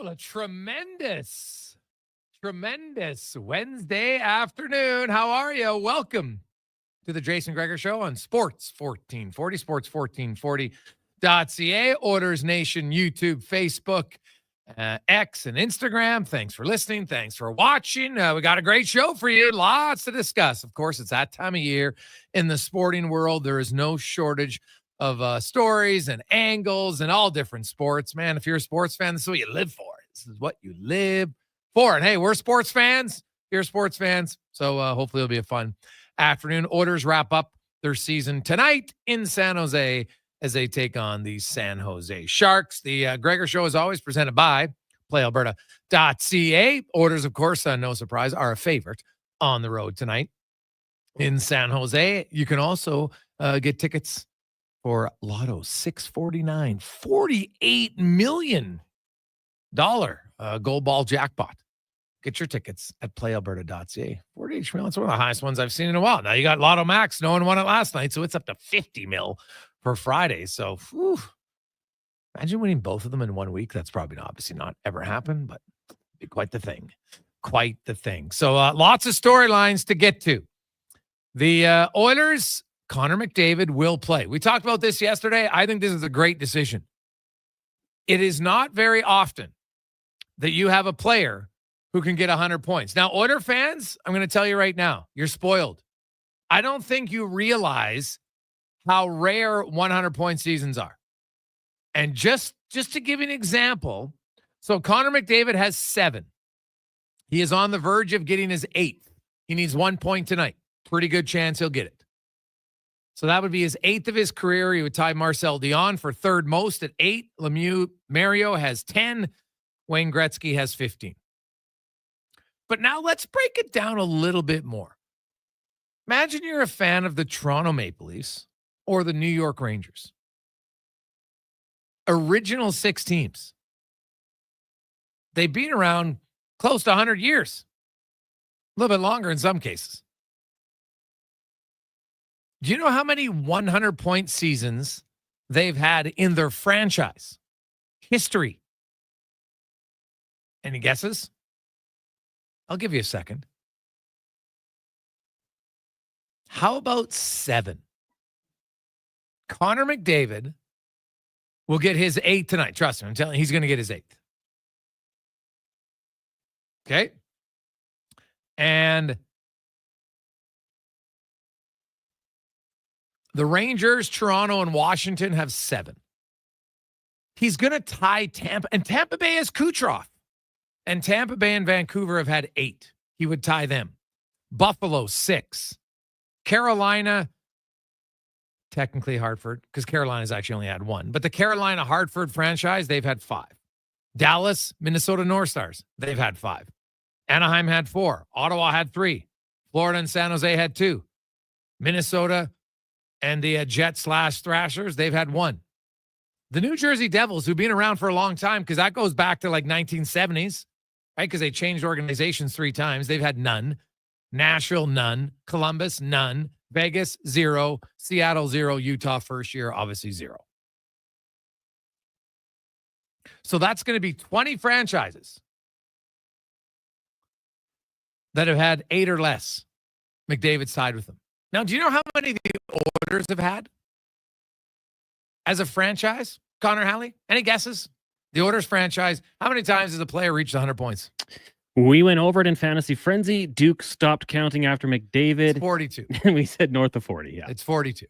Well, a tremendous Wednesday afternoon. How are you? Welcome to the Jason Gregor Show on Sports 1440, sports1440.ca, Orders Nation, YouTube, Facebook, X, and Instagram. Thanks for listening. Thanks for watching. We got a great show for you. Lots to discuss. Of course, it's that time of year in the sporting world. There is no shortage of stories and angles and all different sports. Man, if you're a sports fan, this is what you live for. This is what you live for. And hey, we're sports fans. You're sports fans. So hopefully it'll be a fun afternoon. Oilers wrap up their season tonight in San Jose as they take on the San Jose Sharks. The Gregor Show is always presented by PlayAlberta.ca. Oilers, of course, no surprise, are a favorite on the road tonight in San Jose. You can also get tickets for Lotto 649, $48 million gold ball jackpot. Get your tickets at PlayAlberta.ca. 48 mil. It's one of the highest ones I've seen in a while. Now you got Lotto Max. No one won it last night, so it's up to 50 mil for Friday. So, imagine winning both of them in 1 week. That's probably obviously not ever happened, but it'd be quite the thing. Quite the thing. So, lots of storylines to get to. The Oilers, Connor McDavid will play. We talked about this yesterday. I think this is a great decision. It is not very often that you have a player who can get 100 points. Now, Oiler fans, I'm going to tell you right now, you're spoiled. I don't think you realize how rare 100-point seasons are. And just to give you an example, so Connor McDavid has 7. He is on the verge of getting his 8th. He needs 1 point tonight. Pretty good chance he'll get it. So that would be his 8th of his career. He would tie Marcel Dion for third most at 8. Lemieux Mario has 10. Wayne Gretzky has 15. But now let's break it down a little bit more. Imagine you're a fan of the Toronto Maple Leafs or the New York Rangers. Original 6 teams. They've been around close to 100 years. A little bit longer in some cases. Do you know how many 100-point seasons they've had in their franchise history? Any guesses? I'll give you a second. How about 7? Connor McDavid will get his 8th tonight. Trust me, I'm telling you, he's going to get his 8th. Okay? And the Rangers, Toronto, and Washington have 7. He's going to tie Tampa. And Tampa Bay has Kucherov. And Tampa Bay and Vancouver have had 8. He would tie them. Buffalo, 6. Carolina, technically Hartford, because Carolina's actually only had 1. But the Carolina-Hartford franchise, they've had 5. Dallas, Minnesota North Stars, they've had 5. Anaheim had 4. Ottawa had 3. Florida and San Jose had 2. Minnesota and the Jets/Thrashers, they've had 1. The New Jersey Devils, who've been around for a long time, because that goes back to like 1970s, right? Because they changed organizations 3 times. They've had none. Nashville, none. Columbus, none. Vegas, 0. Seattle, 0. Utah, first year, obviously 0. So that's going to be 20 franchises that have had 8 or less. McDavid's tied with them. Now, do you know how many the Oilers have had as a franchise? Connor Halley, any guesses? The Oilers franchise, how many times has a player reached 100 points? We went over it in Fantasy Frenzy. Duke stopped counting after McDavid. It's 42. And we said north of 40, yeah. It's 42.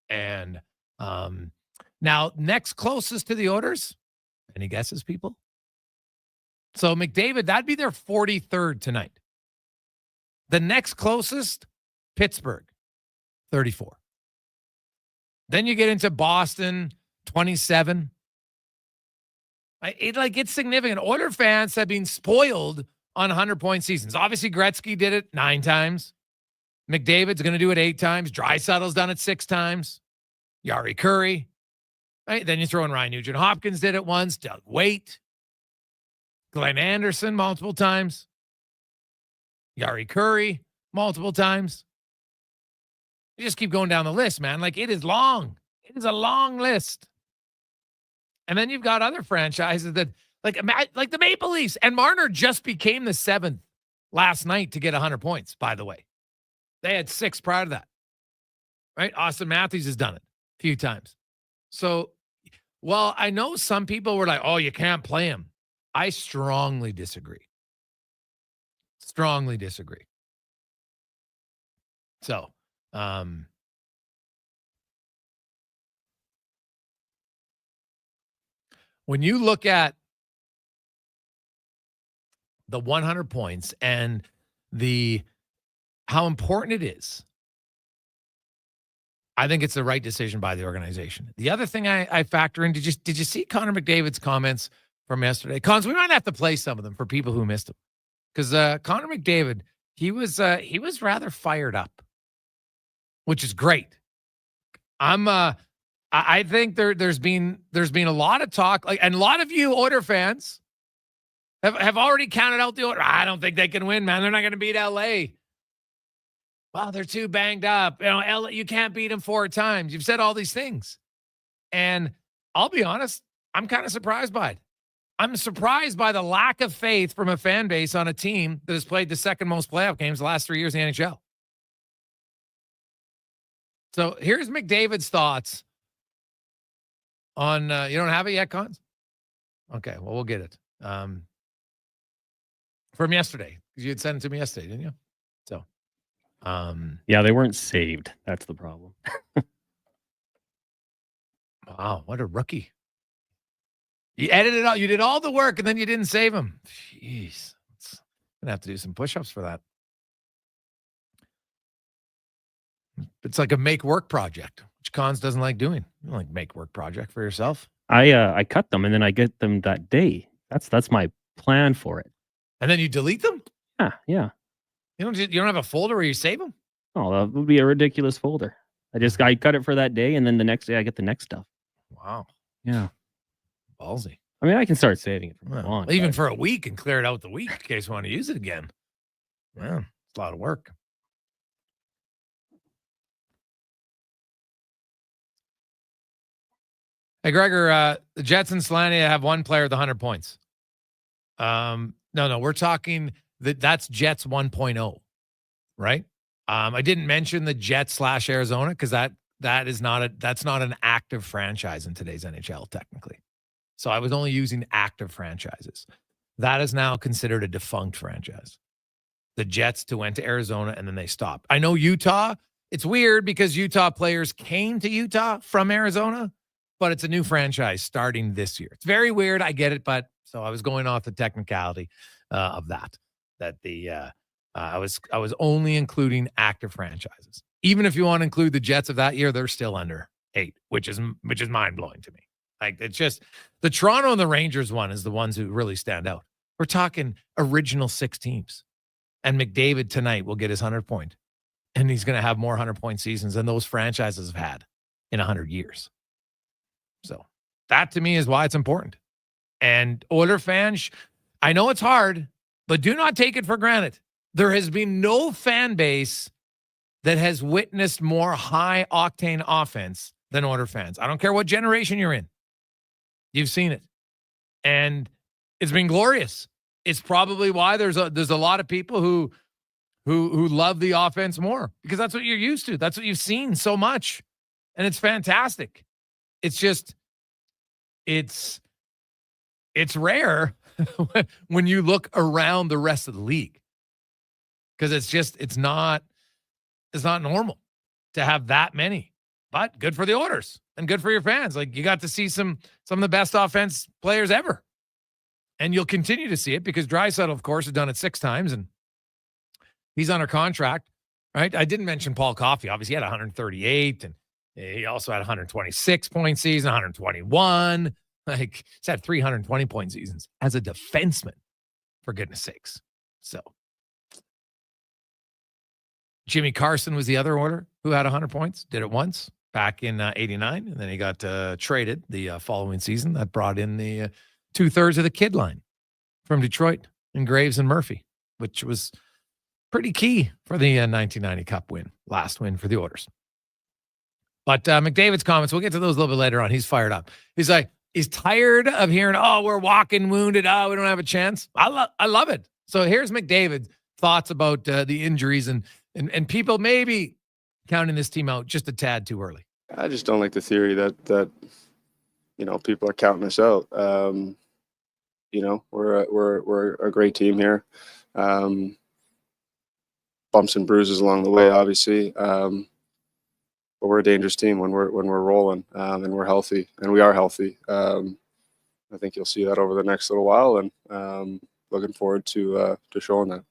And now, next closest to the Oilers, any guesses, people? So McDavid, that'd be their 43rd tonight. The next closest, Pittsburgh, 34. Then you get into Boston, 27. It's significant. Oiler fans have been spoiled on 100-point seasons. Obviously, Gretzky did it 9 times. McDavid's going to do it 8 times. Draisaitl's done it 6 times. Yari Curry. Right? Then you throw in Ryan Nugent-Hopkins did it once. Doug Waite. Glenn Anderson multiple times. Yari Curry multiple times. You just keep going down the list, man. Like, it is long. It is a long list. And then you've got other franchises that, Like the Maple Leafs. And Marner just became the 7th last night to get 100 points, by the way. They had 6 prior to that. Right? Austin Matthews has done it a few times. So, well, I know some people were like, oh, you can't play him. I strongly disagree. Strongly disagree. So, when you look at the 100 points and how important it is, I think it's the right decision by the organization. The other thing I factor in, did you see Connor McDavid's comments from yesterday? Cons, we might have to play some of them for people who missed them. Because Connor McDavid, he was rather fired up, which is great. I think there's been a lot of talk, and a lot of you Oilers fans have already counted out the Oilers. I don't think they can win, man. They're not going to beat LA. Well, they're too banged up. LA, you can't beat them 4 times. You've said all these things. And I'll be honest, I'm kind of surprised by it. I'm surprised by the lack of faith from a fan base on a team that has played the second most playoff games the last 3 years in the NHL. So here's McDavid's thoughts on, you don't have it yet, Cons? Okay, well, we'll get it. From yesterday. You had sent it to me yesterday, didn't you? So, yeah, they weren't saved. That's the problem. Wow, what a rookie. You edited all, you did all the work, and then you didn't save him. Jeez. I'm going to have to do some push-ups for that. It's like a make-work project, which Cons doesn't like doing. You don't like make-work project for yourself. I cut them, and then I get them that day. That's my plan for it. And then you delete them? Yeah. You don't have a folder where you save them? Oh, that would be a ridiculous folder. I cut it for that day, and then the next day I get the next stuff. Wow. Yeah. Ballsy. I mean, I can start saving it from now on. Even for a week and clear it out the week in case you want to use it again. Well, it's a lot of work. Hey, Gregor, the Jets and Slania have one player with 100 points. No, we're talking that's Jets 1.0, right? I didn't mention the Jets / Arizona because that's not an active franchise in today's NHL technically. So I was only using active franchises. That is now considered a defunct franchise. The Jets went to Arizona and then they stopped. I know Utah. It's weird because Utah players came to Utah from Arizona, but it's a new franchise starting this year. It's very weird. I get it, but so I was going off the technicality of that. I was only including active franchises. Even if you want to include the Jets of that year, they're still under 8, which is mind blowing to me. Like, it's just the Toronto and the Rangers one is the ones who really stand out. We're talking original 6 teams, and McDavid tonight will get his 100 point, and he's going to have more 100-point seasons than those franchises have had in 100 years. So that to me is why it's important. And Oilers fans, I know it's hard, but do not take it for granted. There has been no fan base that has witnessed more high-octane offense than Oilers fans. I don't care what generation you're in. You've seen it. And it's been glorious. It's probably why there's a lot of people who love the offense more because that's what you're used to. That's what you've seen so much. And it's fantastic. It's just it's rare when you look around the rest of the league. Because it's not normal to have that many. But good for the Oilers and good for your fans. Like, you got to see some of the best offense players ever. And you'll continue to see it because Draisaitl, of course, has done it 6 times and he's under contract, right? I didn't mention Paul Coffey. Obviously, he had 138 and he also had 126-point season, 121. Like, he's had 320-point seasons as a defenseman, for goodness sakes. So, Jimmy Carson was the other Oiler who had 100 points, did it once back in 89, and then he got traded the following season. That brought in the 2/3 of the kid line from Detroit and Graves and Murphy, which was pretty key for the 1990 Cup win, last win for the Oilers. But McDavid's comments, we'll get to those a little bit later on. He's fired up. He's like, is tired of hearing, oh, we're walking wounded. Oh, we don't have a chance. I love it. So here's McDavid's thoughts about the injuries and people maybe counting this team out just a tad too early. I just don't like the theory that people are counting us out. We're a great team here. Bumps and bruises along the way, obviously. But we're a dangerous team when we're rolling, and we're healthy, and we are healthy. I think you'll see that over the next little while, and looking forward to showing that.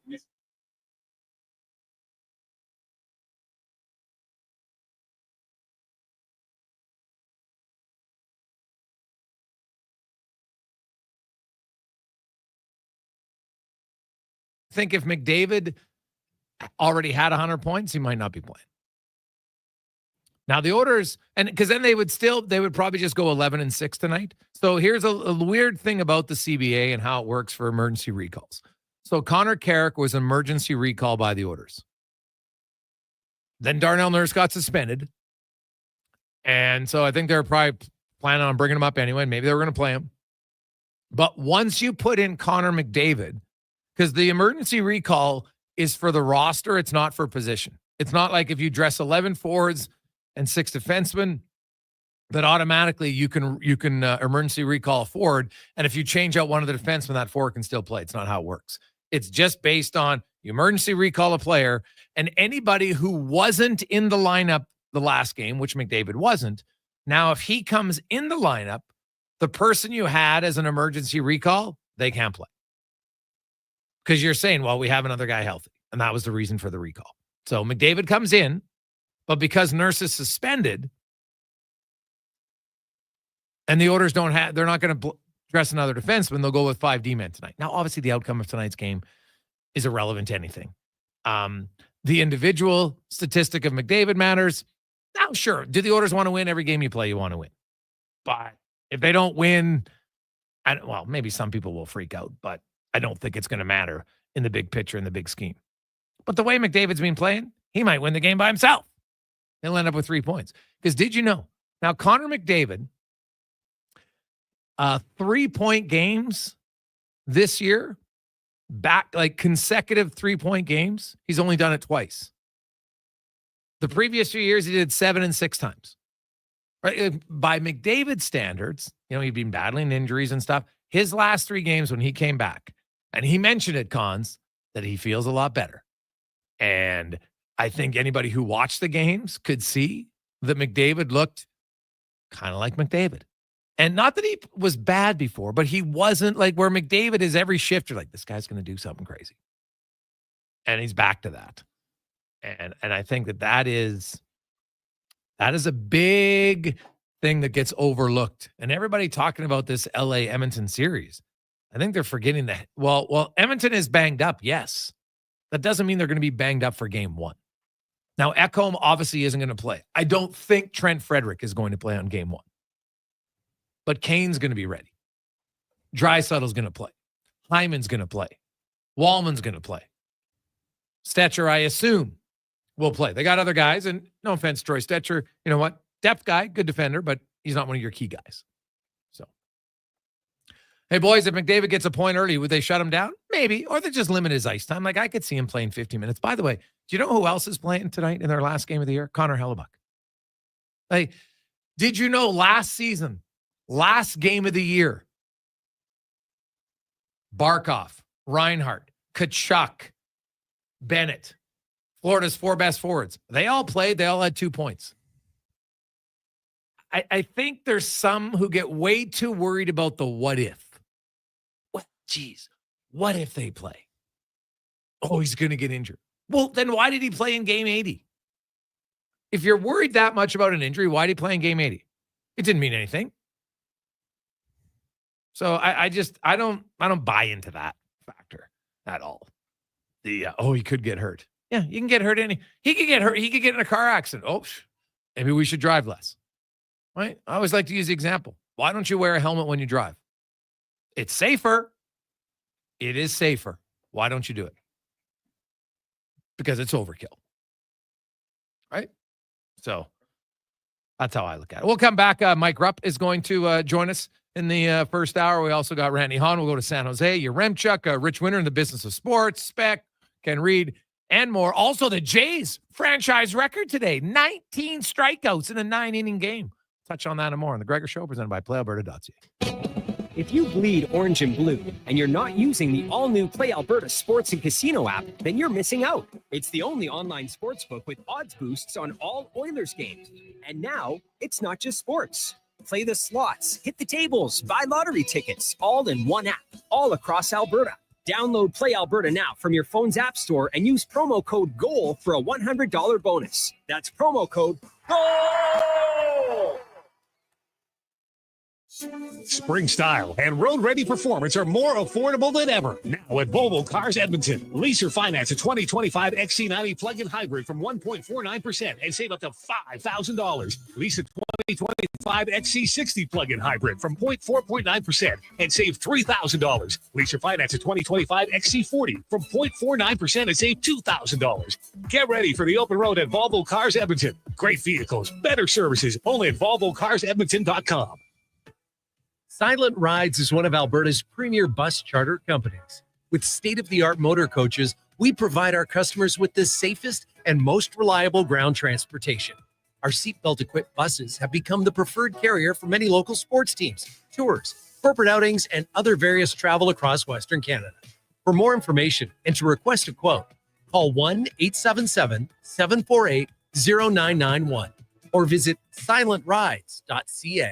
I think if McDavid already had 100 points, he might not be playing. Now the Oilers, and because then they would probably just go 11-6 tonight. So here's a weird thing about the CBA and how it works for emergency recalls. So Connor Carrick was an emergency recall by the Oilers. Then Darnell Nurse got suspended. And so I think they're probably planning on bringing him up anyway. Maybe they were going to play him. But once you put in Connor McDavid, because the emergency recall is for the roster, it's not for position. It's not like if you dress 11 forwards and 6 defensemen, that automatically you can emergency recall a forward, and if you change out one of the defensemen, that forward can still play. It's not how it works. It's just based on you emergency recall a player, and anybody who wasn't in the lineup the last game, which McDavid wasn't, now if he comes in the lineup, the person you had as an emergency recall, they can't play. Because you're saying, well, we have another guy healthy. And that was the reason for the recall. So McDavid comes in, but because Nurse is suspended, and the Oilers they're not going to dress another defenseman, they'll go with 5 D-men tonight. Now, obviously, the outcome of tonight's game is irrelevant to anything. The individual statistic of McDavid matters. Now, sure, do the Oilers want to win? Every game you play, you want to win. But if they don't win, maybe some people will freak out, but I don't think it's going to matter in the big picture, in the big scheme. But the way McDavid's been playing, he might win the game by himself. He'll end up with 3 points. Because did you know? Now, Connor McDavid, 3-point games this year, back like consecutive 3-point games, he's only done it twice. The previous few years, he did 7 and 6 times. Right? By McDavid standards, he'd been battling injuries and stuff. His last 3 games when he came back, and he mentioned it, Cons, that he feels a lot better. And I think anybody who watched the games could see that McDavid looked kind of like McDavid. And not that he was bad before, but he wasn't like where McDavid is every shift. You're like, this guy's going to do something crazy. And he's back to that. And I think that is a big thing that gets overlooked. And everybody talking about this LA Edmonton series, I think they're forgetting that. Well, Edmonton is banged up. Yes. That doesn't mean they're going to be banged up for game 1. Now, Ekholm obviously isn't going to play. I don't think Trent Frederick is going to play on game 1. But Kane's going to be ready. Draisaitl's going to play. Hyman's going to play. Wallman's going to play. Stetcher, I assume, will play. They got other guys, and no offense, Troy Stetcher, you know what? Depth guy, good defender, but he's not one of your key guys. So, hey, boys, if McDavid gets a point early, would they shut him down? Maybe, or they just limit his ice time. Like, I could see him playing 50 minutes. By the way, do you know who else is playing tonight in their last game of the year? Connor Halley. Like, did you know last season, last game of the year, Barkov, Reinhart, Tkachuk, Bennett, Florida's 4 best forwards, they all played. They all had 2 points. I think there's some who get way too worried about the what if. What if they play? Oh, he's going to get injured. Well, then why did he play in game 80? If you're worried that much about an injury, why did he play in game 80? It didn't mean anything. So I don't buy into that factor at all. He could get hurt. Yeah, you can get hurt. He could get hurt. He could get in a car accident. Oh, maybe we should drive less. Right? I always like to use the example. Why don't you wear a helmet when you drive? It's safer. It is safer. Why don't you do it? Because it's overkill. Right? So that's how I look at it. We'll come back. Mike Rupp is going to join us in the first hour. We also got Randy Hahn. We'll go to San Jose. Yaremchuk, Rich Winter in the business of sports, Spec, Ken Reed, and more. Also, the Jays franchise record today, 19 strikeouts in a 9-inning game. Touch on that and more on the Gregor Show, presented by PlayAlberta.ca. If you bleed orange and blue and you're not using the all-new Play Alberta Sports and Casino app, then you're missing out. It's the only online sportsbook with odds boosts on all Oilers games. And now, it's not just sports. Play the slots, hit the tables, buy lottery tickets, all in one app, all across Alberta. Download Play Alberta now from your phone's app store and use promo code GOAL for a $100 bonus. That's promo code GOAL! Spring style and road-ready performance are more affordable than ever. Now at Volvo Cars Edmonton. Lease or finance a 2025 XC90 plug-in hybrid from 1.49% and save up to $5,000. Lease a 2025 XC60 plug-in hybrid from 4.9% and save $3,000. Lease or finance a 2025 XC40 from 0.49% and save $2,000. Get ready for the open road at Volvo Cars Edmonton. Great vehicles, better services, only at VolvoCarsEdmonton.com. Silent Rides is one of Alberta's premier bus charter companies. With state-of-the-art motor coaches, we provide our customers with the safest and most reliable ground transportation. Our seatbelt-equipped buses have become the preferred carrier for many local sports teams, tours, corporate outings, and other various travel across Western Canada. For more information and to request a quote, call 1-877-748-0991 or visit silentrides.ca.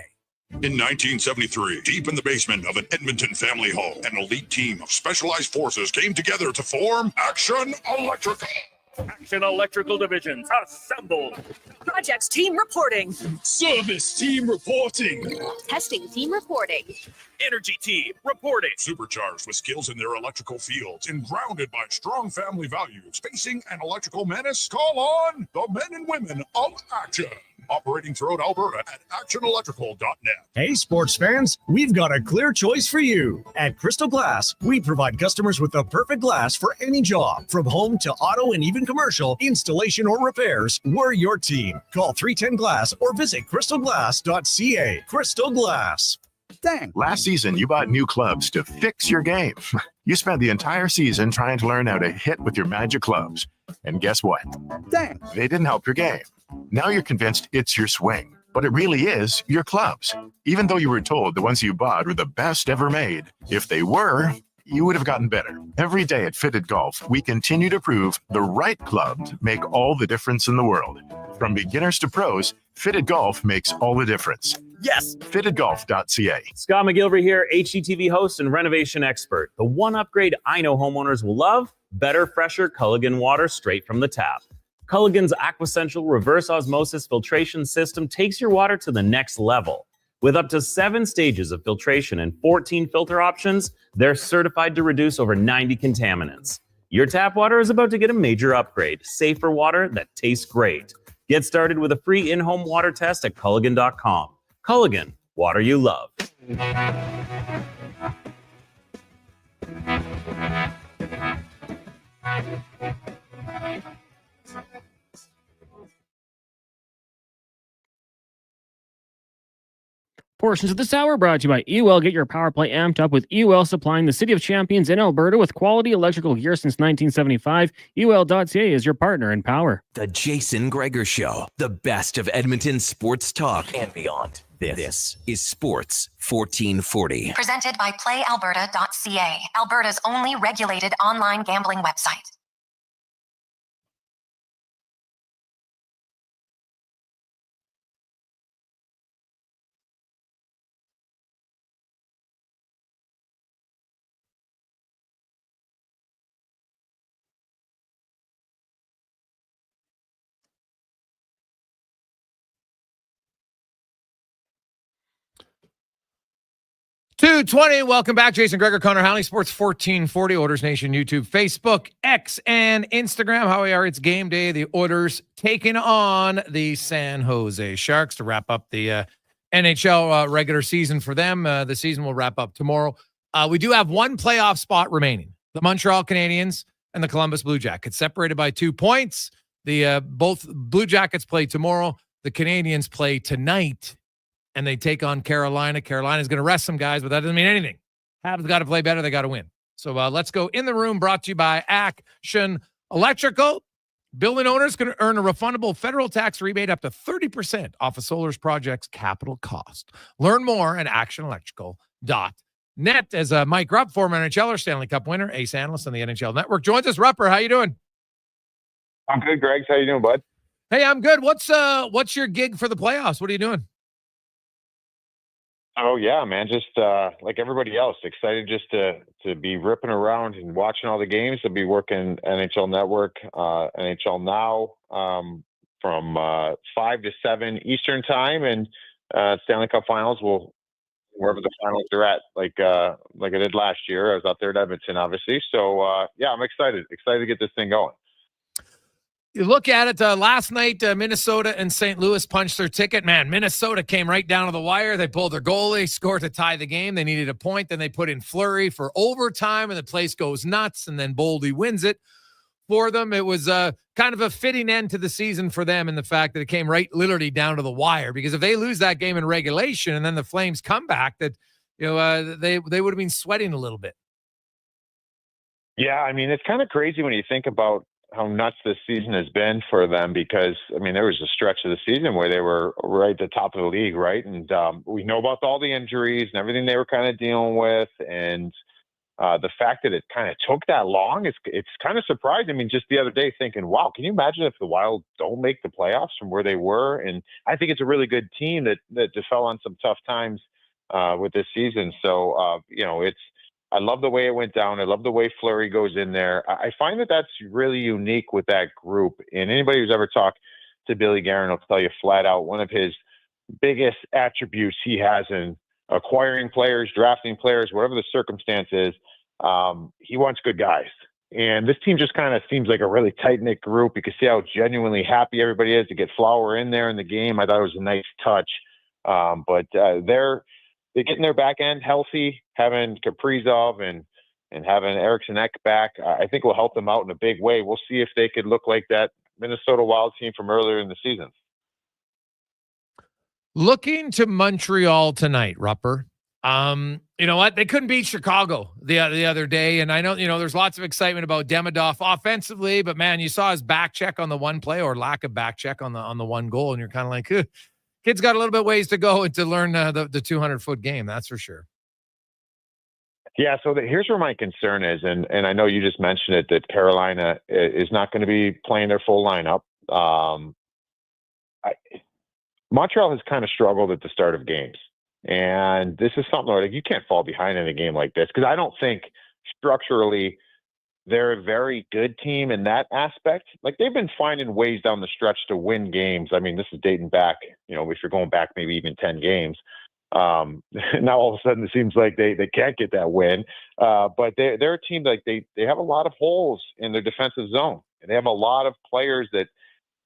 In 1973, deep in the basement of an Edmonton family home, an elite team of specialized forces came together to form Action Electrical. Action Electrical Divisions assembled. Projects team reporting. Service team reporting. Testing team reporting. Energy team reporting. Supercharged with skills in their electrical fields and grounded by strong family values. Facing an electrical menace? Call on the men and women of Action. Operating throughout Alberta at actionelectrical.net. Hey, sports fans, we've got a clear choice for you. At Crystal Glass, we provide customers with the perfect glass for any job. From home to auto and even commercial, installation or repairs, we're your team. Call 310 Glass or visit crystalglass.ca. Crystal Glass. Dang. Last season, you bought new clubs to fix your game. You spent the entire season trying to learn how to hit with your magic clubs. And guess what? Dang. They didn't help your game. Now you're convinced it's your swing, but it really is your clubs. Even though you were told the ones you bought were the best ever made, if they were, you would have gotten better. Every day at Fitted Golf, we continue to prove the right clubs make all the difference in the world. From beginners to pros, Fitted Golf makes all the difference. Yes, fittedgolf.ca. Scott McGilvery here, HGTV host and renovation expert. The one upgrade I know homeowners will love: better, fresher Culligan water straight from the tap. Culligan's Aquasential reverse osmosis filtration system takes your water to the next level. With up to 7 stages of filtration and 14 filter options, they're certified to reduce over 90 contaminants. Your tap water is about to get a major upgrade. Safer water that tastes great. Get started with a free in-home water test at Culligan.com. Culligan, water you love. Portions of this hour brought to you by EWell. Get your power play amped up with EWell, supplying the city of champions in Alberta with quality electrical gear since 1975. EWell.ca is your partner in power. The Jason Gregor Show, the best of Edmonton sports talk and beyond. This is Sports 1440. Presented by PlayAlberta.ca, Alberta's only regulated online gambling website. .220, welcome back. Jason Gregor, Connor Halley, Sports 1440, Oilers Nation, YouTube, Facebook, X, and Instagram. How we are, it's game day. The Oilers taking on the San Jose Sharks to wrap up the NHL regular season for them. The season will wrap up tomorrow. We do have one playoff spot remaining. The Montreal Canadiens and the Columbus Blue Jackets, separated by 2 points. The both Blue Jackets play tomorrow. The Canadiens play tonight and they take on Carolina. Carolina's going to rest some guys, but that doesn't mean anything. Habs got to play better. They got to win. So let's go in the room, brought to you by Action Electrical. Building owners can earn a refundable federal tax rebate up to 30% off a solar's project's capital cost. Learn more at actionelectrical.net. As Mike Rupp, former NHLer, Stanley Cup winner, ace analyst on the NHL Network, joins us. Rupper, how you doing? I'm good, Greg. How you doing, bud? Hey, I'm good. What's your gig for the playoffs? What are you doing? Oh yeah, man. Just like everybody else, excited just to be ripping around and watching all the games. I'll be working NHL Network, NHL Now, from 5 to 7 Eastern time, and Stanley Cup Finals will wherever the finals are at, like I did last year. I was out there at Edmonton, obviously. So yeah, I'm excited to get this thing going. You look at it, last night, Minnesota and St. Louis punched their ticket. Man, Minnesota came right down to the wire. They pulled their goalie, scored to tie the game. They needed a point. Then they put in Fleury for overtime, and the place goes nuts, and then Boldy wins it for them. It was kind of a fitting end to the season for them in the fact that it came right literally down to the wire, because if they lose that game in regulation and then the Flames come back, that they would have been sweating a little bit. Yeah, I mean, it's kind of crazy when you think about how nuts this season has been for them, because I mean, there was a stretch of the season where they were right at the top of the league, right? And we know about all the injuries and everything they were kind of dealing with, and the fact that it kind of took that long, it's kind of surprising. I mean, just the other day thinking, wow, can you imagine if the Wild don't make the playoffs from where they were? And I think it's a really good team that fell on some tough times with this season. So I love the way it went down. I love the way Fleury goes in there. I find that that's really unique with that group. And anybody who's ever talked to Billy Guerin will tell you flat out, one of his biggest attributes he has in acquiring players, drafting players, whatever the circumstance is, he wants good guys. And this team just kind of seems like a really tight-knit group. You can see how genuinely happy everybody is to get Flower in there in the game. I thought it was a nice touch. But they're getting their back end healthy, having Kaprizov and having Eriksson Ek back, I think will help them out in a big way. We'll see if they could look like that Minnesota Wild team from earlier in the season. Looking to Montreal tonight, Rupper. You know what? They couldn't beat Chicago the other day. And I know, there's lots of excitement about Demidov offensively, but man, you saw his back check on the one play, or lack of back check on the one goal. And you're kind of like, kid's got a little bit ways to go and to learn the 200-foot game. That's for sure. Yeah. So here's where my concern is. And I know you just mentioned it, that Carolina is not going to be playing their full lineup. Montreal has kind of struggled at the start of games. And this is something like you can't fall behind in a game like this, because I don't think structurally they're a very good team in that aspect. Like, they've been finding ways down the stretch to win games. I mean, this is dating back, if you're going back maybe even 10 games. Now all of a sudden it seems like they can't get that win. But they're a team like they have a lot of holes in their defensive zone. And they have a lot of players that,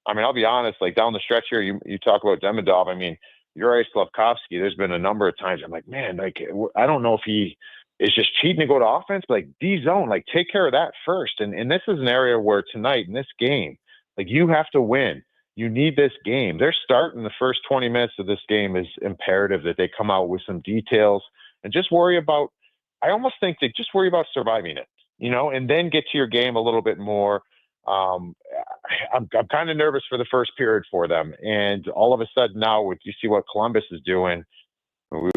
I mean, I'll be honest, like down the stretch here, you talk about Demidov. I mean, Yuri Slavkovsky, there's been a number of times I'm like, man, like, I don't know if he is just cheating to go to offense, but like D-zone, like take care of that first. And this is an area where tonight in this game, like you have to win. You need this game. Their start in the first 20 minutes of this game is imperative that they come out with some details and just worry about, I almost think they just worry about surviving it, and then get to your game a little bit more. I'm kind of nervous for the first period for them. And all of a sudden now, you see what Columbus is doing.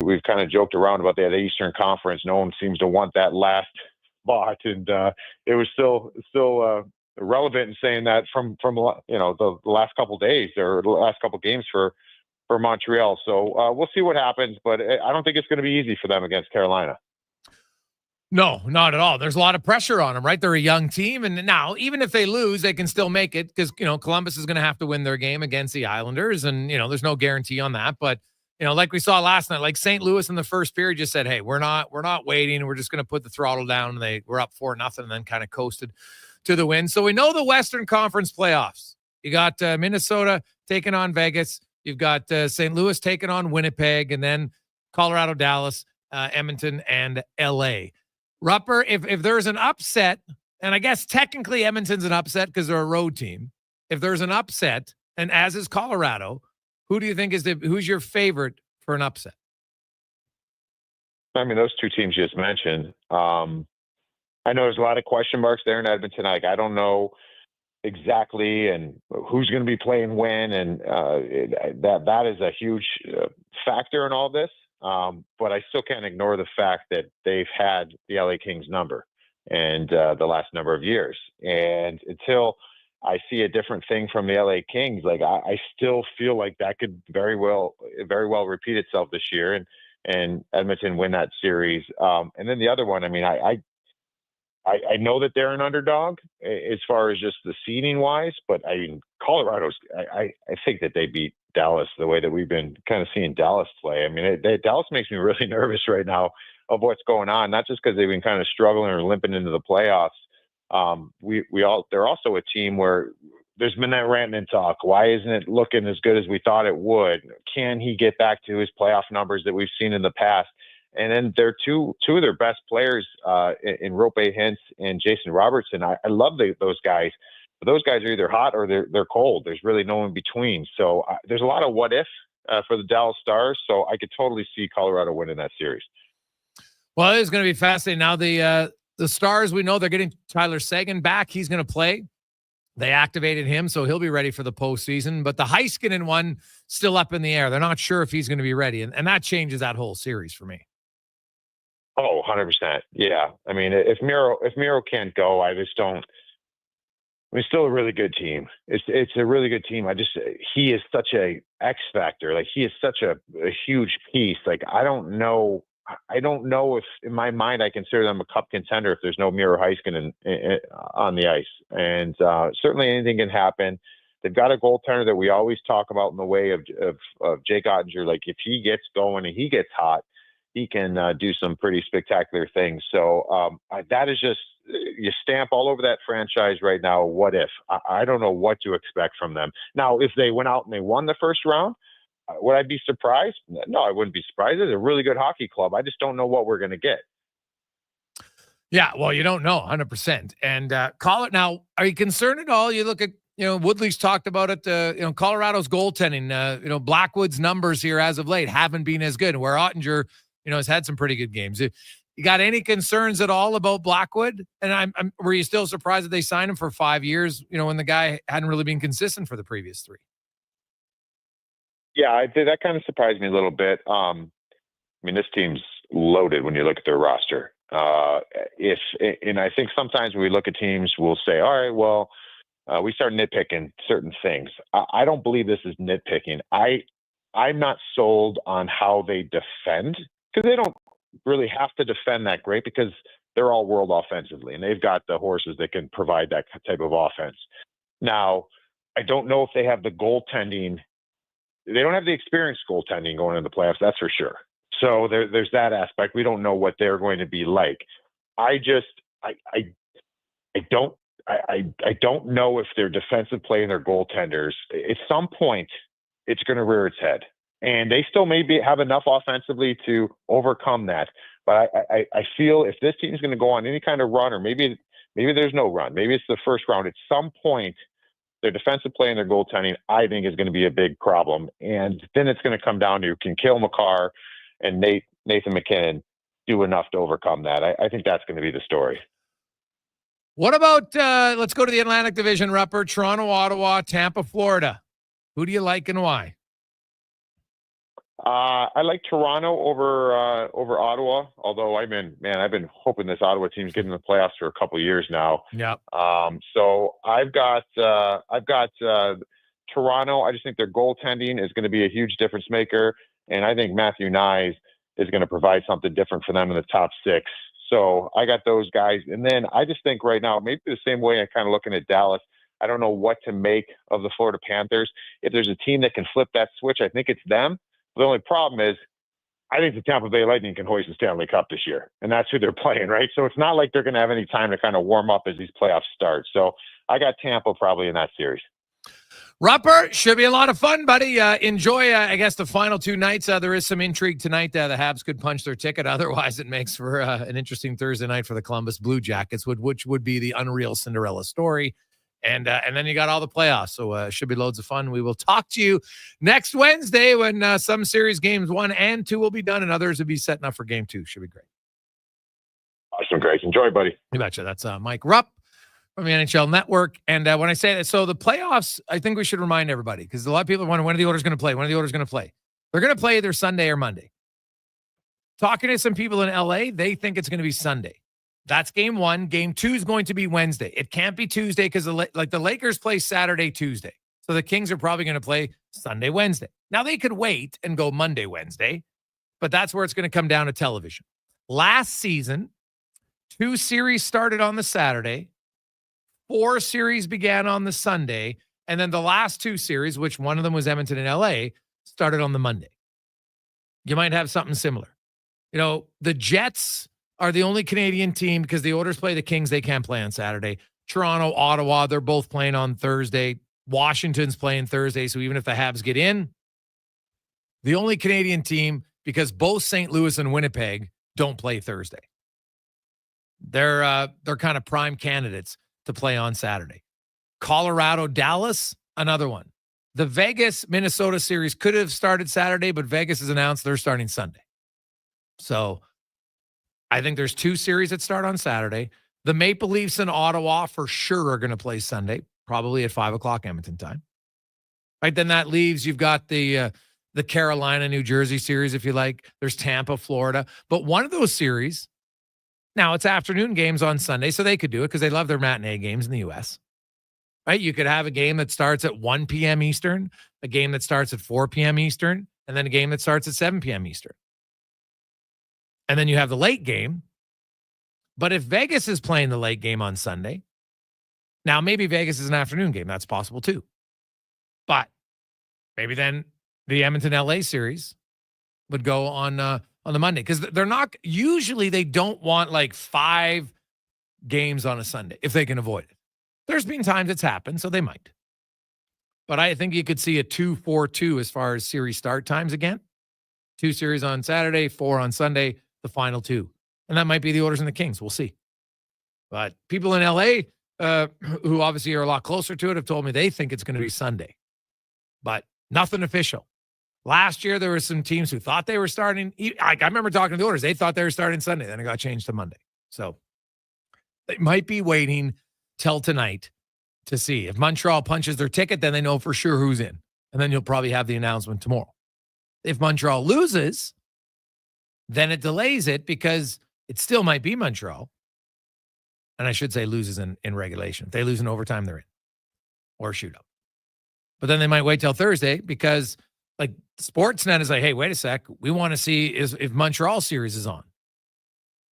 We've kind of joked around about that Eastern Conference. No one seems to want that last spot. And it was still relevant in saying that from the last couple of days or the last couple of games for Montreal. So we'll see what happens, but I don't think it's going to be easy for them against Carolina. No, not at all. There's a lot of pressure on them, right? They're a young team. And now, even if they lose, they can still make it because, Columbus is going to have to win their game against the Islanders. And, there's no guarantee on that. But, like we saw last night, like St. Louis in the first period just said, hey, we're not waiting. We're just going to put the throttle down. And they were up 4-0 and then kind of coasted to the win. So we know the Western Conference playoffs. You got Minnesota taking on Vegas. You've got St. Louis taking on Winnipeg, and then Colorado, Dallas, Edmonton, and LA. Rupper, if there's an upset, and I guess technically Edmonton's an upset because they're a road team. If there's an upset, and as is Colorado, who do you think who's your favorite for an upset? I mean, those two teams you just mentioned. I know there's a lot of question marks there in Edmonton. Like, I don't know exactly and who's going to be playing when, and that is a huge factor in all this. But I still can't ignore the fact that they've had the LA Kings number and the last number of years. And until I see a different thing from the LA Kings, like I still feel like that could very well repeat itself this year, and Edmonton win that series. And then the other one, I mean, I know that they're an underdog as far as just the seeding wise, but I mean, Colorado's, I think that they beat Dallas the way that we've been kind of seeing Dallas play. I mean, Dallas makes me really nervous right now of what's going on, not just because they've been kind of struggling or limping into the playoffs. They're also a team where there's been that Rantanen talk. Why isn't it looking as good as we thought it would? Can he get back to his playoff numbers that we've seen in the past? And then they're two of their best players in Rope Hintz and Jason Robertson. I love those guys, but those guys are either hot or they're cold. There's really no in between. So there's a lot of what if for the Dallas Stars. So I could totally see Colorado winning that series. Well, it's going to be fascinating. Now the Stars, we know they're getting Tyler Seguin back. He's going to play. They activated him, so he'll be ready for the postseason. But the Heiskanen one still up in the air. They're not sure if he's going to be ready, and that changes that whole series for me. Oh, 100%. Yeah. I mean, if Miro can't go, I just don't. I mean, still a really good team. It's a really good team. He is such a X factor. Like, he is such a huge piece. Like, I don't know if in my mind I consider them a cup contender if there's no Miro Heiskanen on the ice. And certainly anything can happen. They've got a goaltender that we always talk about in the way of Jake Ottinger. Like, if he gets going and he gets hot, he can do some pretty spectacular things. So that is just, you stamp all over that franchise right now. What if? I don't know what to expect from them. Now, if they went out and they won the first round, would I be surprised? No, I wouldn't be surprised. It's a really good hockey club. I just don't know what we're going to get. Yeah, well, you don't know 100%. And call it now. Are you concerned at all? You look at, Woodley's talked about it. Colorado's goaltending, Blackwood's numbers here as of late haven't been as good, where Ottinger, has had some pretty good games. You got any concerns at all about Blackwood? And were you still surprised that they signed him for 5 years, when the guy hadn't really been consistent for the previous 3? Yeah, that kind of surprised me a little bit. I mean, this team's loaded when you look at their roster. And I think sometimes when we look at teams, we'll say, all right, well, we start nitpicking certain things. I don't believe this is nitpicking. I'm not sold on how they defend, because they don't really have to defend that great, because they're all world offensively and they've got the horses that can provide that type of offense. Now, I don't know if they have the goaltending. They don't have the experienced goaltending going into the playoffs, that's for sure. So there's that aspect. We don't know what they're going to be like. I don't know if their defensive play and their goaltenders, at some point, it's going to rear its head. And they still maybe have enough offensively to overcome that. But I feel if this team is going to go on any kind of run, or maybe there's no run, maybe it's the first round, at some point, their defensive play and their goaltending, I think, is going to be a big problem. And then it's going to come down to, can Cale Makar and Nathan McKinnon do enough to overcome that? I think that's going to be the story. What about, let's go to the Atlantic Division, Rupper, Toronto, Ottawa, Tampa, Florida. Who do you like and why? I like Toronto over Ottawa, although I've been hoping this Ottawa team's getting in the playoffs for a couple of years now. Yeah. So I've got Toronto. I just think their goaltending is going to be a huge difference maker, and I think Matthew Nyes is going to provide something different for them in the top 6. So I got those guys, and then I just think right now, maybe the same way I'm kind of looking at Dallas. I don't know what to make of the Florida Panthers. If there's a team that can flip that switch, I think it's them. The only problem is, I think the Tampa Bay Lightning can hoist the Stanley Cup this year, and that's who they're playing, right? So it's not like they're going to have any time to kind of warm up as these playoffs start. So I got Tampa probably in that series. Rupper, should be a lot of fun, buddy. Enjoy, I guess, the final 2 nights. There is some intrigue tonight. The Habs could punch their ticket. Otherwise, it makes for an interesting Thursday night for the Columbus Blue Jackets, which would be the unreal Cinderella story. And then you got all the playoffs. So it should be loads of fun. We will talk to you next Wednesday when some series games 1 and 2 will be done and others will be setting up for game 2. Should be great. Awesome, Grace. Enjoy, buddy. You betcha. That's Mike Rupp from the NHL Network. And when I say that, so the playoffs, I think we should remind everybody because a lot of people wonder when are the Oilers going to play? When are the Oilers going to play? They're going to play either Sunday or Monday. Talking to some people in LA, they think it's going to be Sunday. That's game 1. Game 2 is going to be Wednesday. It can't be Tuesday because the Lakers play Saturday, Tuesday. So the Kings are probably going to play Sunday, Wednesday. Now they could wait and go Monday, Wednesday, but that's where it's going to come down to television. Last season, 2 series started on the Saturday, 4 series began on the Sunday, and then the last 2 series, which one of them was Edmonton and LA, started on the Monday. You might have something similar. You know, the Jets are the only Canadian team because the Oilers play the Kings. They can't play on Saturday. Toronto, Ottawa, they're both playing on Thursday. Washington's playing Thursday. So even if the Habs get in, the only Canadian team, because both St. Louis and Winnipeg don't play Thursday. They're kind of prime candidates to play on Saturday. Colorado, Dallas, another one. The Vegas, Minnesota series could have started Saturday, but Vegas has announced they're starting Sunday. So I think there's 2 series that start on Saturday. The Maple Leafs in Ottawa for sure are going to play Sunday, probably at 5:00 Edmonton time. Right, then that leaves you've got the Carolina, New Jersey series, if you like. There's Tampa, Florida. But one of those series, now it's afternoon games on Sunday, so they could do it because they love their matinee games in the U.S. Right, you could have a game that starts at 1 p.m. Eastern, a game that starts at 4 p.m. Eastern, and then a game that starts at 7 p.m. Eastern. And then you have the late game. But if Vegas is playing the late game on Sunday, now maybe Vegas is an afternoon game. That's possible too. But maybe then the Edmonton LA series would go on the Monday because they're not usually they don't want like 5 games on a Sunday if they can avoid it. There's been times it's happened, so they might. But I think you could see a 2-4-2 as far as series start times again. 2 series on Saturday, 4 on Sunday, the final 2. And that might be the Oilers and the Kings. We'll see. But people in LA who obviously are a lot closer to it have told me they think it's going to be Sunday. But nothing official. Last year, there were some teams who thought they were starting. I remember talking to the Oilers. They thought they were starting Sunday. Then it got changed to Monday. So they might be waiting till tonight to see. If Montreal punches their ticket, then they know for sure who's in. And then you'll probably have the announcement tomorrow. If Montreal loses, then it delays it because it still might be Montreal. And I should say loses in regulation. If they lose in overtime, they're in. Or shootout. But then they might wait till Thursday because like Sportsnet is like, hey, wait a sec. We want to see if Montreal series is on.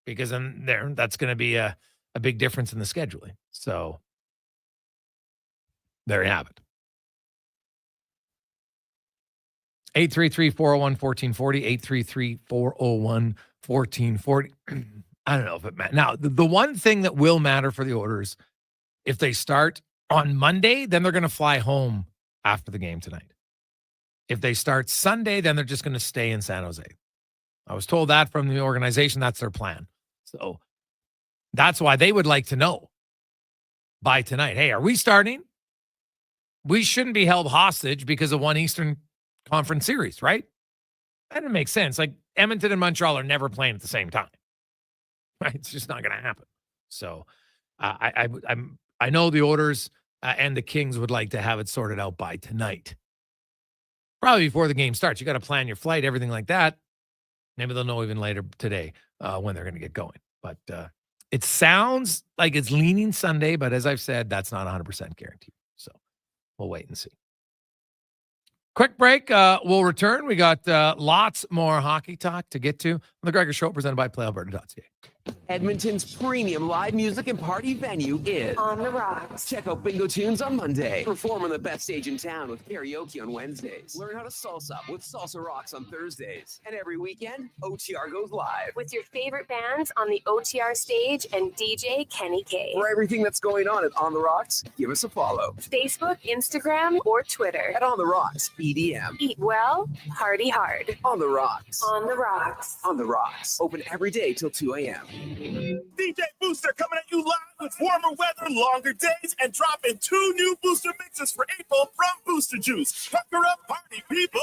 Because then that's going to be a big difference in the scheduling. So there you have it. 833-401-1440, 833-401-1440. I don't know if it matters. Now, the one thing that will matter for the Oilers, if they start on Monday, then they're going to fly home after the game tonight. If they start Sunday, then they're just going to stay in San Jose. I was told that from the organization. That's their plan. So that's why they would like to know by tonight. Hey, are we starting? We shouldn't be held hostage because of one Eastern Conference series, right? That didn't make sense. Like Edmonton and Montreal are never playing at the same time, right? It's just not going to happen. So I know the Oilers and the Kings would like to have it sorted out by tonight. Probably before the game starts. You got to plan your flight, everything like that. Maybe they'll know even later today when they're going to get going. But it sounds like it's leaning Sunday, but as I've said, that's not 100% guaranteed. So we'll wait and see. Quick break. We'll return. We got lots more hockey talk to get to on the Gregor Show, presented by PlayAlberta.ca. Edmonton's premium live music and party venue is On the Rocks. Check out Bingo Tunes on Monday. Perform on the best stage in town with karaoke on Wednesdays. Learn how to salsa with Salsa Rocks on Thursdays. And every weekend, OTR goes live. With your favorite bands on the OTR stage and DJ Kenny K. For everything that's going on at On the Rocks, give us a follow. Facebook, Instagram, or Twitter. At On the Rocks, EDM. Eat well, party hard. On the Rocks. On the Rocks. On the Rocks. Open every day till 2 a.m. DJ Booster coming at you live with warmer weather, longer days, and dropping 2 new booster mixes for April from Booster Juice. Pucker up, party people!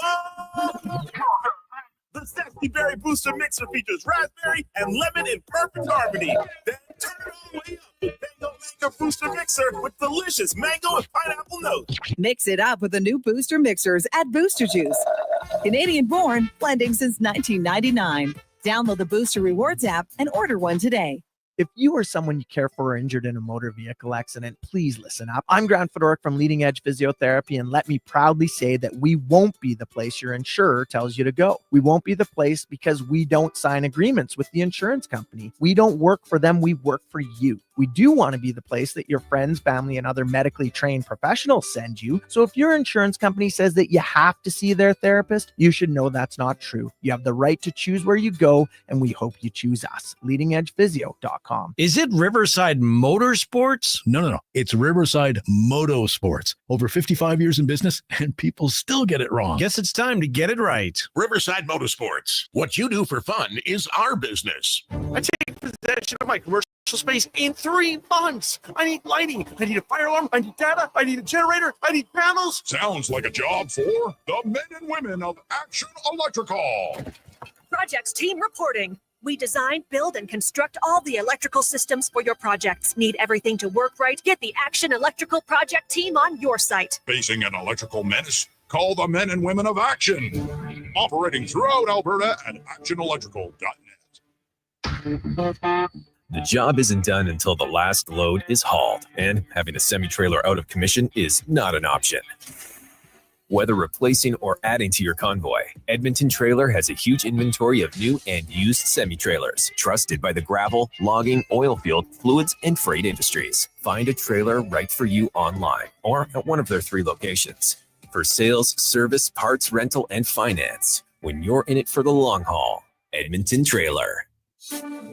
The Sexy Berry Booster Mixer features raspberry and lemon in perfect harmony. Then turn it all the way up with Mango Mango Booster Mixer with delicious mango and pineapple notes. Mix it up with the new Booster Mixers at Booster Juice. Canadian born, blending since 1999. Download the Booster Rewards app and order one today. If you or someone you care for are injured in a motor vehicle accident, please listen up. I'm Grant Fedoruk from Leading Edge Physiotherapy, and let me proudly say that we won't be the place your insurer tells you to go. We won't be the place because we don't sign agreements with the insurance company. We don't work for them, we work for you. We do want to be the place that your friends, family, and other medically trained professionals send you. So if your insurance company says that you have to see their therapist, you should know that's not true. You have the right to choose where you go, and we hope you choose us. LeadingEdgePhysio.com. Is it Riverside Motorsports? No. It's Riverside Motorsports. Over 55 years in business, and people still get it wrong. Guess it's time to get it right. Riverside Motorsports. What you do for fun is our business. I take possession of my commercial space in 3 months. I need lighting. I need a fire alarm. I need data. I need a generator. I need panels. Sounds like a job for the men and women of Action Electrical. Projects team reporting. We design, build, and construct all the electrical systems for your projects. Need everything to work right? Get the Action Electrical project team on your site. Facing an electrical menace? Call the men and women of Action. Operating throughout Alberta at actionelectrical.net. The job isn't done until the last load is hauled, and having a semi-trailer out of commission is not an option. Whether replacing or adding to your convoy, Edmonton Trailer has a huge inventory of new and used semi-trailers, trusted by the gravel, logging, oil field, fluids, and freight industries. Find a trailer right for you online or at one of their 3 locations. For sales, service, parts, rental, and finance, when you're in it for the long haul, Edmonton Trailer.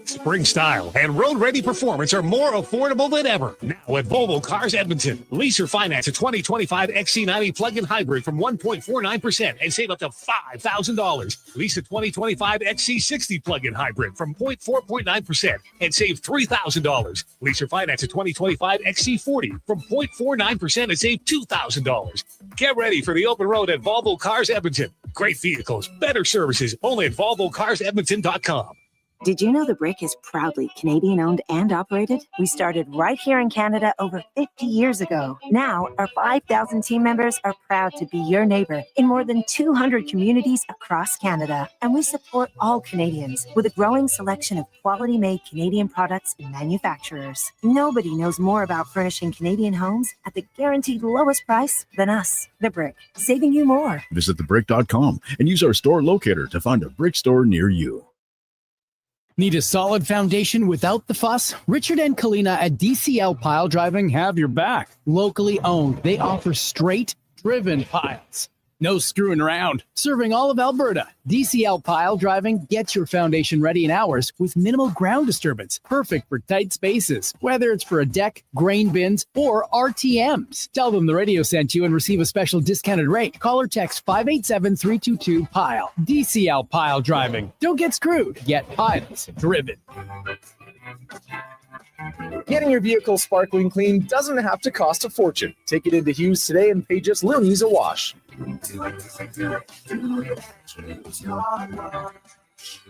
Spring style and road-ready performance are more affordable than ever. Now at Volvo Cars Edmonton. Lease or finance a 2025 XC90 plug-in hybrid from 1.49% and save up to $5,000. Lease a 2025 XC60 plug-in hybrid from 4.9% and save $3,000. Lease or finance a 2025 XC40 from 0.49% and save $2,000. Get ready for the open road at Volvo Cars Edmonton. Great vehicles, better services, only at VolvoCarsEdmonton.com. Did you know The Brick is proudly Canadian-owned and operated? We started right here in Canada over 50 years ago. Now, our 5,000 team members are proud to be your neighbor in more than 200 communities across Canada. And we support all Canadians with a growing selection of quality-made Canadian products and manufacturers. Nobody knows more about furnishing Canadian homes at the guaranteed lowest price than us. The Brick, saving you more. Visit thebrick.com and use our store locator to find a Brick store near you. Need a solid foundation without the fuss? Richard and Kalina at DCL Pile Driving have your back. Locally owned, they offer straight, driven piles. No screwing around. Serving all of Alberta, DCL Pile Driving gets your foundation ready in hours with minimal ground disturbance. Perfect for tight spaces, whether it's for a deck, grain bins, or RTMs. Tell them the radio sent you and receive a special discounted rate. Call or text 587-322-PILE. DCL Pile Driving. Don't get screwed. Get piles driven. Getting your vehicle sparkling clean doesn't have to cost a fortune. Take it into Hughes today and pay just loonies a wash.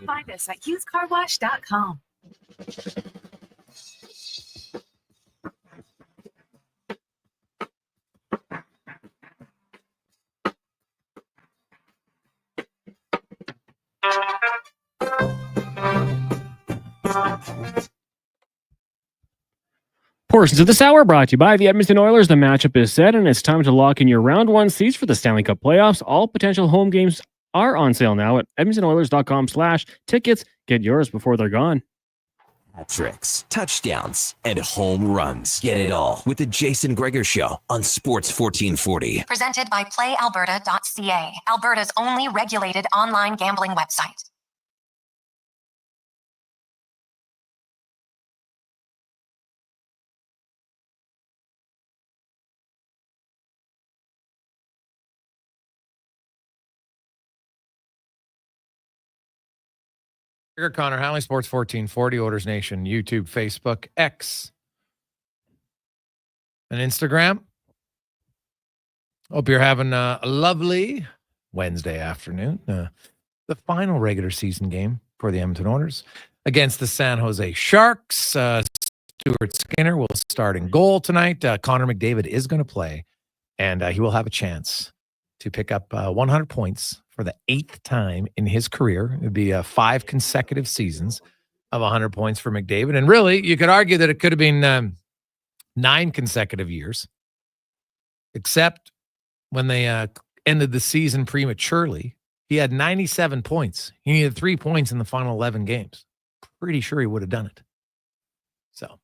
Find us at hughescarwash.com. Portions of this hour brought to you by the Edmonton Oilers. The matchup is set, and it's time to lock in your round 1 seats for the Stanley Cup playoffs. All potential home games are on sale now at edmontonoilers.com/tickets. Get yours before they're gone. Tricks, touchdowns, and home runs. Get it all with the Jason Gregor Show on Sports 1440. Presented by PlayAlberta.ca, Alberta's only regulated online gambling website. Connor Halley, Sports 1440, Orders Nation, YouTube, Facebook, X, and Instagram. Hope you're having a lovely Wednesday afternoon. The final regular season game for the Edmonton Oilers against the San Jose Sharks. Stuart Skinner will start in goal tonight. Connor McDavid is going to play, and he will have a chance to pick up 100 points for the 8th time in his career. It would be 5 consecutive seasons of 100 points for McDavid. And really, you could argue that it could have been 9 consecutive years, except when they ended the season prematurely. He had 97 points. He needed 3 points in the final 11 games. Pretty sure he would have done it. So,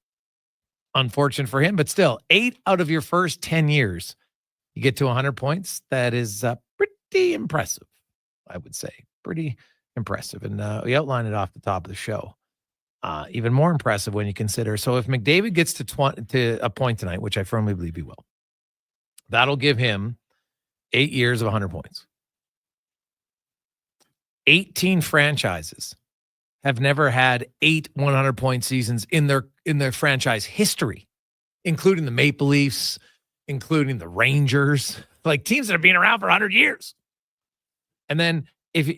unfortunate for him, but still, 8 out of your first 10 years, you get to 100 points. That is pretty impressive, I would say. Pretty impressive. And we outlined it off the top of the show. Even more impressive when you consider. So if McDavid gets to a point tonight, which I firmly believe he will, that'll give him 8 years of 100 points. 18 franchises have never had 8 100-point seasons in their franchise history, including the Maple Leafs, including the Rangers, like teams that have been around for 100 years. And then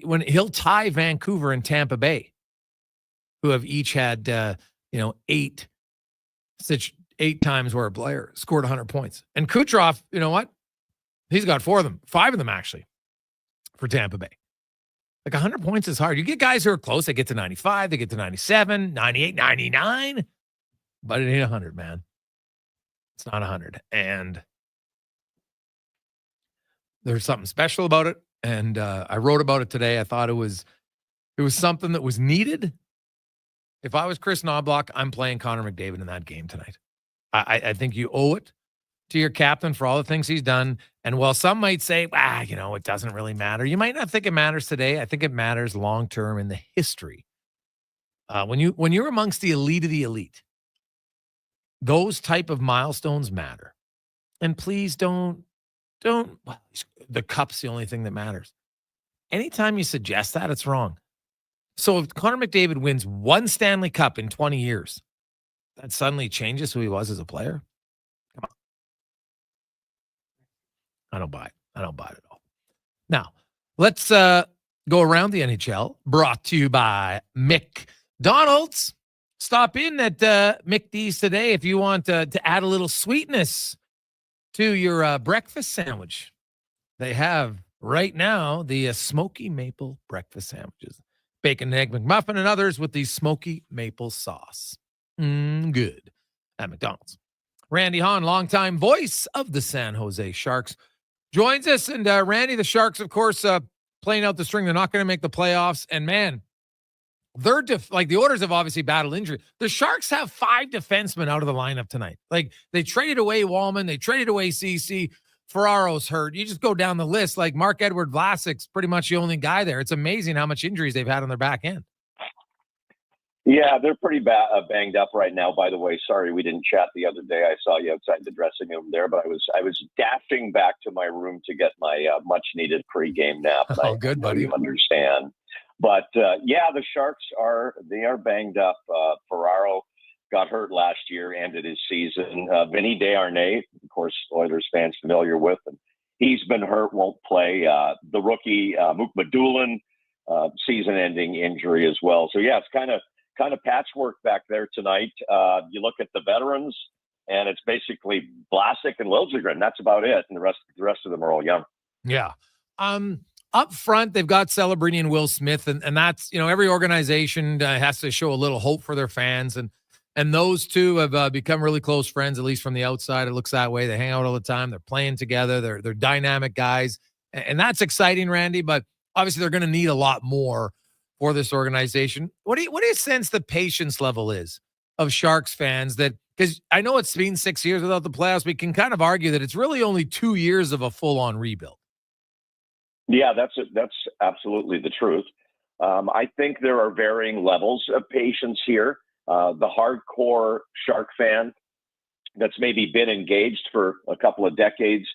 when he'll tie Vancouver and Tampa Bay, who have each had 8 times where a player scored 100 points. And Kucherov, you know what? He's got 4 of them, 5 of them actually, for Tampa Bay. Like 100 points is hard. You get guys who are close. They get to 95, they get to 97, 98, 99. But it ain't 100, man. It's not 100. And there's something special about it. And I wrote about it today. I thought it was something that was needed. If I was Chris Knobloch, I'm playing Connor McDavid in that game tonight. I think you owe it to your captain for all the things he's done. And while some might say, it doesn't really matter. You might not think it matters today. I think it matters long-term in the history. When you're amongst the elite of the elite, those type of milestones matter. And please don't, the cup's the only thing that matters. Anytime you suggest that, it's wrong. So if Connor McDavid wins 1 Stanley Cup in 20 years, that suddenly changes who he was as a player. Come on. I don't buy it. I don't buy it at all. Now, let's go around the NHL, brought to you by McDonald's. Stop in at McD's today if you want to add a little sweetness to your breakfast sandwich. They have right now the smoky maple breakfast sandwiches. Bacon and egg McMuffin and others with the smoky maple sauce. Good at McDonald's. Randy Hahn, longtime voice of the San Jose Sharks, joins us. And Randy, the Sharks, of course, playing out the string. They're not going to make the playoffs. And man, they're the Oilers have obviously battled injury. The Sharks have 5 defensemen out of the lineup tonight. Like, they traded away Wallman, they traded away CC. Ferraro's hurt. You just go down the list. Like, Mark-Edward Vlasic's pretty much the only guy there. It's amazing how much injuries they've had on their back end. Yeah, they're pretty banged up right now. By the way, sorry we didn't chat the other day. I saw you outside the dressing room there, but I was dashing back to my room to get my much needed pregame nap. Oh, good, buddy. You understand. But the Sharks are banged up. Ferraro got hurt last year, ended his season. Vinny Desharnais, of course, Oilers fans familiar with him. He's been hurt, won't play. The rookie Mook Madulin, season-ending injury as well. So yeah, it's kind of patchwork back there tonight. You look at the veterans, and it's basically Vlasic and Liljegren. That's about it, and the rest of them are all young. Yeah. Up front, they've got Celebrini and Will Smith, and that's, every organization has to show a little hope for their fans, and those two have become really close friends, at least from the outside. It looks that way. They hang out all the time. They're playing together. They're dynamic guys, and that's exciting, Randy. But obviously, they're going to need a lot more for this organization. What do you sense the patience level is of Sharks fans? That, because I know it's been 6 years without the playoffs, we can kind of argue that it's really only 2 years of a full-on rebuild. Yeah, that's absolutely the truth. I think there are varying levels of patience here. The hardcore Shark fan that's maybe been engaged for a couple of decades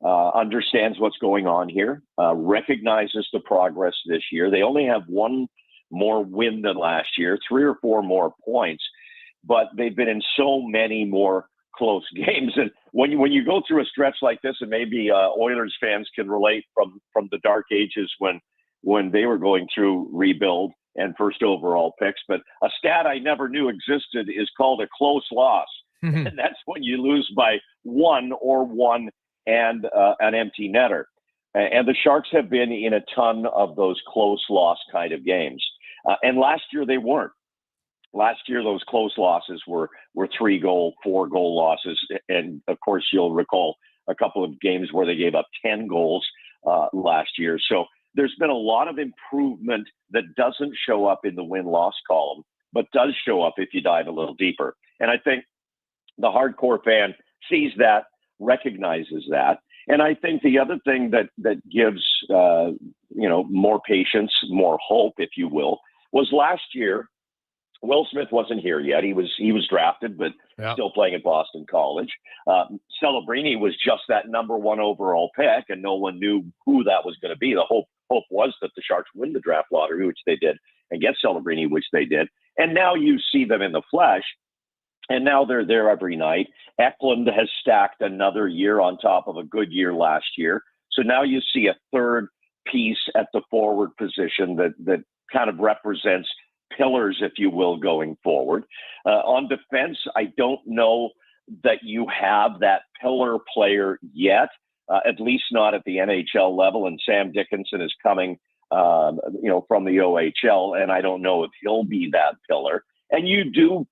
understands what's going on here, recognizes the progress this year. They only have one more win than last year, 3 or 4 more points, but they've been in so many more close games. And when you go through a stretch like this, and maybe Oilers fans can relate from the dark ages when they were going through rebuild and first overall picks, but a stat I never knew existed is called a close loss. Mm-hmm. And that's when you lose by 1 and an empty netter. And the Sharks have been in a ton of those close loss kind of games. And last year they weren't. Last year, those close losses were 3-goal, 4-goal losses. And of course, you'll recall a couple of games where they gave up 10 goals last year. So there's been a lot of improvement that doesn't show up in the win-loss column, but does show up if you dive a little deeper. And I think the hardcore fan sees that, recognizes that. And I think the other thing that gives, more patience, more hope, if you will, was last year, Will Smith wasn't here yet. He was drafted, but still playing at Boston College. Celebrini was just that number 1 overall pick, and no one knew who that was going to be. The hope was that the Sharks win the draft lottery, which they did, and get Celebrini, which they did. And now you see them in the flesh, and now they're there every night. Eklund has stacked another year on top of a good year last year. So now you see a third piece at the forward position that kind of represents pillars, if you will, going forward. On defense, I don't know that you have that pillar player yet, at least not at the NHL level. And Sam Dickinson is coming, from the OHL, and I don't know if he'll be that pillar. And you do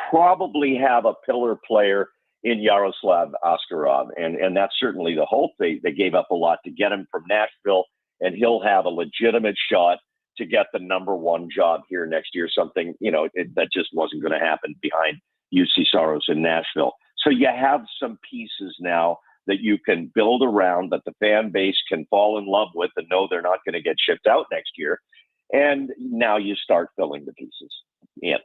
probably have a pillar player in Yaroslav Askarov, and that's certainly the hope. They gave up a lot to get him from Nashville, and he'll have a legitimate shot to get the number 1 job here next year, something, that just wasn't going to happen behind UC Saros in Nashville. So you have some pieces now that you can build around, that the fan base can fall in love with and know they're not going to get shipped out next year. And now you start filling the pieces in.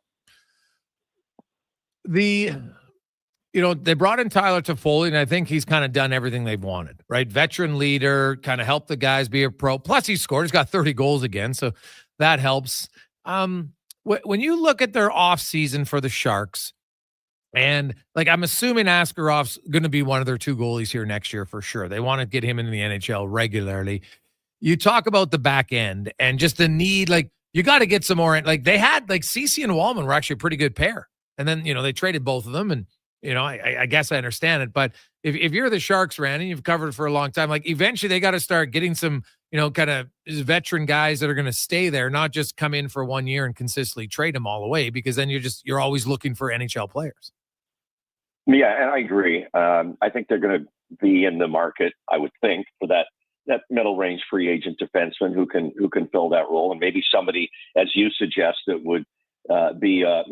They brought in Tyler Toffoli, and I think he's kind of done everything they've wanted, right? Veteran leader, kind of helped the guys be a pro. Plus, he scored. He's got 30 goals again, so that helps. When you look at their offseason for the Sharks, and I'm assuming Askarov's going to be one of their 2 goalies here next year for sure. They want to get him into the NHL regularly. You talk about the back end and just the need, you got to get some more. They had, Ceci and Wallman were actually a pretty good pair. And then, they traded both of them, and I guess I understand it, but if you're the Sharks, Randy, you've covered it for a long time, eventually they got to start getting some, kind of veteran guys that are going to stay there, not just come in for 1 year and consistently trade them all away, because then you're always looking for NHL players. Yeah, and I agree. I think they're going to be in the market, I would think, for that middle range free agent defenseman who can fill that role, and maybe somebody, as you suggest, that would be a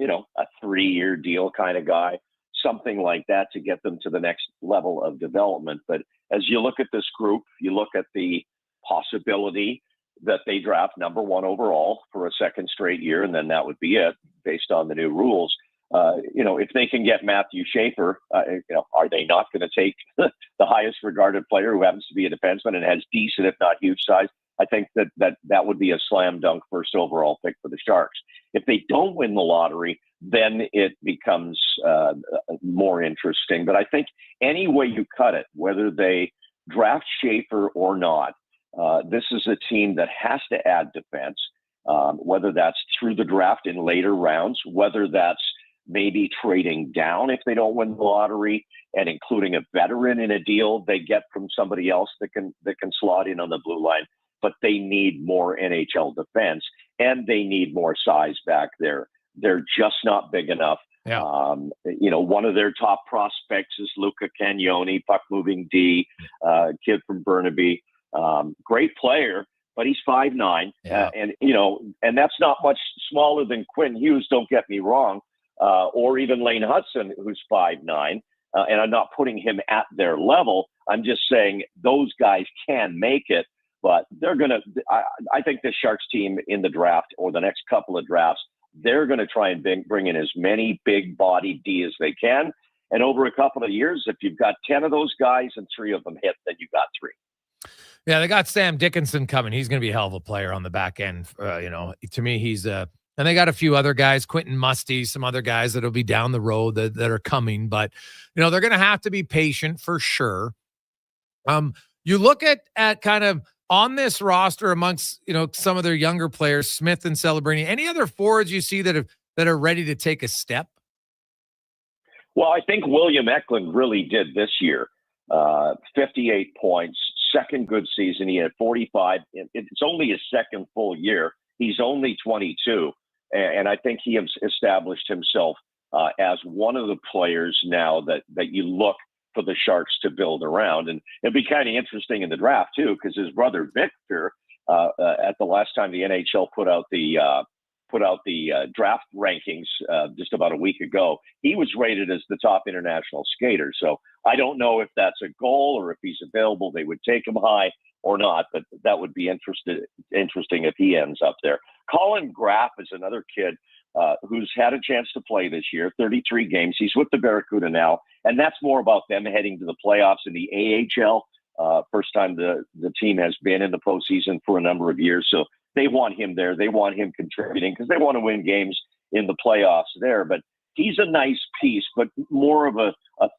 3-year deal kind of guy. Something like that to get them to the next level of development. But as you look at this group, you look at the possibility that they draft number 1 overall for a second straight year, and then that would be it based on the new rules. If they can get Matthew Schaefer, are they not going to take the highest regarded player who happens to be a defenseman and has decent, if not huge size? I think that would be a slam dunk first overall pick for the Sharks. If they don't win the lottery, then it becomes more interesting. But I think any way you cut it, whether they draft Schaefer or not, this is a team that has to add defense, whether that's through the draft in later rounds, whether that's maybe trading down if they don't win the lottery and including a veteran in a deal they get from somebody else that can slot in on the blue line. But they need more NHL defense, and they need more size back there. They're just not big enough. Yeah. One of their top prospects is Luca Cagnoni, puck-moving D, kid from Burnaby. Great player, but he's 5'9", and that's not much smaller than Quinn Hughes, don't get me wrong, or even Lane Hudson, who's 5'9", and I'm not putting him at their level. I'm just saying those guys can make it. But they're going to – I think the Sharks team in the draft or the next couple of drafts, they're going to try and bring in as many big-bodied D as they can. And over a couple of years, if you've got 10 of those guys and 3 of them hit, then you've got 3. Yeah, they got Sam Dickinson coming. He's going to be a hell of a player on the back end. To me, he's and they got a few other guys, Quentin Musty, some other guys that'll be down the road that are coming. But, they're going to have to be patient for sure. You look at kind of on this roster amongst, some of their younger players, Smith and Celebrini, any other forwards you see that are ready to take a step? Well, I think William Eklund really did this year. 58 points, second good season. He had 45. It's only his second full year. He's only 22. And I think he has established himself as one of the players now that you look for the Sharks to build around. And it'd be kind of interesting in the draft, too, because his brother Victor, at the last time the NHL put out the draft rankings just about a week ago, he was rated as the top international skater. So I don't know if that's a goal or if he's available, they would take him high or not, but that would be interesting if he ends up there. Colin Graff is another kid who's had a chance to play this year, 33 games. He's with the Barracuda now, and that's more about them heading to the playoffs in the AHL. First time the team has been in the postseason for a number of years. So they want him there. They want him contributing because they want to win games in the playoffs there. But he's a nice piece, but more of a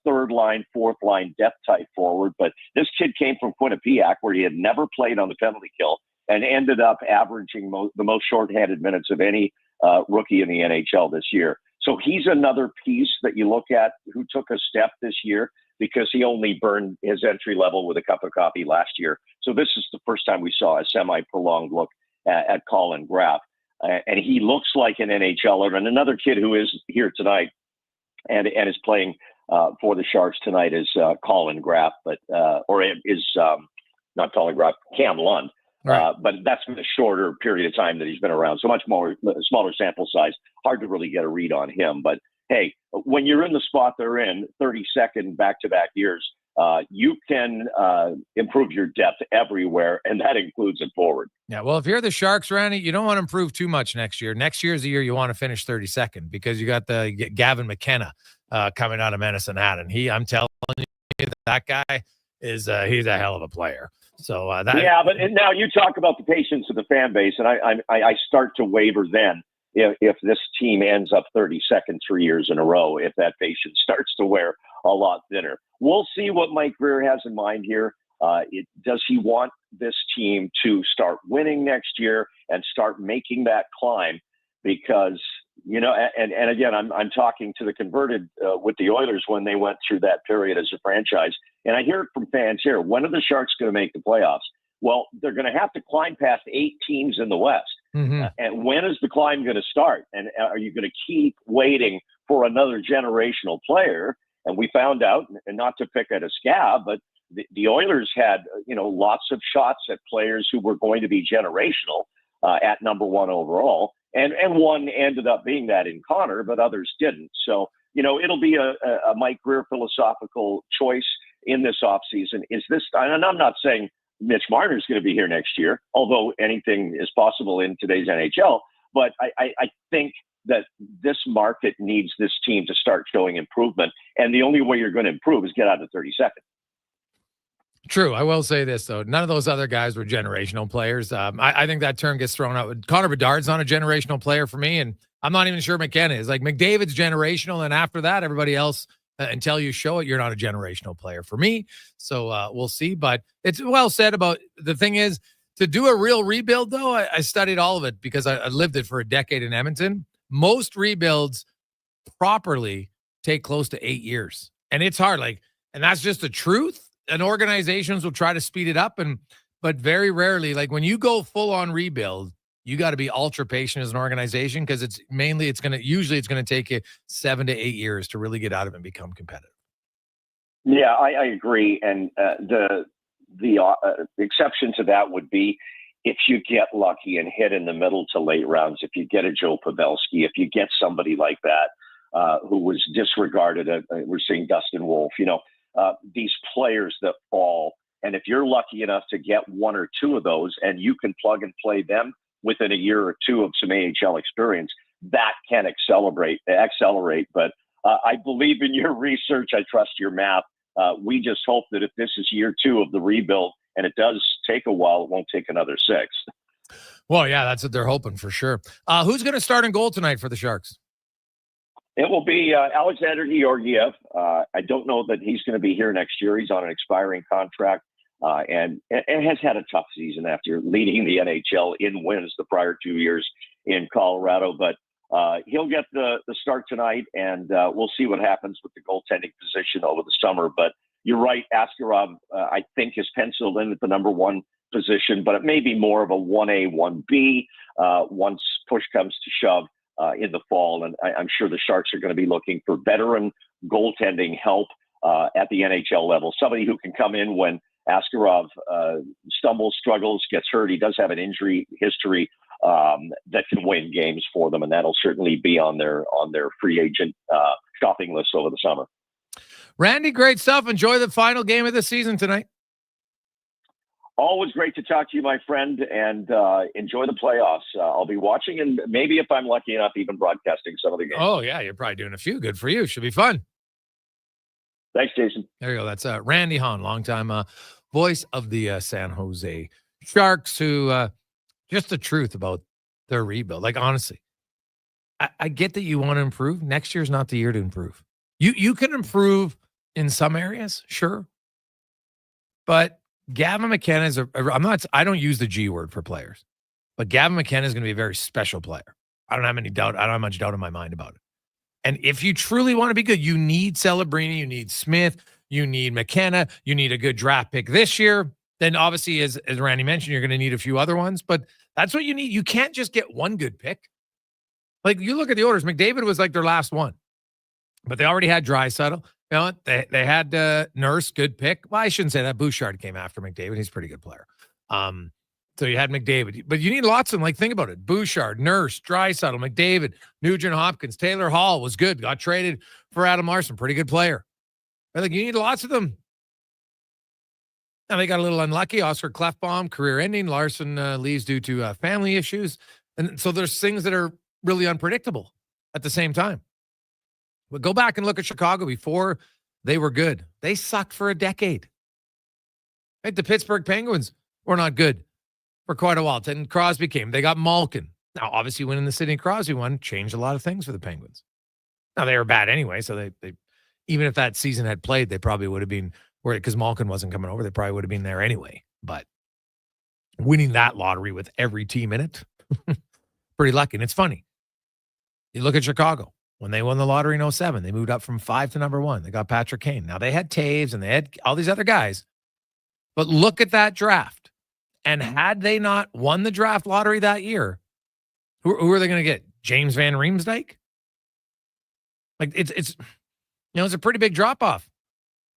third line, fourth line depth type forward. But this kid came from Quinnipiac, where he had never played on the penalty kill and ended up averaging the most shorthanded minutes of any rookie in the NHL this year. So he's another piece that you look at who took a step this year because he only burned his entry level with a cup of coffee last year. So this is the first time we saw a semi-prolonged look at Colin Graff. And he looks like an NHLer. And another kid who is here tonight and is playing for the Sharks tonight is Colin Graff, not Colin Graff, Cam Lund. Right. But that's been a shorter period of time that he's been around. So much more, smaller sample size. Hard to really get a read on him. But hey, when you're in the spot they're in, 32nd back-to-back years, you can improve your depth everywhere, and that includes it forward. Yeah, well, if you're the Sharks, Randy, you don't want to improve too much next year. Next year's the year you want to finish 32nd because you got the Gavin McKenna coming out of Medicine Hat, and I'm telling you, that guy is he's a hell of a player. So but now you talk about the patience of the fan base, and I start to waver then if this team ends up 32nd 3 years in a row, if that patience starts to wear a lot thinner. We'll see what Mike Greer has in mind here. Does he want this team to start winning next year and start making that climb? Because, and again, I'm talking to the converted with the Oilers when they went through that period as a franchise. And I hear it from fans here. When are the Sharks going to make the playoffs? Well, they're going to have to climb past 8 teams in the West. Mm-hmm. And when is the climb going to start? And are you going to keep waiting for another generational player? And we found out, and not to pick at a scab, but the Oilers had, lots of shots at players who were going to be generational at number 1 overall. And one ended up being that in Connor, but others didn't. So, it'll be a Mike Greer philosophical choice in this offseason. And I'm not saying Mitch Marner's going to be here next year, although anything is possible in today's NHL. But I think that this market needs this team to start showing improvement. And the only way you're going to improve is get out of 32nd. True. I will say this, though. None of those other guys were generational players. I think that term gets thrown out. Connor Bedard's not a generational player for me, and I'm not even sure McKenna is. Like, McDavid's generational, and after that, everybody else, until you show it, you're not a generational player for me. So we'll see. But it's well said about the thing is, to do a real rebuild, though, I studied all of it because I lived it for a decade in Edmonton. Most rebuilds properly take close to 8 years. And it's hard. And that's just the truth. And organizations will try to speed it up. But very rarely, like when you go full on rebuild, you got to be ultra patient as an organization because it's going to take you 7 to 8 years to really get out of it and become competitive. Yeah, I agree. And the exception to that would be if you get lucky and hit in the middle to late rounds, if you get a Joe Pavelski, if you get somebody like that who was disregarded, we're seeing Dustin Wolf, these players that fall. And if you're lucky enough to get 1 or 2 of those and you can plug and play them within a year or 2 of some AHL experience, that can accelerate. But I believe in your research. I trust your math. We just hope that if this is year 2 of the rebuild and it does take a while. It won't take another 6. Well, yeah, that's what they're hoping for sure. Who's going to start in goal tonight for the Sharks? It will be Alexander Georgiev. I don't know that he's going to be here next year. He's on an expiring contract and has had a tough season after leading the NHL in wins the prior 2 years in Colorado. But he'll get the start tonight, and we'll see what happens with the goaltending position over the summer. But you're right, Askarov, I think, is penciled in at the number 1 position, but it may be more of a 1A, 1B once push comes to shove in the fall. And I'm sure the Sharks are going to be looking for veteran goaltending help at the NHL level. Somebody who can come in when Askarov stumbles, struggles, gets hurt. He does have an injury history that can win games for them, and that'll certainly be on their free agent shopping list over the summer. Randy, great stuff. Enjoy the final game of the season tonight. Always great to talk to you, my friend, and enjoy the playoffs. I'll be watching, and maybe if I'm lucky enough, even broadcasting some of the games. Oh, yeah, you're probably doing a few. Good for you. Should be fun. Thanks, Jason. There you go. That's Randy Hahn, longtime voice of the San Jose Sharks, who just the truth about their rebuild. Like, honestly, I get that you want to improve. Next year's not the year to improve. You can improve in some areas, sure, but Gavin McKenna is I don't use the G word for players, but Gavin McKenna is going to be a very special player. I don't have much doubt in my mind about it. And if you truly want to be good, you need Celebrini, you need Smith, you need McKenna, you need a good draft pick this year. Then obviously, as Randy mentioned, you're going to need a few other ones, but that's what you need. You can't just get one good pick. Like, you look at the orders, McDavid was like their last one, but they already had Draisaitl. You know, they had Nurse, good pick. Well, I shouldn't say that. Bouchard came after McDavid. He's a pretty good player. So you had McDavid, but you need lots of them. Like, think about it. Bouchard, Nurse, Draisaitl, McDavid, Nugent Hopkins, Taylor Hall was good. Got traded for Adam Larson. Pretty good player. Like, you need lots of them. Now, they got a little unlucky. Oscar Klefbom, career ending. Larson leaves due to family issues. And so there's things that are really unpredictable at the same time. But go back and look at Chicago before they were good. They sucked for a decade. Right? The Pittsburgh Penguins were not good for quite a while. Then Crosby came. They got Malkin. Now, obviously, winning the Sidney Crosby one changed a lot of things for the Penguins. Now, they were bad anyway, so they even if that season had played, they probably would have been worried because Malkin wasn't coming over. They probably would have been there anyway. But winning that lottery with every team in it, pretty lucky. And it's funny. You look at Chicago. When they won the lottery in 2007, they moved up from 5 to number 1. They got Patrick Kane. Now, they had Taves and they had all these other guys. But look at that draft. And had they not won the draft lottery that year, who are they going to get? James Van Riemsdyk? Like, it's a pretty big drop-off.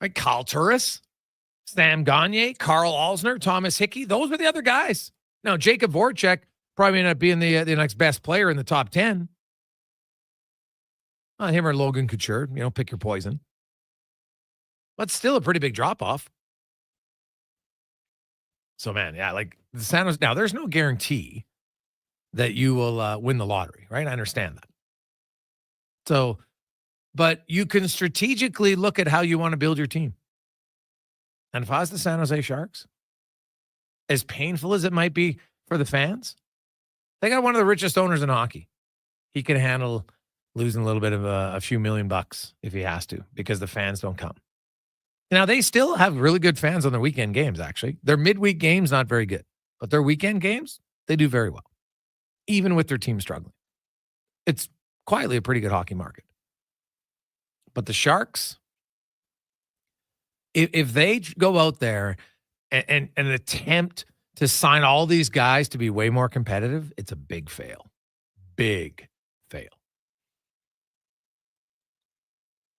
Right? Kyle Turris, Sam Gagner, Carl Alsner, Thomas Hickey. Those were the other guys. Now, Jacob Voracek probably ended up being the next best player in the top 10. Him or Logan Couture, pick your poison. But still a pretty big drop-off. So, man, yeah, like the San Jose. Now, there's no guarantee that you will win the lottery, right? I understand that. So, but you can strategically look at how you want to build your team. And if I was the San Jose Sharks, as painful as it might be for the fans, they got one of the richest owners in hockey. He can handle losing a little bit of a few $1 million if he has to, because the fans don't come. Now, they still have really good fans on their weekend games, actually. Their midweek games, not very good. But their weekend games, they do very well, even with their team struggling. It's quietly a pretty good hockey market. But the Sharks, if they go out there and attempt to sign all these guys to be way more competitive, it's a big fail. Big fail.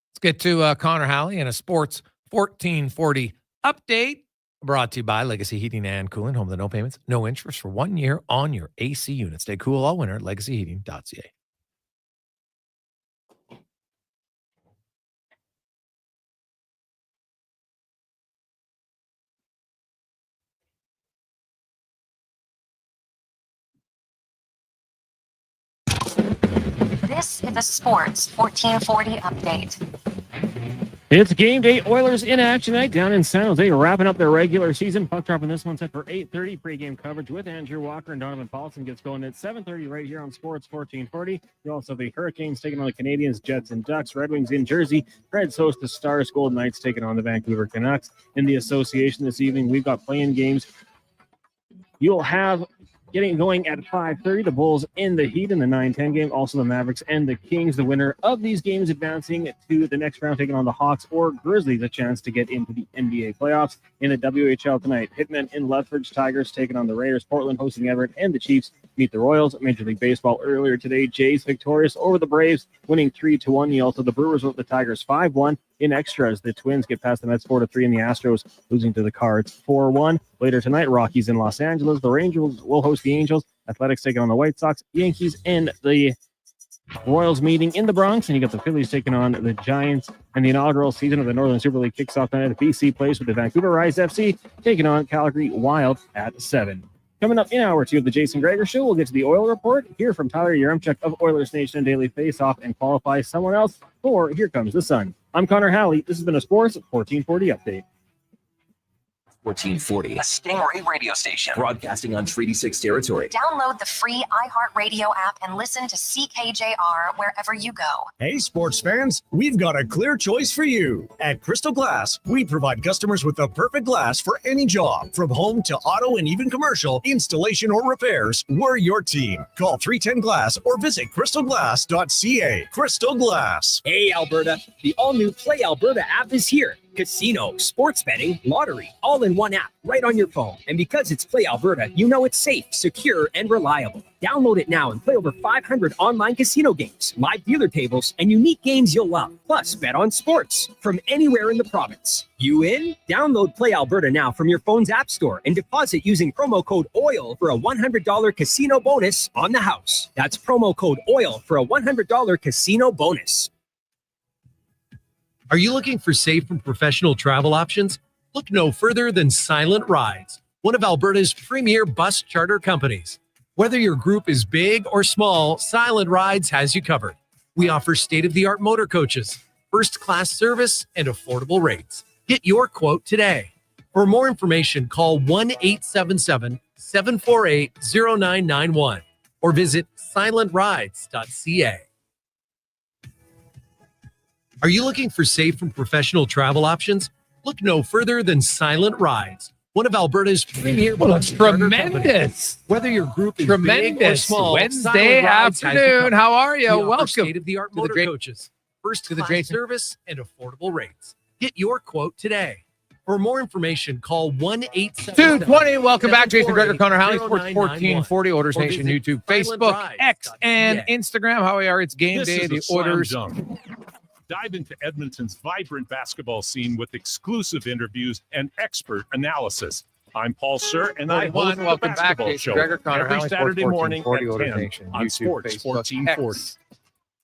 Let's get to Connor Halley and a Sports 1440 update brought to you by Legacy Heating and Cooling, home of the no payments, no interest for 1 year on your AC unit. Stay cool all winter at legacyheating.ca. This is a Sports 1440 update. It's game day. Oilers in action tonight down in San Jose, wrapping up their regular season. Puck drop in this one set for 8:30. Pregame coverage with Andrew Walker and Donovan Paulson gets going at 7:30 right here on Sports 1440. You also have the Hurricanes taking on the Canadiens, Jets, and Ducks. Red Wings in Jersey. Preds host the Stars. Golden Knights taking on the Vancouver Canucks. In the association this evening, we've got playing games. You'll have getting going at 5:30, the Bulls in the Heat in the 9-10 game. Also the Mavericks and the Kings. The winner of these games advancing to the next round, taking on the Hawks or Grizzlies, a chance to get into the NBA playoffs. In the WHL tonight, Hitmen in Lethbridge, Tigers taking on the Raiders. Portland hosting Everett, and the Chiefs meet the Royals. Major League Baseball earlier today, Jays victorious over the Braves, winning 3-1. Also, the Brewers with the Tigers 5-1. In extras, the Twins get past the Mets 4-3, and the Astros losing to the Cards 4-1. Later tonight, Rockies in Los Angeles. The Rangers will host the Angels. Athletics taking on the White Sox. Yankees and the Royals meeting in the Bronx, and you got the Phillies taking on the Giants. And the inaugural season of the Northern Super League kicks off tonight at BC Place with the Vancouver Rise FC taking on Calgary Wild at 7. Coming up in hour 2 of the Jason Gregor Show, we'll get to the Oil Report, hear from Tyler Yaremchuk of Oilers Nation Daily Faceoff, and qualify someone else for Here Comes the Sun. I'm Connor Halley. This has been a Sports 1440 update. 1440, a Stingray radio station broadcasting on Treaty 6 territory. Download the free iHeartRadio app and listen to CKJR wherever you go. Hey, sports fans, we've got a clear choice for you. At Crystal Glass, we provide customers with the perfect glass for any job. From home to auto and even commercial, installation or repairs, we're your team. Call 310-GLASS or visit crystalglass.ca. Crystal Glass. Hey, Alberta, the all-new Play Alberta app is here. Casino, sports betting, lottery, all in one app, right on your phone. And because it's Play Alberta, you know it's safe, secure, and reliable. Download it now and play over 500 online casino games, live dealer tables, and unique games you'll love. Plus, bet on sports from anywhere in the province. You in? Download Play Alberta now from your phone's app store and deposit using promo code OIL for a $100 casino bonus on the house. That's promo code OIL for a $100 casino bonus. Are you looking for safe and professional travel options? Look no further than Silent Rides, one of Alberta's premier bus charter companies. Whether your group is big or small, Silent Rides has you covered. We offer state-of-the-art motor coaches, first-class service, and affordable rates. Get your quote today. For more information, call 1-877-748-0991 or visit silentrides.ca. Are you looking for safe and professional travel options? Look no further than Silent Rides, one of Alberta's premier. Well, that's tremendous. Whether your group is big or small, Wednesday afternoon. How are you? Welcome state-of-the-art motor coaches, first-class service, and affordable rates. Get your quote today. For more information, call 1-877-220. Welcome back, Jason Gregor, Connor Halley, Sports 1440, Oilers Nation, YouTube, Facebook, X, and Instagram. How we are? It's game day. The Oilers. Dive into Edmonton's vibrant basketball scene with exclusive interviews and expert analysis. I'm Paul Sir, and I host the Welcome back, Basketball Jason Show Gregor, Connor every Halley, Saturday Sports morning 1440, at 10 Nation, on YouTube, Sports Facebook, 1440. X.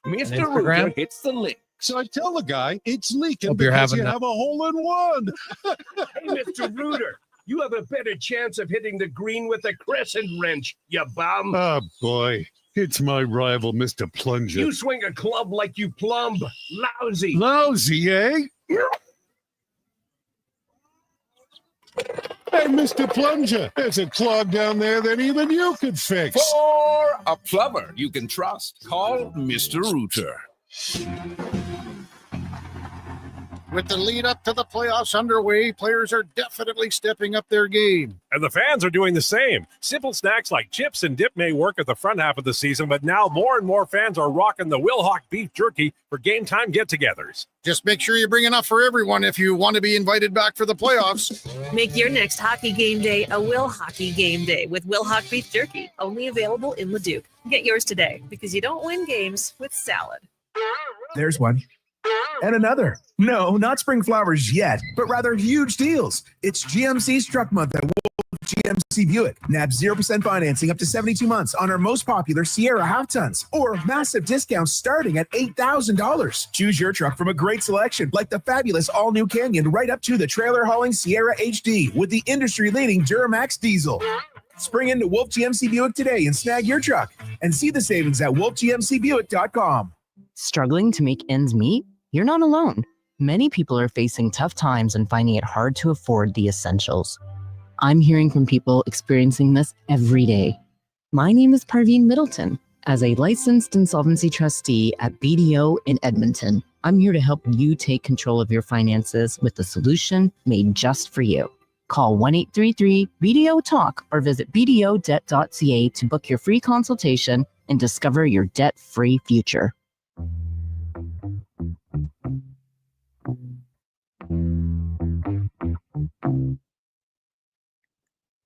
Mr. Instagram. Ruger hits the lick. So I tell the guy it's leaking Hope you're because having you that. have a hole in one. Hey, Mr. Reuter, you have a better chance of hitting the green with a crescent wrench, you bum. Oh, boy. It's my rival, Mr. Plunger. You swing a club like you plumb. Lousy. Lousy, eh? Hey, Mr. Plunger, there's a clog down there that even you could fix. For a plumber you can trust, call Mr. Reuter. With the lead up to the playoffs underway, players are definitely stepping up their game. And the fans are doing the same. Simple snacks like chips and dip may work at the front half of the season, but now more and more fans are rocking the Wilhauk beef jerky for game time get-togethers. Just make sure you bring enough for everyone if you want to be invited back for the playoffs. Make your next hockey game day a Will Hockey game day with Wilhauk beef jerky, only available in Leduc. Get yours today because you don't win games with salad. There's one. And another. No, not spring flowers yet, but rather huge deals. It's GMC's Truck Month at Wolf GMC Buick. Nab 0% financing up to 72 months on our most popular Sierra half-tons, or massive discounts starting at $8,000. Choose your truck from a great selection, like the fabulous all-new Canyon, right up to the trailer-hauling Sierra HD with the industry-leading Duramax diesel. Spring into Wolf GMC Buick today and snag your truck, and see the savings at wolfgmcbuick.com. Struggling to make ends meet? You're not alone. Many people are facing tough times and finding it hard to afford the essentials. I'm hearing from people experiencing this every day. My name is Parveen Middleton. As a licensed insolvency trustee at BDO in Edmonton, I'm here to help you take control of your finances with a solution made just for you. Call 1-833-BDO-TALK or visit bdodebt.ca to book your free consultation and discover your debt-free future.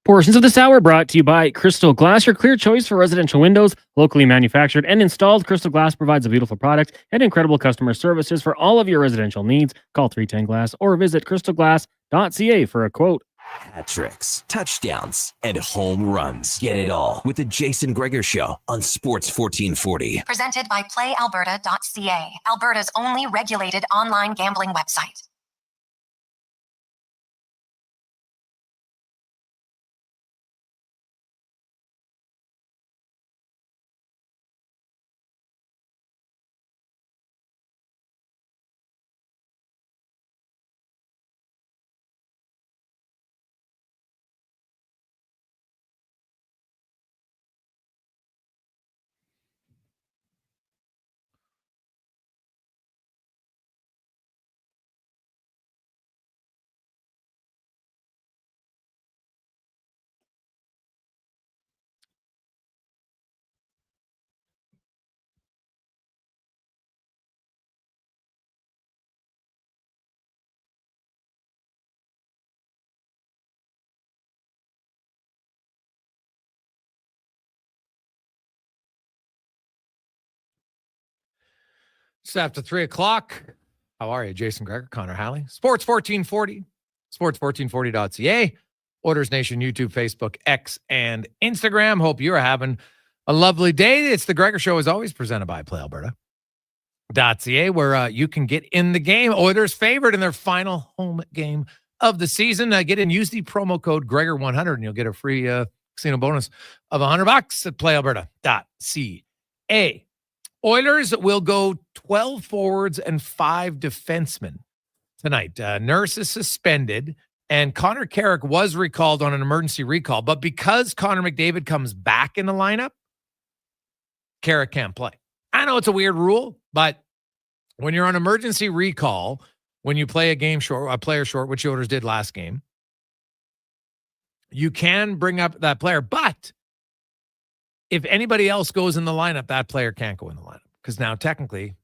Portions of this hour brought to you by Crystal Glass, your clear choice for residential windows. Locally manufactured and installed, Crystal Glass provides a beautiful product and incredible customer services for all of your residential needs. Call 310 Glass or visit crystalglass.ca for a quote. Hat tricks, touchdowns, and home runs. Get it all with the Jason Gregor Show on Sports 1440. Presented by PlayAlberta.ca, Alberta's only regulated online gambling website. Just after 3 o'clock. How are you? Jason Gregor, Connor Halley, Sports 1440, sports1440.ca, Oilers Nation, YouTube, Facebook, X, and Instagram. Hope you're having a lovely day. It's the Gregor Show, as always, presented by PlayAlberta.ca, where you can get in the game. Oilers favored in their final home game of the season. Get in, use the promo code Gregor100, and you'll get a free casino bonus of $100 at PlayAlberta.ca. Oilers will go 12 forwards and 5 defensemen tonight. Nurse is suspended, and Connor Carrick was recalled on an emergency recall. But because Connor McDavid comes back in the lineup, Carrick can't play. I know it's a weird rule, but when you're on emergency recall, when you play a game short, a player short, which the Oilers did last game, you can bring up that player, but if anybody else goes in the lineup, that player can't go in the lineup because now technically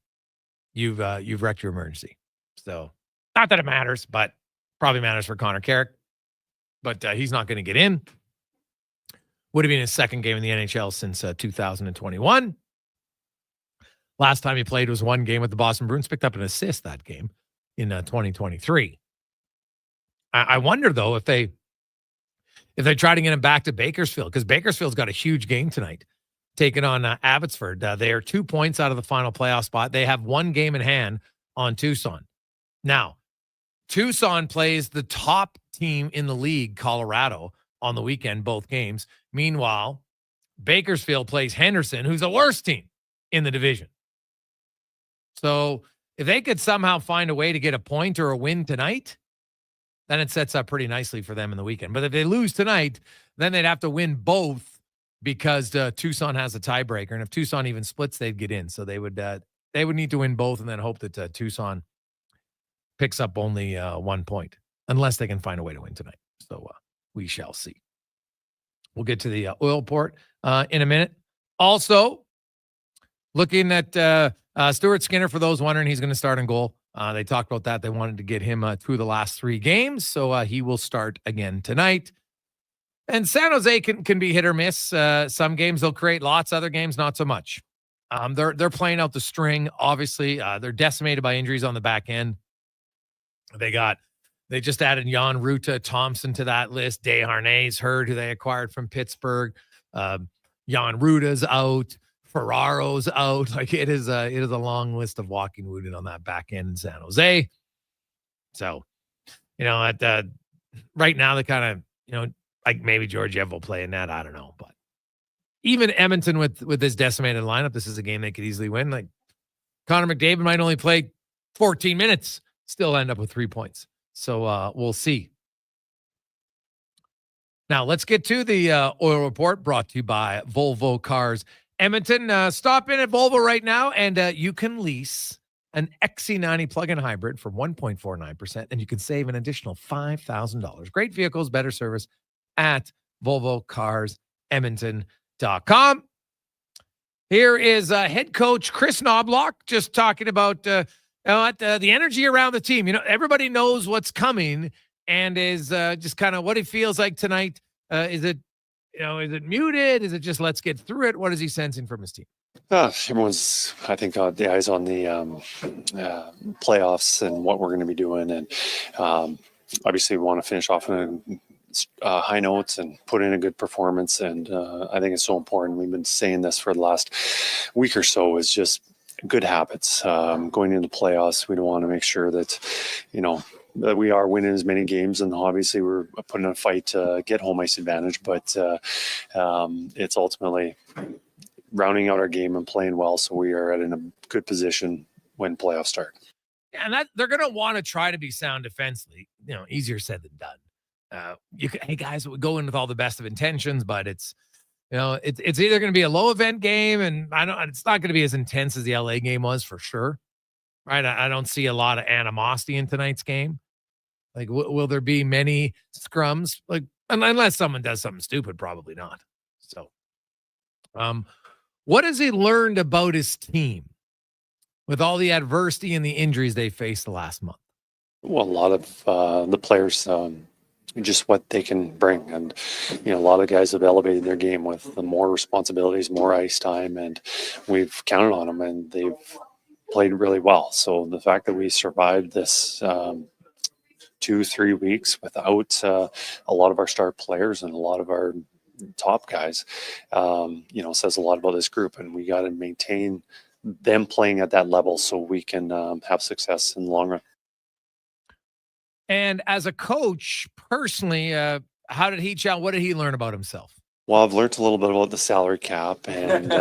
you've wrecked your emergency. So not that it matters, but probably matters for Connor Carrick. But he's not going to get in. Would have been his second game in the NHL since 2021. Last time he played was one game with the Boston Bruins. Picked up an assist that game in 2023. I wonder though if they try to get him back to Bakersfield, because Bakersfield's got a huge game tonight, taking on Abbotsford. They are 2 points out of the final playoff spot. They have one game in hand on Tucson. Now, Tucson plays the top team in the league, Colorado, on the weekend, both games. Meanwhile, Bakersfield plays Henderson, who's the worst team in the division. So if they could somehow find a way to get a point or a win tonight, then it sets up pretty nicely for them in the weekend. But if they lose tonight, then they'd have to win both because Tucson has a tiebreaker. And if Tucson even splits, they'd get in. So they would need to win both and then hope that Tucson picks up only 1 point, unless they can find a way to win tonight. So we shall see. We'll get to the oil port in a minute. Also, looking at Stuart Skinner, for those wondering, he's going to start in goal. They talked about that. They wanted to get him through the last 3 games, so he will start again tonight. And San Jose can be hit or miss. Some games they'll create lots, other games not so much. They're playing out the string. Obviously, they're decimated by injuries on the back end. They just added Jan Ruta Thompson to that list. Desharnais hurt, who they acquired from Pittsburgh. Jan Ruta's out. Ferraro's out. Like it is a long list of walking wounded on that back end in San Jose. So, at right now they kind of, like maybe Georgiev will play in that. I don't know, but even Edmonton with this decimated lineup, this is a game they could easily win. Like Connor McDavid might only play 14 minutes still end up with 3 points. So we'll see. Now let's get to the oil report brought to you by Volvo Cars Edmonton. Stop in at Volvo right now and you can lease an XC90 plug-in hybrid for 1.49%, and you can save an additional $5,000. Great vehicles, better service at VolvoCarsEdmonton.com. Here is head coach Chris Knobloch just talking about the energy around the team. Everybody knows what's coming, and is just kind of what it feels like tonight. Is it muted? Is it just let's get through it? What is he sensing from his team? Everyone's, I think, the eyes on the playoffs and what we're going to be doing. And obviously we want to finish off on high notes and put in a good performance. And I think it's so important. We've been saying this for the last week or so, is just good habits. Going into playoffs, we don't want to make sure that, that we are winning as many games, and obviously we're putting in a fight to get home ice advantage, but it's ultimately rounding out our game and playing well, so we are in a good position when playoffs start. Yeah, and that they're going to want to try to be sound defensively. Easier said than done. Hey guys, we go in with all the best of intentions, but it's either going to be a low event game, and it's not going to be as intense as the LA game was for sure. Right? I don't see a lot of animosity in tonight's game. Like, will there be many scrums? Like, unless someone does something stupid, probably not. So, what has he learned about his team with all the adversity and the injuries they faced the last month? Well, a lot of the players, just what they can bring. And, a lot of guys have elevated their game with more responsibilities, more ice time, and we've counted on them, and they've played really well. So the fact that we survived this 2-3 weeks without a lot of our star players and a lot of our top guys, says a lot about this group, and we got to maintain them playing at that level so we can have success in the long run. And as a coach, personally, how did he challenge? What did he learn about himself? Well, I've learned a little bit about the salary cap and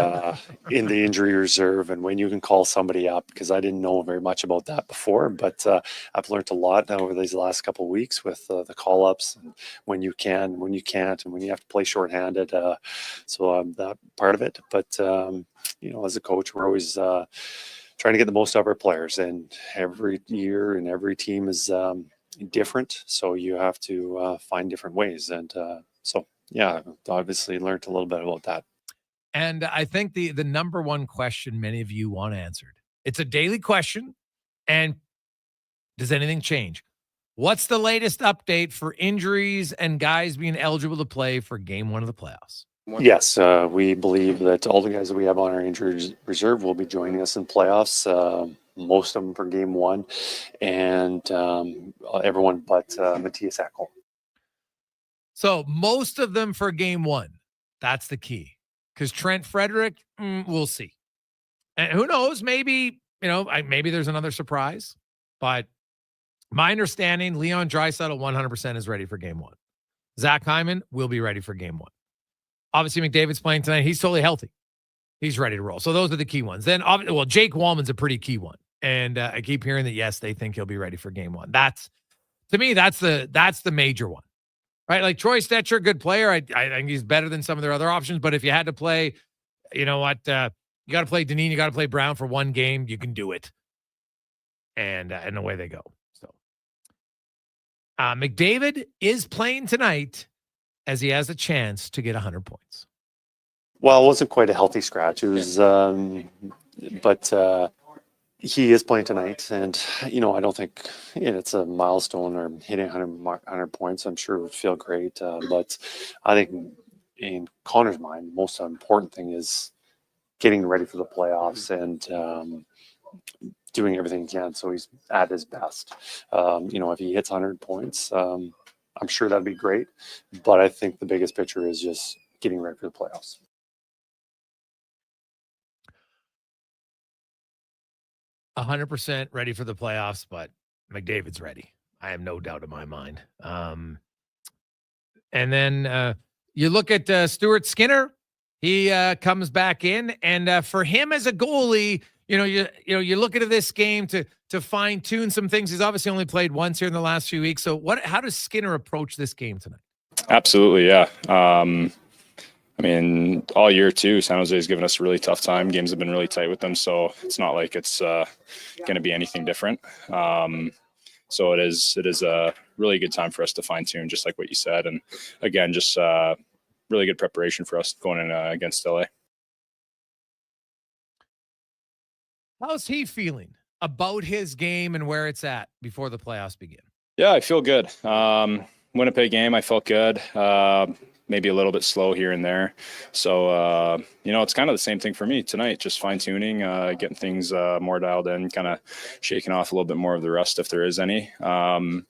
in the injury reserve and when you can call somebody up, because I didn't know very much about that before, but I've learned a lot over these last couple of weeks with the call ups and when you can, when you can't, and when you have to play shorthanded. So I'm that part of it. But, as a coach, we're always trying to get the most out of our players, and every year and every team is different. So you have to find different ways. And yeah, obviously learned a little bit about that. And I think the number one question many of you want answered, it's a daily question. And does anything change? What's the latest update for injuries and guys being eligible to play for game one of the playoffs? Yes, we believe that all the guys that we have on our injury reserve will be joining us in playoffs. Most of them for game one, and everyone but Matthias Ekholm. So most of them for game one. That's the key. Because Trent Frederick, we'll see. And who knows? Maybe, maybe there's another surprise. But my understanding, Leon Draisaitl 100% is ready for game one. Zach Hyman will be ready for game one. Obviously, McDavid's playing tonight. He's totally healthy. He's ready to roll. So those are the key ones. Then, Jake Wallman's a pretty key one. And I keep hearing that, yes, they think he'll be ready for game one. To me, that's the major one. Right, like Troy Stetcher, good player. I think he's better than some of their other options. But if you had to play, you got to play Dineen, you got to play Brown for one game, you can do it. And away they go. So McDavid is playing tonight as he has a chance to get 100 points. Well, it wasn't quite a healthy scratch. It was, but he is playing tonight, and I don't think it's a milestone or hitting 100 points. I'm sure it would feel great, but I think in Connor's mind, the most important thing is getting ready for the playoffs and doing everything he can so he's at his best. If he hits 100 points, I'm sure that'd be great, but I think the biggest picture is just getting ready for the playoffs. 100% ready for the playoffs, but McDavid's ready. I have no doubt in my mind. And then you look at Stuart Skinner. He comes back in, and for him as a goalie, You look into this game to fine tune some things. He's obviously only played once here in the last few weeks. So how does Skinner approach this game tonight? Absolutely, yeah. All year too, San Jose has given us a really tough time. Games have been really tight with them, so it's not like it's going to be anything different. So it is a really good time for us to fine tune, just like what you said. And again, just really good preparation for us going in against LA. How's he feeling about his game and where it's at before the playoffs begin? Yeah, I feel good. Winnipeg game, I felt good. Maybe a little bit slow here and there. So, it's kind of the same thing for me tonight, just fine tuning, getting things more dialed in, kind of shaking off a little bit more of the rust if there is any, and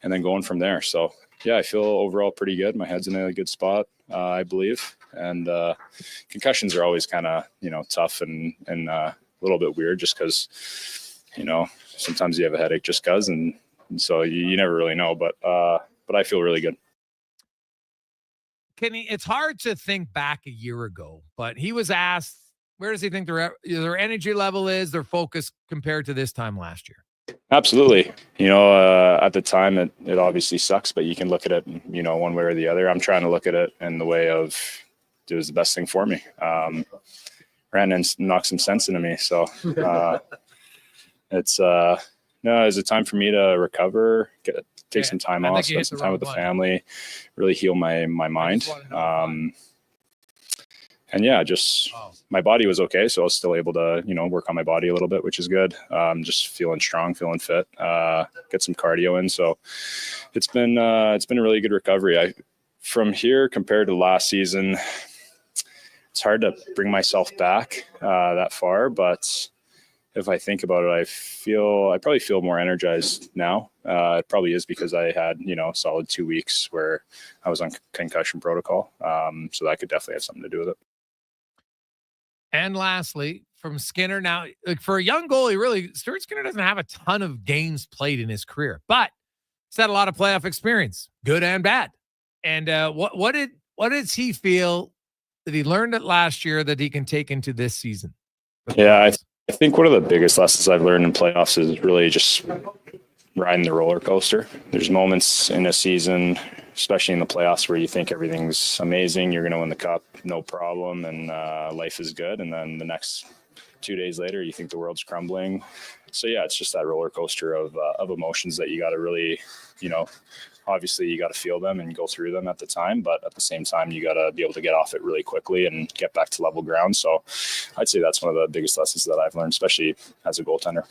then going from there. So, yeah, I feel overall pretty good. My head's in a good spot, I believe. And concussions are always kind of, tough and a little bit weird just because, sometimes you have a headache just because. And so you never really know. But I feel really good. Kenny, it's hard to think back a year ago, but he was asked, where does he think their energy level is, their focus compared to this time last year? Absolutely. At the time, it obviously sucks, but you can look at it, one way or the other. I'm trying to look at it in the way of it was the best thing for me. Ran and knocked some sense into me. So it's a time for me to recover, take some time off, spend some time with the family, really heal my mind. My body was okay. So I was still able to, work on my body a little bit, which is good. Just feeling strong, feeling fit, get some cardio in. So it's been a really good recovery. From here compared to last season, it's hard to bring myself back that far, but if I think about it, I probably feel more energized now. It probably is because I had, a solid 2 weeks where I was on concussion protocol. So that could definitely have something to do with it. And lastly, from Skinner, now, for a young goalie, really, Stuart Skinner doesn't have a ton of games played in his career, but he's had a lot of playoff experience, good and bad. And what does he feel that he learned it last year that he can take into this season? Yeah, I think one of the biggest lessons I've learned in playoffs is really just riding the roller coaster. There's moments in a season, especially in the playoffs, where you think everything's amazing, you're going to win the cup, no problem, and life is good. And then the next 2 days later, you think the world's crumbling. So yeah, it's just that roller coaster of emotions that you got to really, obviously you got to feel them and go through them at the time, but at the same time, you got to be able to get off it really quickly and get back to level ground. So I'd say that's one of the biggest lessons that I've learned, especially as a goaltender.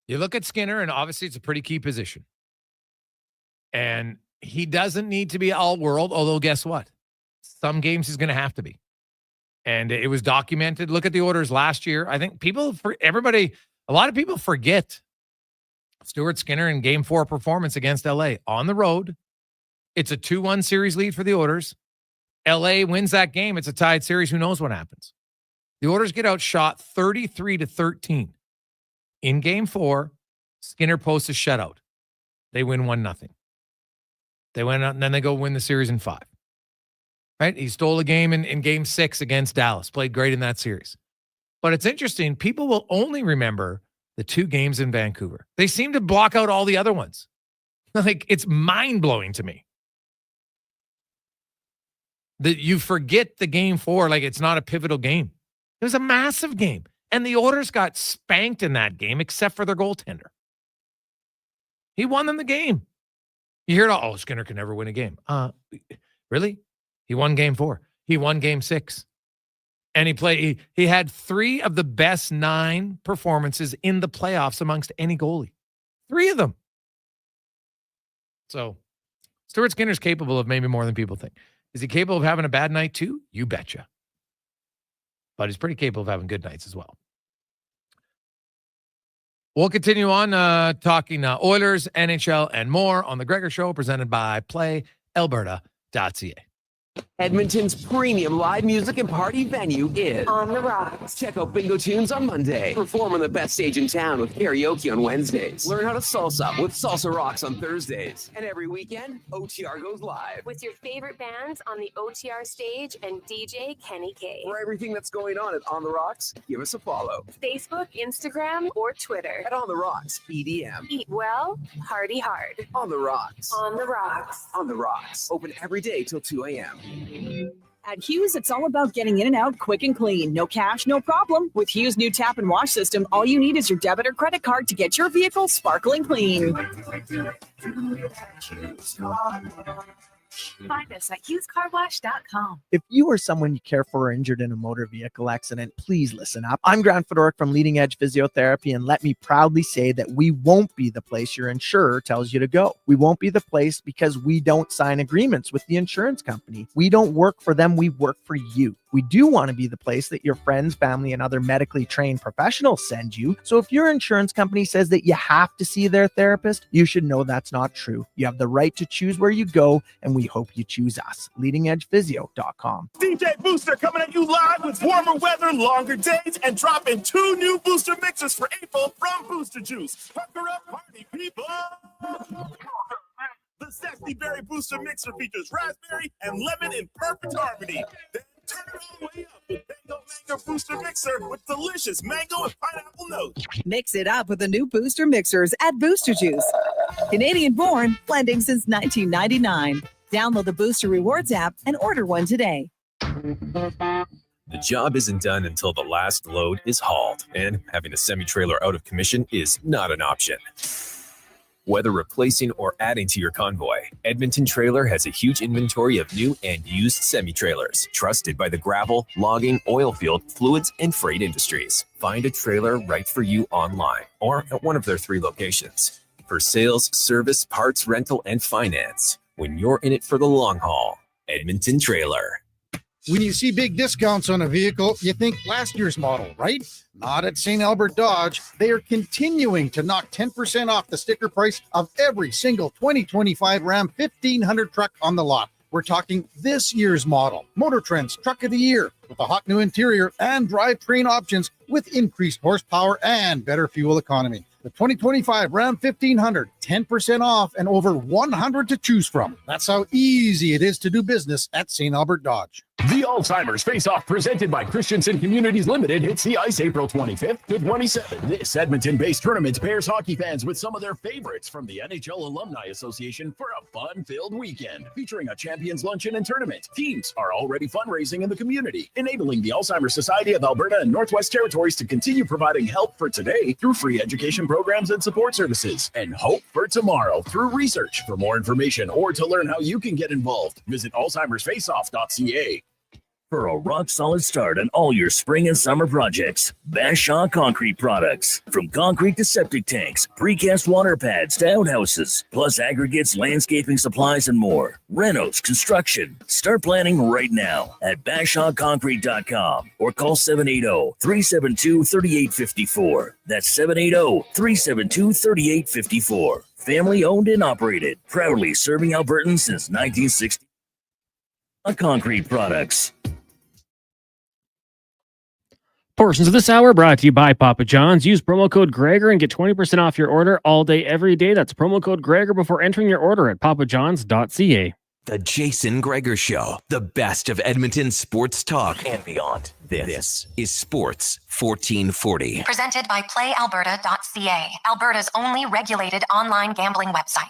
You look at Skinner, and obviously it's a pretty key position. And he doesn't need to be all world, although guess what? Some games he's going to have to be. And it was documented. Look at the orders last year. I think a lot of people forget Stuart Skinner in Game 4 performance against LA on the road. It's a 2-1 series lead for the Oilers. LA wins that game. It's a tied series. Who knows what happens? The Oilers get outshot 33-13. In Game 4, Skinner posts a shutout. They win 1-0. They went out, and then they go win the series in 5. Right? He stole a game in Game 6 against Dallas. Played great in that series. But it's interesting. People will only remember the 2 games in Vancouver. They seem to block out all the other ones. It's mind-blowing to me that you forget the Game 4 like it's not a pivotal game. It was a massive game. And the Oilers got spanked in that game except for their goaltender. He won them the game. You hear it all, Skinner can never win a game. Really? He won Game 4. He won Game 6. And he had 3 of the best 9 performances in the playoffs amongst any goalie. 3 of them. So Stuart Skinner's capable of maybe more than people think. Is he capable of having a bad night too? You betcha. But he's pretty capable of having good nights as well. We'll continue on talking Oilers, NHL, and more on The Gregor Show, presented by PlayAlberta.ca. Edmonton's premium live music and party venue is On the Rocks. Check out Bingo Tunes on Monday. Perform on the best stage in town with karaoke on Wednesdays. Learn how to salsa with Salsa Rocks on Thursdays. And every weekend, OTR goes live. With your favorite bands on the OTR stage and DJ Kenny K. For everything that's going on at On the Rocks, give us a follow. Facebook, Instagram, or Twitter. At On the Rocks, EDM. Eat well, party hard. On the Rocks. On the Rocks. On the Rocks. Open every day till 2 a.m. At Hughes, it's all about getting in and out quick and clean. No cash, no problem. With Hughes' new tap and wash system, all you need is your debit or credit card to get your vehicle sparkling clean. Find us at HughesCarWash.com. If you or someone you care for are injured in a motor vehicle accident, please listen up. I'm Grant Fedoruk from Leading Edge Physiotherapy, and let me proudly say that we won't be the place your insurer tells you to go. We won't be the place because we don't sign agreements with the insurance company. We don't work for them, we work for you. We do want to be the place that your friends, family, and other medically trained professionals send you. So if your insurance company says that you have to see their therapist, you should know that's not true. You have the right to choose where you go, and we hope you choose us. LeadingEdgePhysio.com. DJ Booster coming at you live with warmer weather, longer days, and dropping 2 new booster mixes for April from Booster Juice. Pucker up, party people! The Sexy Berry Booster Mixer features raspberry and lemon in perfect harmony. Then turn it all the way up with Mango Booster Mixer with delicious mango and pineapple notes. Mix it up with the new Booster Mixers at Booster Juice. Canadian born, blending since 1999. Download the Booster Rewards app and order one today. The job isn't done until the last load is hauled, and having a semi-trailer out of commission is not an option. Whether replacing or adding to your convoy, Edmonton Trailer has a huge inventory of new and used semi-trailers, trusted by the gravel, logging, oil field, fluids, and freight industries. Find a trailer right for you online or at one of their 3 locations. For sales, service, parts, rental, and finance, when you're in it for the long haul, Edmonton Trailer. When you see big discounts on a vehicle, you think last year's model, right? Not at St. Albert Dodge. They are continuing to knock 10% off the sticker price of every single 2025 Ram 1500 truck on the lot. We're talking this year's model. Motor Trend's Truck of the Year with a hot new interior and drivetrain options with increased horsepower and better fuel economy. The 2025 Ram 1500, 10% off and over 100 to choose from. That's how easy it is to do business at St. Albert Dodge. The Alzheimer's Face-Off presented by Christensen Communities Limited hits the ice April 25th to 27th. This Edmonton-based tournament pairs hockey fans with some of their favorites from the NHL Alumni Association for a fun-filled weekend featuring a champions luncheon and tournament. Teams are already fundraising in the community, enabling the Alzheimer's Society of Alberta and Northwest Territories to continue providing help for today through free education programs and support services, and hope for tomorrow through research. For more information or to learn how you can get involved, visit alzheimersfaceoff.ca. For a rock-solid start on all your spring and summer projects, Bashaw Concrete Products. From concrete to septic tanks, precast water pads to outhouses, plus aggregates, landscaping supplies, and more. Renos Construction. Start planning right now at BashawConcrete.com or call 780-372-3854. That's 780-372-3854. Family-owned and operated. Proudly serving Albertans since 1960. Concrete Products. Portions of this hour brought to you by Papa John's. Use promo code Gregor and get 20% off your order all day, every day. That's promo code Gregor before entering your order at papajohns.ca. The Jason Gregor Show, the best of Edmonton sports talk and beyond. This is Sports 1440. Presented by PlayAlberta.ca, Alberta's only regulated online gambling website.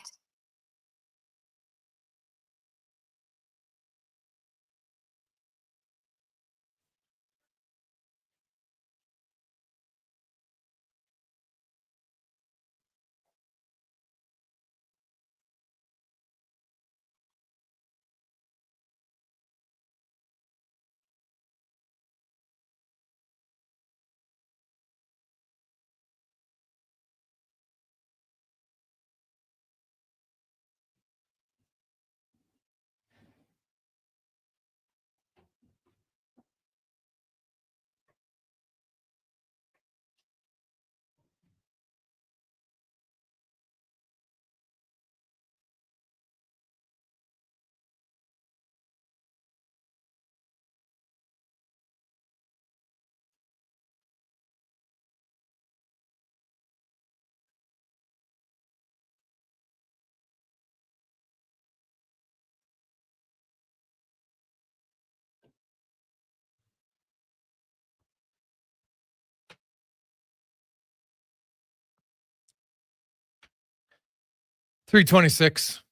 326.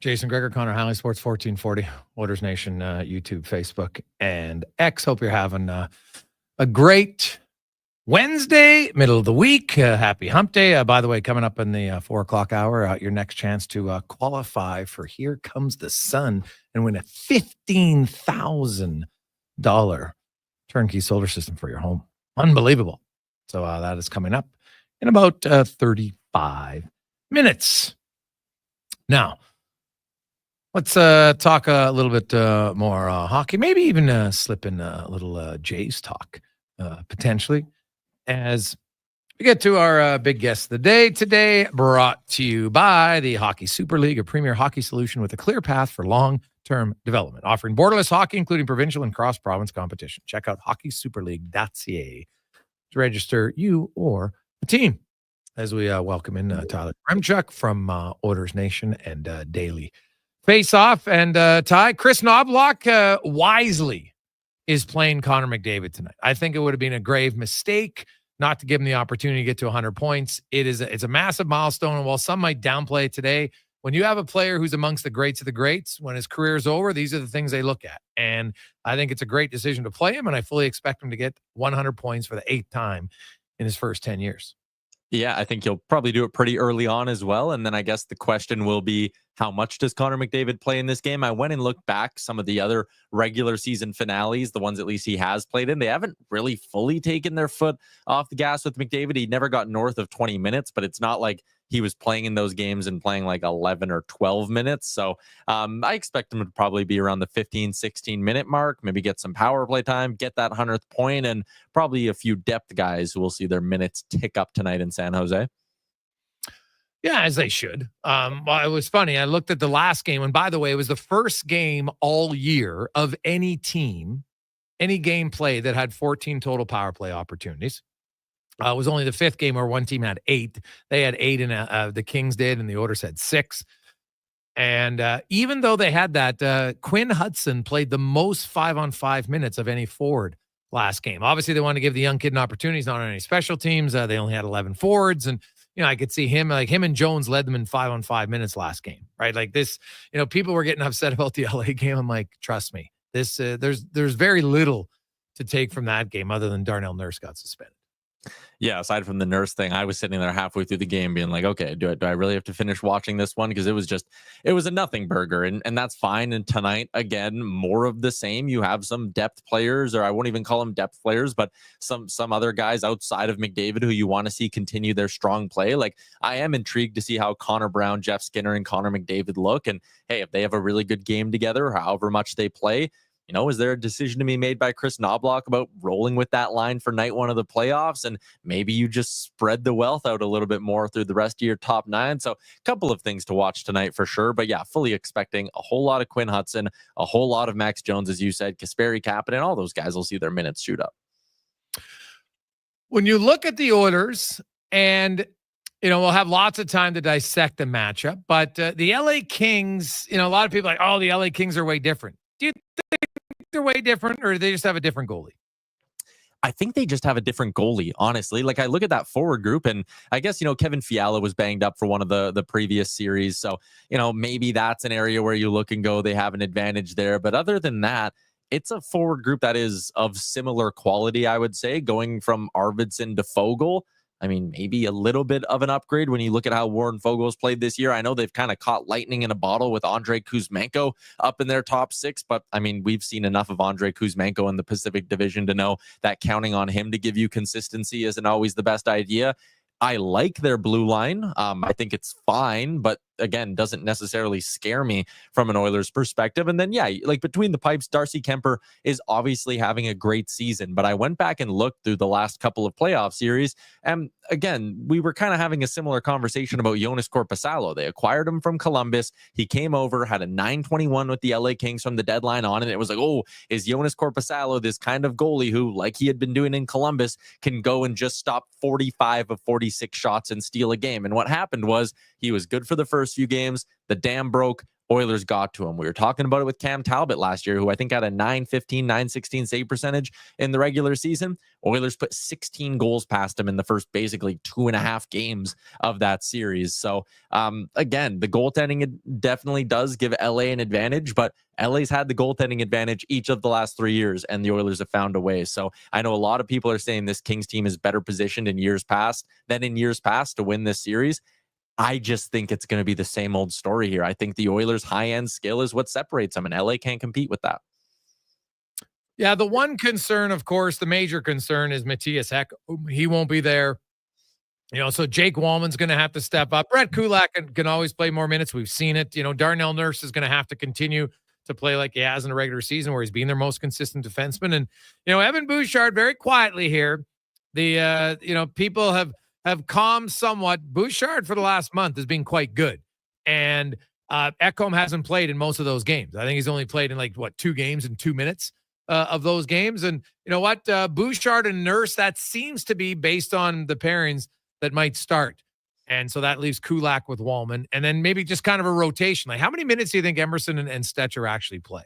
Jason Gregor, Connor Halley, Sports 1440, Oilers Nation, YouTube, Facebook, and X. Hope you're having a great Wednesday, middle of the week. Happy hump day. By the way, coming up in the 4 o'clock hour, your next chance to qualify for Here Comes the Sun and win a $15,000 turnkey solar system for your home. Unbelievable. So that is coming up in about 35 minutes. Now, let's talk a little bit more hockey, maybe even slip in a little Jays talk, potentially, as we get to our big guest of the day today, brought to you by the Hockey Super League, a premier hockey solution with a clear path for long-term development, offering borderless hockey, including provincial and cross-province competition. Check out hockeysuperleague.ca to register you or a team. As we welcome in Tyler Remchuk from Oilers Nation and Daily Face-Off. And Ty, Chris Knobloch wisely is playing Connor McDavid tonight. I think it would have been a grave mistake not to give him the opportunity to get to 100 points. It's a massive milestone, and while some might downplay it today, when you have a player who's amongst the greats of the greats, when his career is over, these are the things they look at. And I think it's a great decision to play him, and I fully expect him to get 100 points for the 8th time in his first 10 years. Yeah, I think he'll probably do it pretty early on as well. And then I guess the question will be, how much does Connor McDavid play in this game? I went and looked back some of the other regular season finales, the ones at least he has played in. They haven't really fully taken their foot off the gas with McDavid. He never got north of 20 minutes, but it's not like he was playing in those games and playing like 11 or 12 minutes. So I expect him to probably be around the 15, 16 minute mark, maybe get some power play time, get that 100th point, and probably a few depth guys who will see their minutes tick up tonight in San Jose. Yeah, as they should. Well, it was funny. I looked at the last game, and by the way, it was the first game all year of any team, any game play that had 14 total power play opportunities. It was only the 5th game where one team had 8. They had 8, and the Kings did, and the Oilers had 6. And even though they had that, Quinn Hudson played the most 5-on-5 minutes of any forward last game. Obviously, they wanted to give the young kid an opportunity. He's not on any special teams. They only had 11 forwards, and I could see him and Jones led them in 5-on-5 minutes last game, right? Like this, people were getting upset about the LA game. I'm like, trust me, this there's very little to take from that game other than Darnell Nurse got suspended. Yeah, aside from the Nurse thing, I was sitting there halfway through the game being like, okay, do I really have to finish watching this one? Because it was a nothing burger, and that's fine. And tonight, again, more of the same. You have some depth players, or I won't even call them depth players, but some other guys outside of McDavid who you want to see continue their strong play. Like, I am intrigued to see how Connor Brown, Jeff Skinner, and Connor McDavid look. And hey, if they have a really good game together, however much they play, is there a decision to be made by Chris Knobloch about rolling with that line for night 1 of the playoffs? And maybe you just spread the wealth out a little bit more through the rest of your top 9. So a couple of things to watch tonight for sure. But yeah, fully expecting a whole lot of Quinn Hudson, a whole lot of Max Jones, as you said, Kasperi Kapanen, all those guys will see their minutes shoot up. When you look at the Oilers, and we'll have lots of time to dissect the matchup, but the LA Kings, a lot of people are like, oh, the LA Kings are way different. Do you think they're way different, or do they just have a different goalie? I think they just have a different goalie, honestly. Like, I look at that forward group, and I guess, Kevin Fiala was banged up for one of the previous series. So, maybe that's an area where you look and go, they have an advantage there. But other than that, it's a forward group that is of similar quality, I would say, going from Arvidsson to Fogle. I mean, maybe a little bit of an upgrade when you look at how Warren Fogel's played this year. I know they've kind of caught lightning in a bottle with Andrei Kuzmenko up in their top 6, but I mean, we've seen enough of Andrei Kuzmenko in the Pacific Division to know that counting on him to give you consistency isn't always the best idea. I like their blue line. I think it's fine, but again, doesn't necessarily scare me from an Oilers perspective. And then, yeah, like between the pipes, Darcy Kemper is obviously having a great season. But I went back and looked through the last couple of playoff series. And again, we were kind of having a similar conversation about Jonas Korpisalo. They acquired him from Columbus. He came over, had a 921 with the LA Kings from the deadline on. And it was like, oh, is Jonas Korpisalo this kind of goalie who, like he had been doing in Columbus, can go and just stop 45 of 46 shots and steal a game? And what happened was he was good for the first few games. The dam broke. Oilers got to him. We were talking about it with Cam Talbot last year, who I think had a 915, 916 save percentage in the regular season. Oilers put 16 goals past him in the first basically 2.5 games of that series. So again, the goaltending definitely does give LA an advantage, but LA's had the goaltending advantage each of the last 3 years, and the Oilers have found a way. So I know a lot of people are saying this Kings team is better positioned in years past to win this series. I just think it's going to be the same old story here. I think the Oilers' high-end skill is what separates them, and LA can't compete with that. Yeah, the one concern, of course, the major concern is Matthias Ekholm. He won't be there. So Jake Wallman's going to have to step up. Brett Kulak can always play more minutes. We've seen it. Darnell Nurse is going to have to continue to play like he has in a regular season, where he's been their most consistent defenseman. And, Evan Bouchard, very quietly here, people have calmed somewhat. Bouchard for the last month has been quite good. And Ekholm hasn't played in most of those games. I think he's only played in 2 games in 2 minutes of those games. And you know what? Bouchard and Nurse, that seems to be based on the pairings that might start. And so that leaves Kulak with Wallman. And then maybe just kind of a rotation. How many minutes do you think Emerson and Stetcher actually play?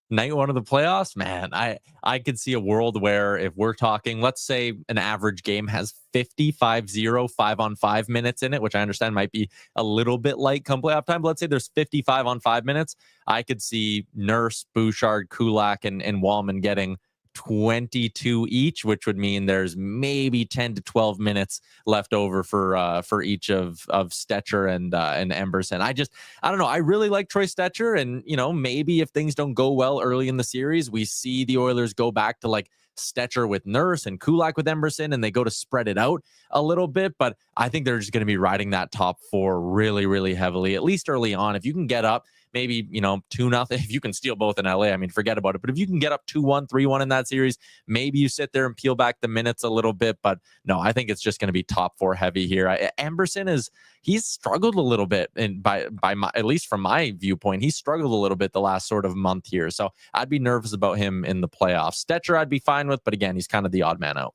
Night one of the playoffs, man, I could see a world where if we're talking, let's say an average game has 5-on-5 minutes in it, which I understand might be a little bit light come playoff time. But let's say there's 55-on-5 minutes. I could see Nurse, Bouchard, Kulak, and Wallman getting 22 each, which would mean there's maybe 10 to 12 minutes left over for each of Stetcher and Emberson. I don't know. I really like Troy Stetcher, and maybe if things don't go well early in the series, we see the Oilers go back to Stetcher with Nurse and Kulak with Emberson, and they go to spread it out a little bit. But I think they're just going to be riding that top 4 really, really heavily, at least early on. If you can get up, maybe 2-0. If you can steal both in LA, I mean, forget about it. But if you can get up 2-1, 3-1 in that series, maybe you sit there and peel back the minutes a little bit. But no, I think it's just going to be top 4 heavy here. Emberson he's struggled a little bit, and at least from my viewpoint, he's struggled a little bit the last sort of month here. So I'd be nervous about him in the playoffs. Stetcher I'd be fine with, but again, he's kind of the odd man out.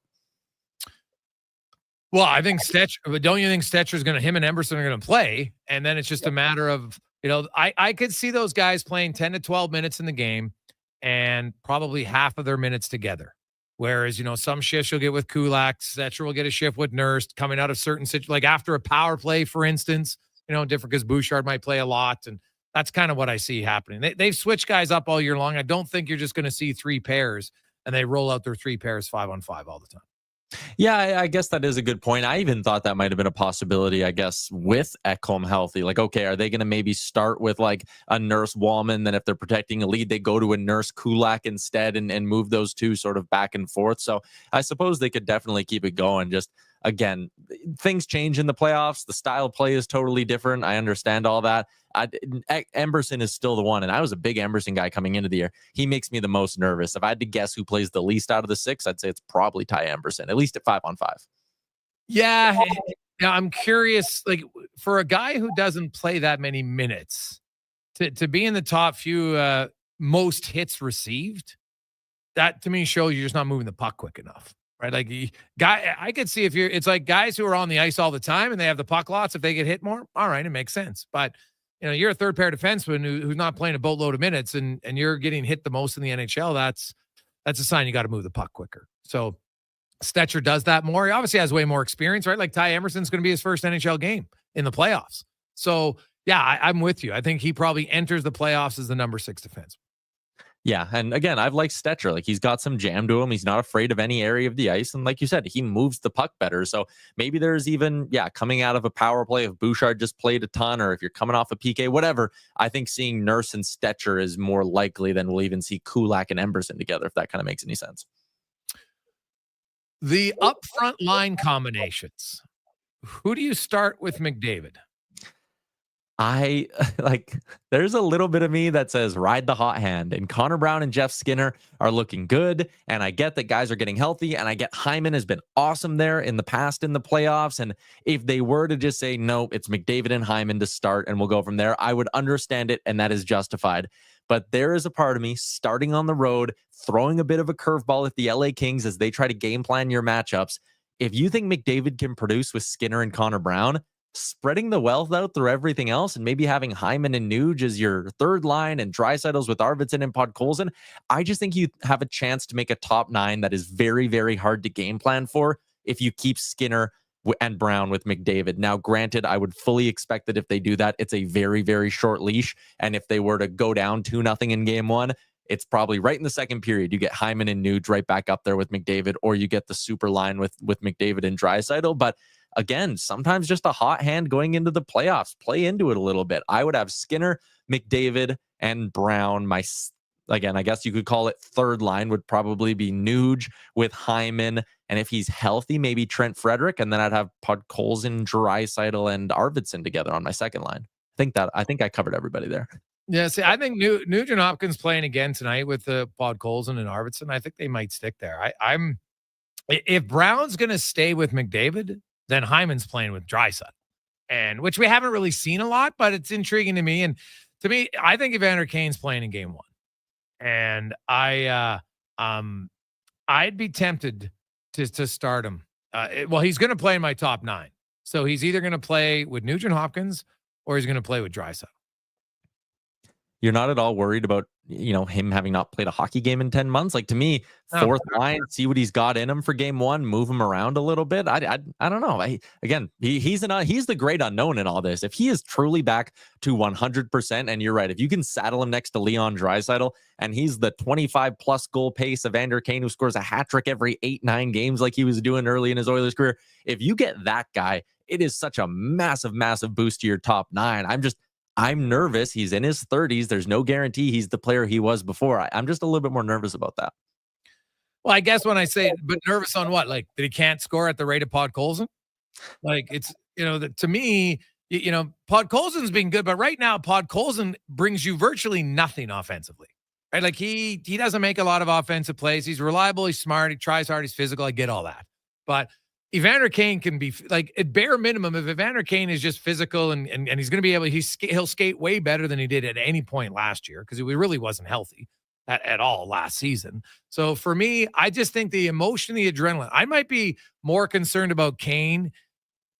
Well, I think Stetcher, but don't you think Stetcher's him and Emberson are going to play? And then it's just a matter of, I could see those guys playing 10 to 12 minutes in the game and probably half of their minutes together. Whereas, some shifts you'll get with Kulak, Stetcher will get a shift with Nurse coming out of certain situations, like after a power play, for instance, different because Bouchard might play a lot. And that's kind of what I see happening. They've switched guys up all year long. I don't think you're just going to see 3 pairs and they roll out their 3 pairs 5-on-5 all the time. Yeah, I guess that is a good point. I even thought that might have been a possibility, I guess, with Ekholm healthy. Okay, are they going to maybe start with a Nurse Wallman? Then if they're protecting a lead, they go to a Nurse Kulak instead and move those two sort of back and forth. So I suppose they could definitely keep it going. Just, again, things change in the playoffs. The style of play is totally different. I understand all that. Emberson is still the one, and I was a big Emberson guy coming into the year. He makes me the most nervous. If I had to guess who plays the least out of the 6, I'd say it's probably Ty Emberson, at least at 5-on-5. Yeah, I'm curious, for a guy who doesn't play that many minutes, to be in the top few most hits received, that to me shows you're just not moving the puck quick enough. Right, I could see it's like guys who are on the ice all the time and they have the puck lots. If they get hit more, all right, it makes sense. But you're a third pair defenseman who's not playing a boatload of minutes, and you're getting hit the most in the NHL. That's a sign you got to move the puck quicker. So Stetcher does that more. He obviously has way more experience, right? Like Ty Emerson's going to be his first NHL game in the playoffs. So yeah, I'm with you. I think he probably enters the playoffs as the number 6 defenseman. Yeah, and again, I've liked Stetcher. He's got some jam to him. He's not afraid of any area of the ice. And like you said, he moves the puck better. So maybe there's even, coming out of a power play, if Bouchard just played a ton, or if you're coming off a PK, whatever, I think seeing Nurse and Stetcher is more likely than we'll even see Kulak and Emberson together, if that kind of makes any sense. The upfront line combinations. Who do you start with McDavid? There's a little bit of me that says ride the hot hand, and Connor Brown and Jeff Skinner are looking good. And I get that guys are getting healthy, and I get Hyman has been awesome there in the past in the playoffs. And if they were to just say, no, it's McDavid and Hyman to start and we'll go from there, I would understand it. And that is justified. But there is a part of me starting on the road, throwing a bit of a curveball at the LA Kings as they try to game plan your matchups. If you think McDavid can produce with Skinner and Connor Brown, spreading the wealth out through everything else and maybe having Hyman and Nuge as your third line and Draisaitl's with Arvidsson and Podkolzin, I just think you have a chance to make a top 9 that is very, very hard to game plan for if you keep Skinner and Brown with McDavid. Now, granted, I would fully expect that if they do that, it's a very, very short leash. And if they were to go down 2-0 in game 1, it's probably right in the second period. You get Hyman and Nuge right back up there with McDavid, or you get the super line with McDavid and Draisaitl. But again, sometimes just a hot hand going into the playoffs. Play into it a little bit. I would have Skinner, McDavid, and Brown. Again, I guess you could call it third line would probably be Nuge with Hyman. And if he's healthy, maybe Trent Frederick. And then I'd have Podkolzin, Draisaitl, and Arvidsson together on my second line. I think I covered everybody there. Yeah, see, I think Nugent Hopkins playing again tonight with the Podkolzin and Arvidsson. I think they might stick there. If Brown's going to stay with McDavid, then Hyman's playing with Draisaitl, and which we haven't really seen a lot, but it's intriguing to me. And to me, I think Evander Kane's playing in game 1, and I'd be tempted to start him. Well, he's going to play in my top 9, so he's either going to play with Nugent Hopkins or he's going to play with Draisaitl. You're not at all worried about, him having not played a hockey game in 10 months? Like, to me, fourth line, see what he's got in him for game 1, move him around a little bit. I don't know. He's the great unknown in all this. If he is truly back to 100%, and you're right, if you can saddle him next to Leon Draisaitl, and he's the 25 plus goal pace of Evander Kane, who scores a hat trick every 8-9 games like he was doing early in his Oilers career. If you get that guy, it is such a massive, massive boost to your top 9. I'm nervous. He's in his 30s. There's no guarantee he's the player he was before. I'm just a little bit more nervous about that. Well, I guess when I say, but nervous on what? Like, that he can't score at the rate of Podkolzin? Like, it's, to me, Podkolzin's been good, but right now, Podkolzin brings you virtually nothing offensively. Right? Like, he doesn't make a lot of offensive plays. He's reliable. He's smart. He tries hard. He's physical. I get all that. But Evander Kane can be, like, at bare minimum, if Evander Kane is just physical and he's going to be able, he'll skate way better than he did at any point last year, because he really wasn't healthy at all last season. So for me, I just think the emotion, the adrenaline, I might be more concerned about Kane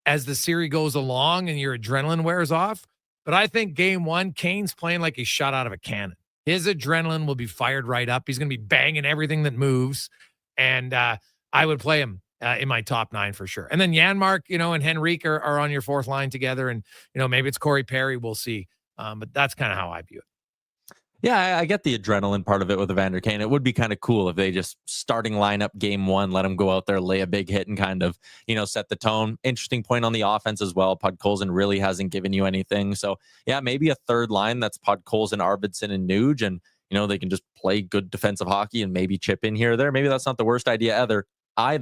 as the series goes along and your adrenaline wears off. But I think game 1, Kane's playing like he's shot out of a cannon. His adrenaline will be fired right up. He's going to be banging everything that moves. And I would play him in my top 9 for sure. And then Janmark, and Henrique are on your fourth line together. And, maybe it's Corey Perry. We'll see. But that's kind of how I view it. Yeah, I get the adrenaline part of it with Evander Kane. It would be kind of cool if they just starting lineup game 1, let him go out there, lay a big hit and kind of, set the tone. Interesting point on the offense as well. Podkolzin really hasn't given you anything. So yeah, maybe a third line that's Podkolzin, Arvidsson, and Nuge. And, they can just play good defensive hockey and maybe chip in here or there. Maybe that's not the worst idea either. I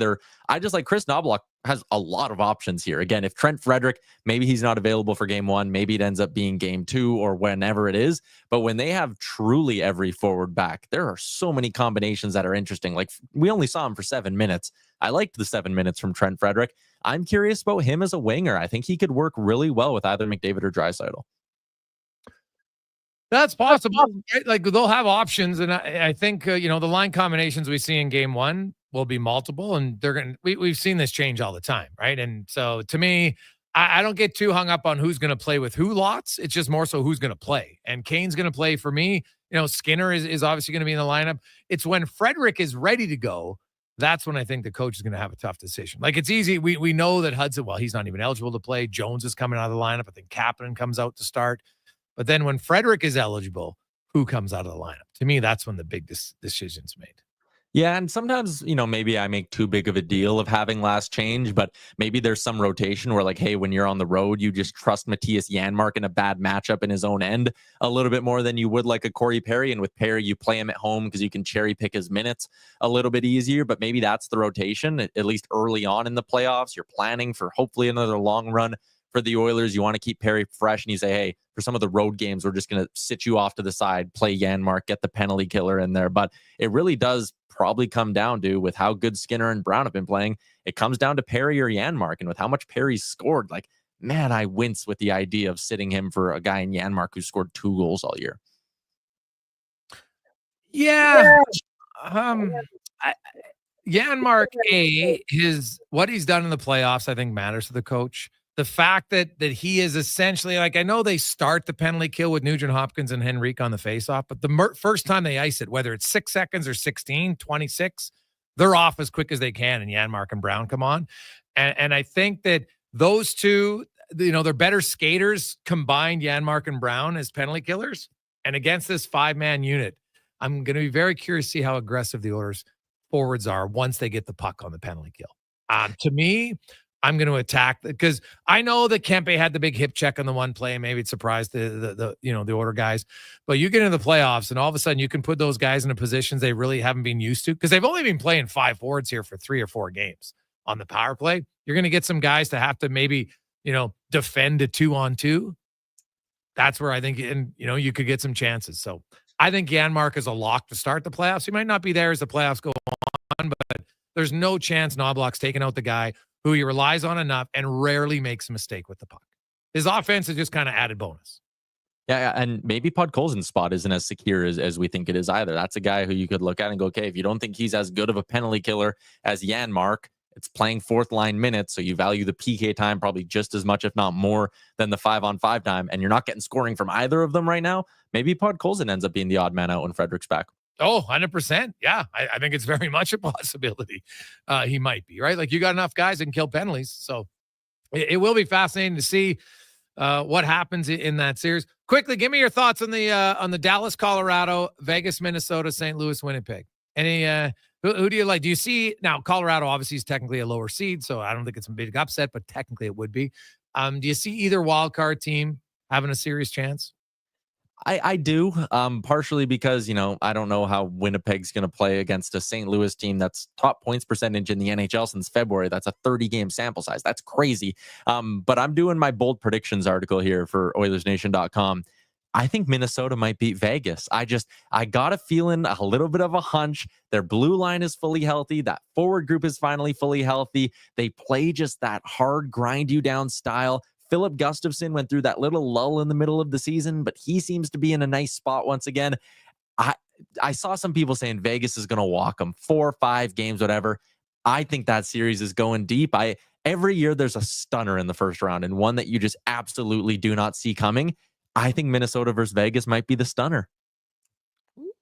just like Chris Knoblauch has a lot of options here. Again, if Trent Frederick, maybe he's not available for game 1, maybe it ends up being game 2 or whenever it is. But when they have truly every forward back, there are so many combinations that are interesting. Like, we only saw him for 7 minutes. I liked the 7 minutes from Trent Frederick. I'm curious about him as a winger. I think he could work really well with either McDavid or Draisaitl. That's possible. Right? Like, they'll have options. And I think, the line combinations we see in game 1 will be multiple, and we've seen this change all the time. Right. And so to me, I don't get too hung up on who's going to play with who lots. It's just more so who's going to play. And Kane's going to play for me. Skinner is obviously going to be in the lineup. It's when Frederick is ready to go. That's when I think the coach is going to have a tough decision. Like, it's easy. We know that Hudson, well, he's not even eligible to play. Jones is coming out of the lineup. I think Kapanen comes out to start. But then when Frederick is eligible, who comes out of the lineup? To me, that's when the big decision's made. Yeah, and sometimes, maybe I make too big of a deal of having last change, but maybe there's some rotation where, like, hey, when you're on the road, you just trust Matthias Janmark in a bad matchup in his own end a little bit more than you would like a Corey Perry. And with Perry, you play him at home because you can cherry pick his minutes a little bit easier. But maybe that's the rotation, at least early on in the playoffs. You're planning for hopefully another long run for the Oilers. You want to keep Perry fresh, and you say, hey, for some of the road games, we're just going to sit you off to the side, play Janmark, get the penalty killer in there. But it really does probably come down to, with how good Skinner and Brown have been playing, it comes down to Perry or Janmark. And with how much Perry's scored, like, man, I wince with the idea of sitting him for a guy in Janmark who scored 2 goals all year. Yeah. Janmark, what he's done in the playoffs, I think matters to the coach. the fact that he is essentially, like, I know they start the penalty kill with Nugent Hopkins and Henrique on the faceoff, but the first time they ice it, whether it's 6 seconds or 16, 26, they're off as quick as they can, and Janmark and Brown come on. And I think that those two, they're better skaters combined, Janmark and Brown, as penalty killers. And against this 5-man unit, I'm going to be very curious to see how aggressive the Oilers forwards are once they get the puck on the penalty kill. To me, I'm going to attack because I know that Kempe had the big hip check on the one play. Maybe it surprised the Oiler guys, but you get into the playoffs and all of a sudden you can put those guys into positions they really haven't been used to because they've only been playing 5 forwards here for 3 or 4 games on the power play. You're going to get some guys to have to maybe, defend a 2-on-2. That's where I think, you could get some chances. So I think Janmark is a lock to start the playoffs. He might not be there as the playoffs go on, but there's no chance Knobloch's taking out the guy who he relies on enough and rarely makes a mistake with the puck. His offense is just kind of added bonus. Yeah, and maybe Podkolzin's spot isn't as secure as we think it is either. That's a guy who you could look at and go, okay, if you don't think he's as good of a penalty killer as Janmark, it's playing 4th line minutes, so you value the PK time probably just as much, if not more, than the 5-on-5 time, and you're not getting scoring from either of them right now. Maybe Podkolzin ends up being the odd man out when Frederick's back. Oh, 100%. Yeah, I think it's very much a possibility. He might be, right? Like, you got enough guys that can kill penalties. So it will be fascinating to see what happens in that series. Quickly, give me your thoughts on the Dallas, Colorado, Vegas, Minnesota, St. Louis, Winnipeg. Any who do you like? Do you see now? Colorado obviously is technically a lower seed, so I don't think it's a big upset, but technically it would be. Do you see either wild card team having a serious chance? I do, partially because, I don't know how Winnipeg's going to play against a St. Louis team that's top points percentage in the NHL since February. That's a 30-game sample size. That's crazy. But I'm doing my bold predictions article here for OilersNation.com. I think Minnesota might beat Vegas. I got a feeling, a little bit of a hunch. Their blue line is fully healthy. That forward group is finally fully healthy. They play just that hard, grind you down style. Philip Gustafson went through that little lull in the middle of the season, but he seems to be in a nice spot once again. I saw some people saying Vegas is going to walk them 4 or 5 games, whatever. I think that series is going deep. Every year there's a stunner in the first round and one that you just absolutely do not see coming. I think Minnesota versus Vegas might be the stunner.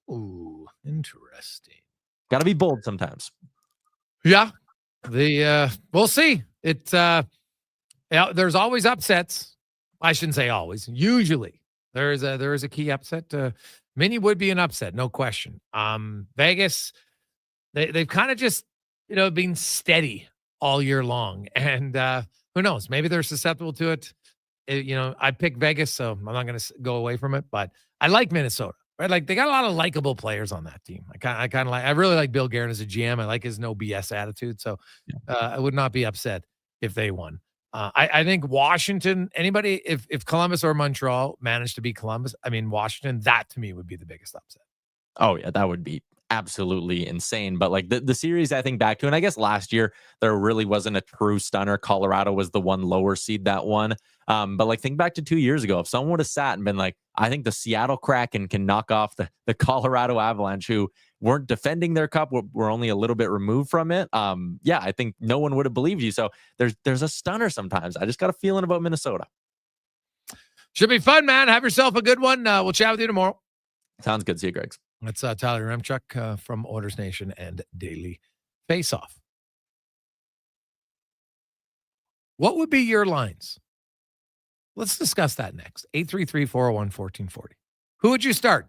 Ooh, interesting. Got to be bold sometimes. Yeah. We'll see. There's always upsets. I shouldn't say always. Usually there is a key upset. Mini would be an upset, no question. Vegas, they've kind of just, been steady all year long. And who knows? Maybe they're susceptible to it. I picked Vegas, so I'm not going to go away from it. But I like Minnesota, right? Like, they got a lot of likable players on that team. I really like Bill Guerin as a GM. I like his no BS attitude. So I would not be upset if they won. I think Washington, anybody, if Columbus or Montreal managed to beat Columbus, Washington, that to me would be the biggest upset. Oh, yeah, that would be absolutely insane. But like the series, I think back to, and I guess last year there really wasn't a true stunner. Colorado was the one lower seed that won. But like, think back to 2 years ago, if someone would have sat and been like, I think the Seattle Kraken can knock off the Colorado Avalanche, who weren't defending their cup, were only a little bit removed from it. I think no one would have believed you. So there's a stunner sometimes. I just got a feeling about Minnesota. Should be fun, man. Have yourself a good one. We'll chat with you tomorrow. Sounds good. See you, Greggs. That's Tyler Remchuk from Oilers Nation and Daily Faceoff. What would be your lines? Let's discuss that next. 833-401-1440. Who would you start?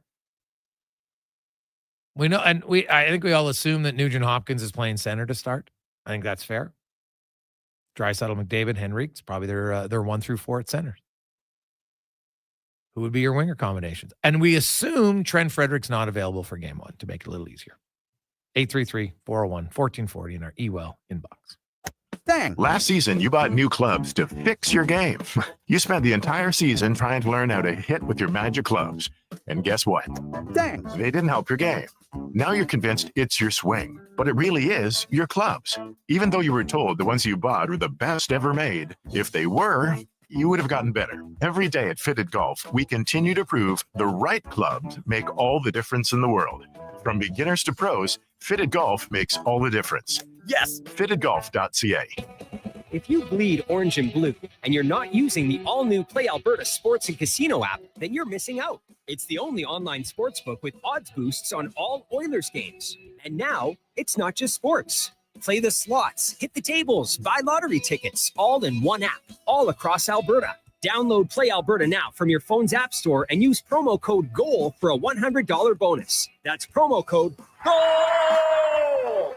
We know, and I think we all assume that Nugent Hopkins is playing center to start. I think that's fair. Draisaitl, McDavid, Henrique, probably their 1 through 4 at center. Who would be your winger combinations? And we assume Trent Frederick's not available for game 1 to make it a little easier. 833-401-1440 in our eWell inbox. Dang. Last season, you bought new clubs to fix your game. You spent the entire season trying to learn how to hit with your magic clubs. And guess what? Dang. They didn't help your game. Now you're convinced it's your swing, but it really is your clubs. Even though you were told the ones you bought were the best ever made, if they were, you would have gotten better. Every day at Fitted Golf, we continue to prove the right clubs make all the difference in the world. From beginners to pros, Fitted Golf makes all the difference. Yes! FittedGolf.ca. If you bleed orange and blue and you're not using the all-new Play Alberta Sports and Casino app, then you're missing out. It's the only online sportsbook with odds boosts on all Oilers games. And now, it's not just sports. Play the slots, hit the tables, buy lottery tickets, all in one app, all across Alberta. Download Play Alberta now from your phone's app store and use promo code GOAL for a $100 bonus. That's promo code GOAL!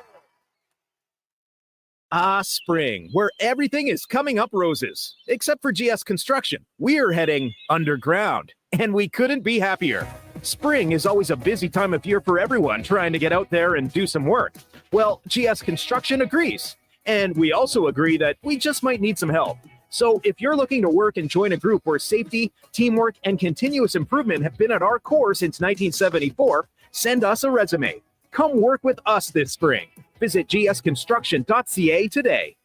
Spring, where everything is coming up roses, except for GS Construction. We're heading underground, and we couldn't be happier. Spring is always a busy time of year for everyone trying to get out there and do some work. Well, GS Construction agrees, and we also agree that we just might need some help. So if you're looking to work and join a group where safety, teamwork, and continuous improvement have been at our core since 1974, send us a resume. Come work with us this spring. Visit gsconstruction.ca today.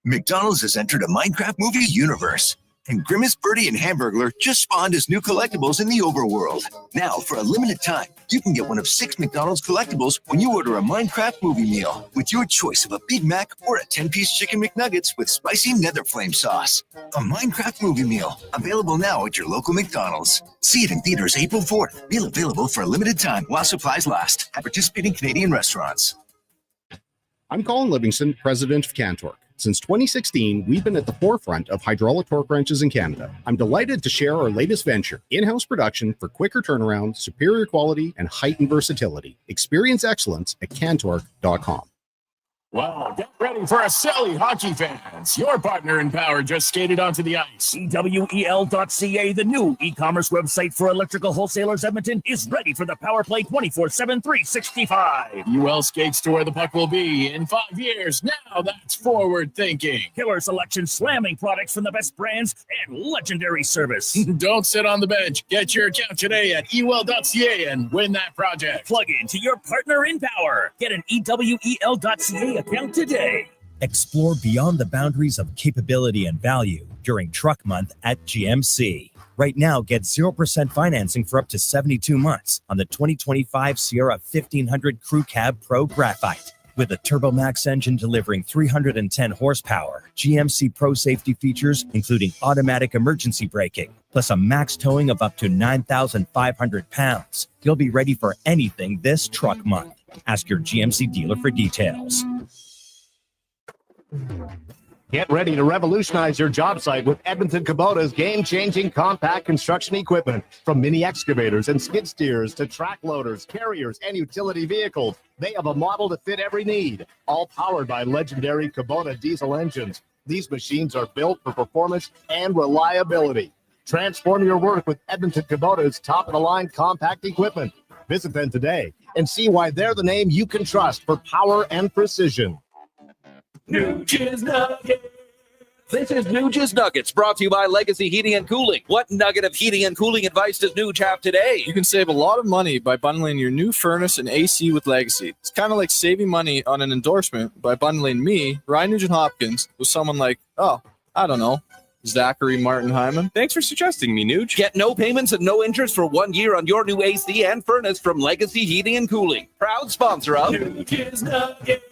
McDonald's has entered a Minecraft movie universe, and Grimace, Birdie, and Hamburglar just spawned as new collectibles in the overworld. Now, for a limited time, you can get one of 6 McDonald's collectibles when you order a Minecraft movie meal with your choice of a Big Mac or a 10-piece chicken McNuggets with spicy nether flame sauce. A Minecraft movie meal, available now at your local McDonald's. See it in theaters April 4th. Meal available for a limited time while supplies last at participating Canadian restaurants. I'm Colin Livingston, president of Cantork. Since 2016, we've been at the forefront of hydraulic torque wrenches in Canada. I'm delighted to share our latest venture, in-house production for quicker turnaround, superior quality, and heightened versatility. Experience excellence at cantork.com. Well, get ready for a silly hockey fans. Your partner in power just skated onto the ice. EWEL.ca, the new e-commerce website for electrical wholesalers Edmonton, is ready for the power play 24/7, 365. UL skates to where the puck will be in 5 years. Now that's forward thinking. Killer selection, slamming products from the best brands, and legendary service. Don't sit on the bench. Get your account today at EWEL.ca and win that project. Plug into your partner in power. Get an EWEL.ca account today. Explore beyond the boundaries of capability and value during Truck Month at GMC. Right now, get 0% financing for up to 72 months on the 2025 Sierra 1500 Crew Cab Pro Graphite. With a TurboMax engine delivering 310 horsepower, GMC Pro safety features including automatic emergency braking, plus a max towing of up to 9,500 pounds. You'll be ready for anything this Truck Month. Ask your GMC dealer for details. Get ready to revolutionize your job site with Edmonton Kubota's game-changing compact construction equipment. From mini excavators and skid steers to track loaders, carriers, and utility vehicles, they have a model to fit every need, all powered by legendary Kubota diesel engines. These machines are built for performance and reliability. Transform your work with Edmonton Kubota's top-of-the-line compact equipment. Visit them today and see why they're the name you can trust for power and precision. Nuggets Nuggets. This is Nuggets Nuggets, brought to you by Legacy Heating and Cooling. What nugget of heating and cooling advice does Nuge have today? You can save a lot of money by bundling your new furnace and AC with Legacy. It's kind of like saving money on an endorsement by bundling me, Ryan Nugent-Hopkins, with someone like, Zachary Martin Hyman. Thanks for suggesting me, Nuge. Get no payments and no interest for 1 year on your new AC and furnace from Legacy Heating and Cooling. Proud sponsor of Nuggets Nuggets.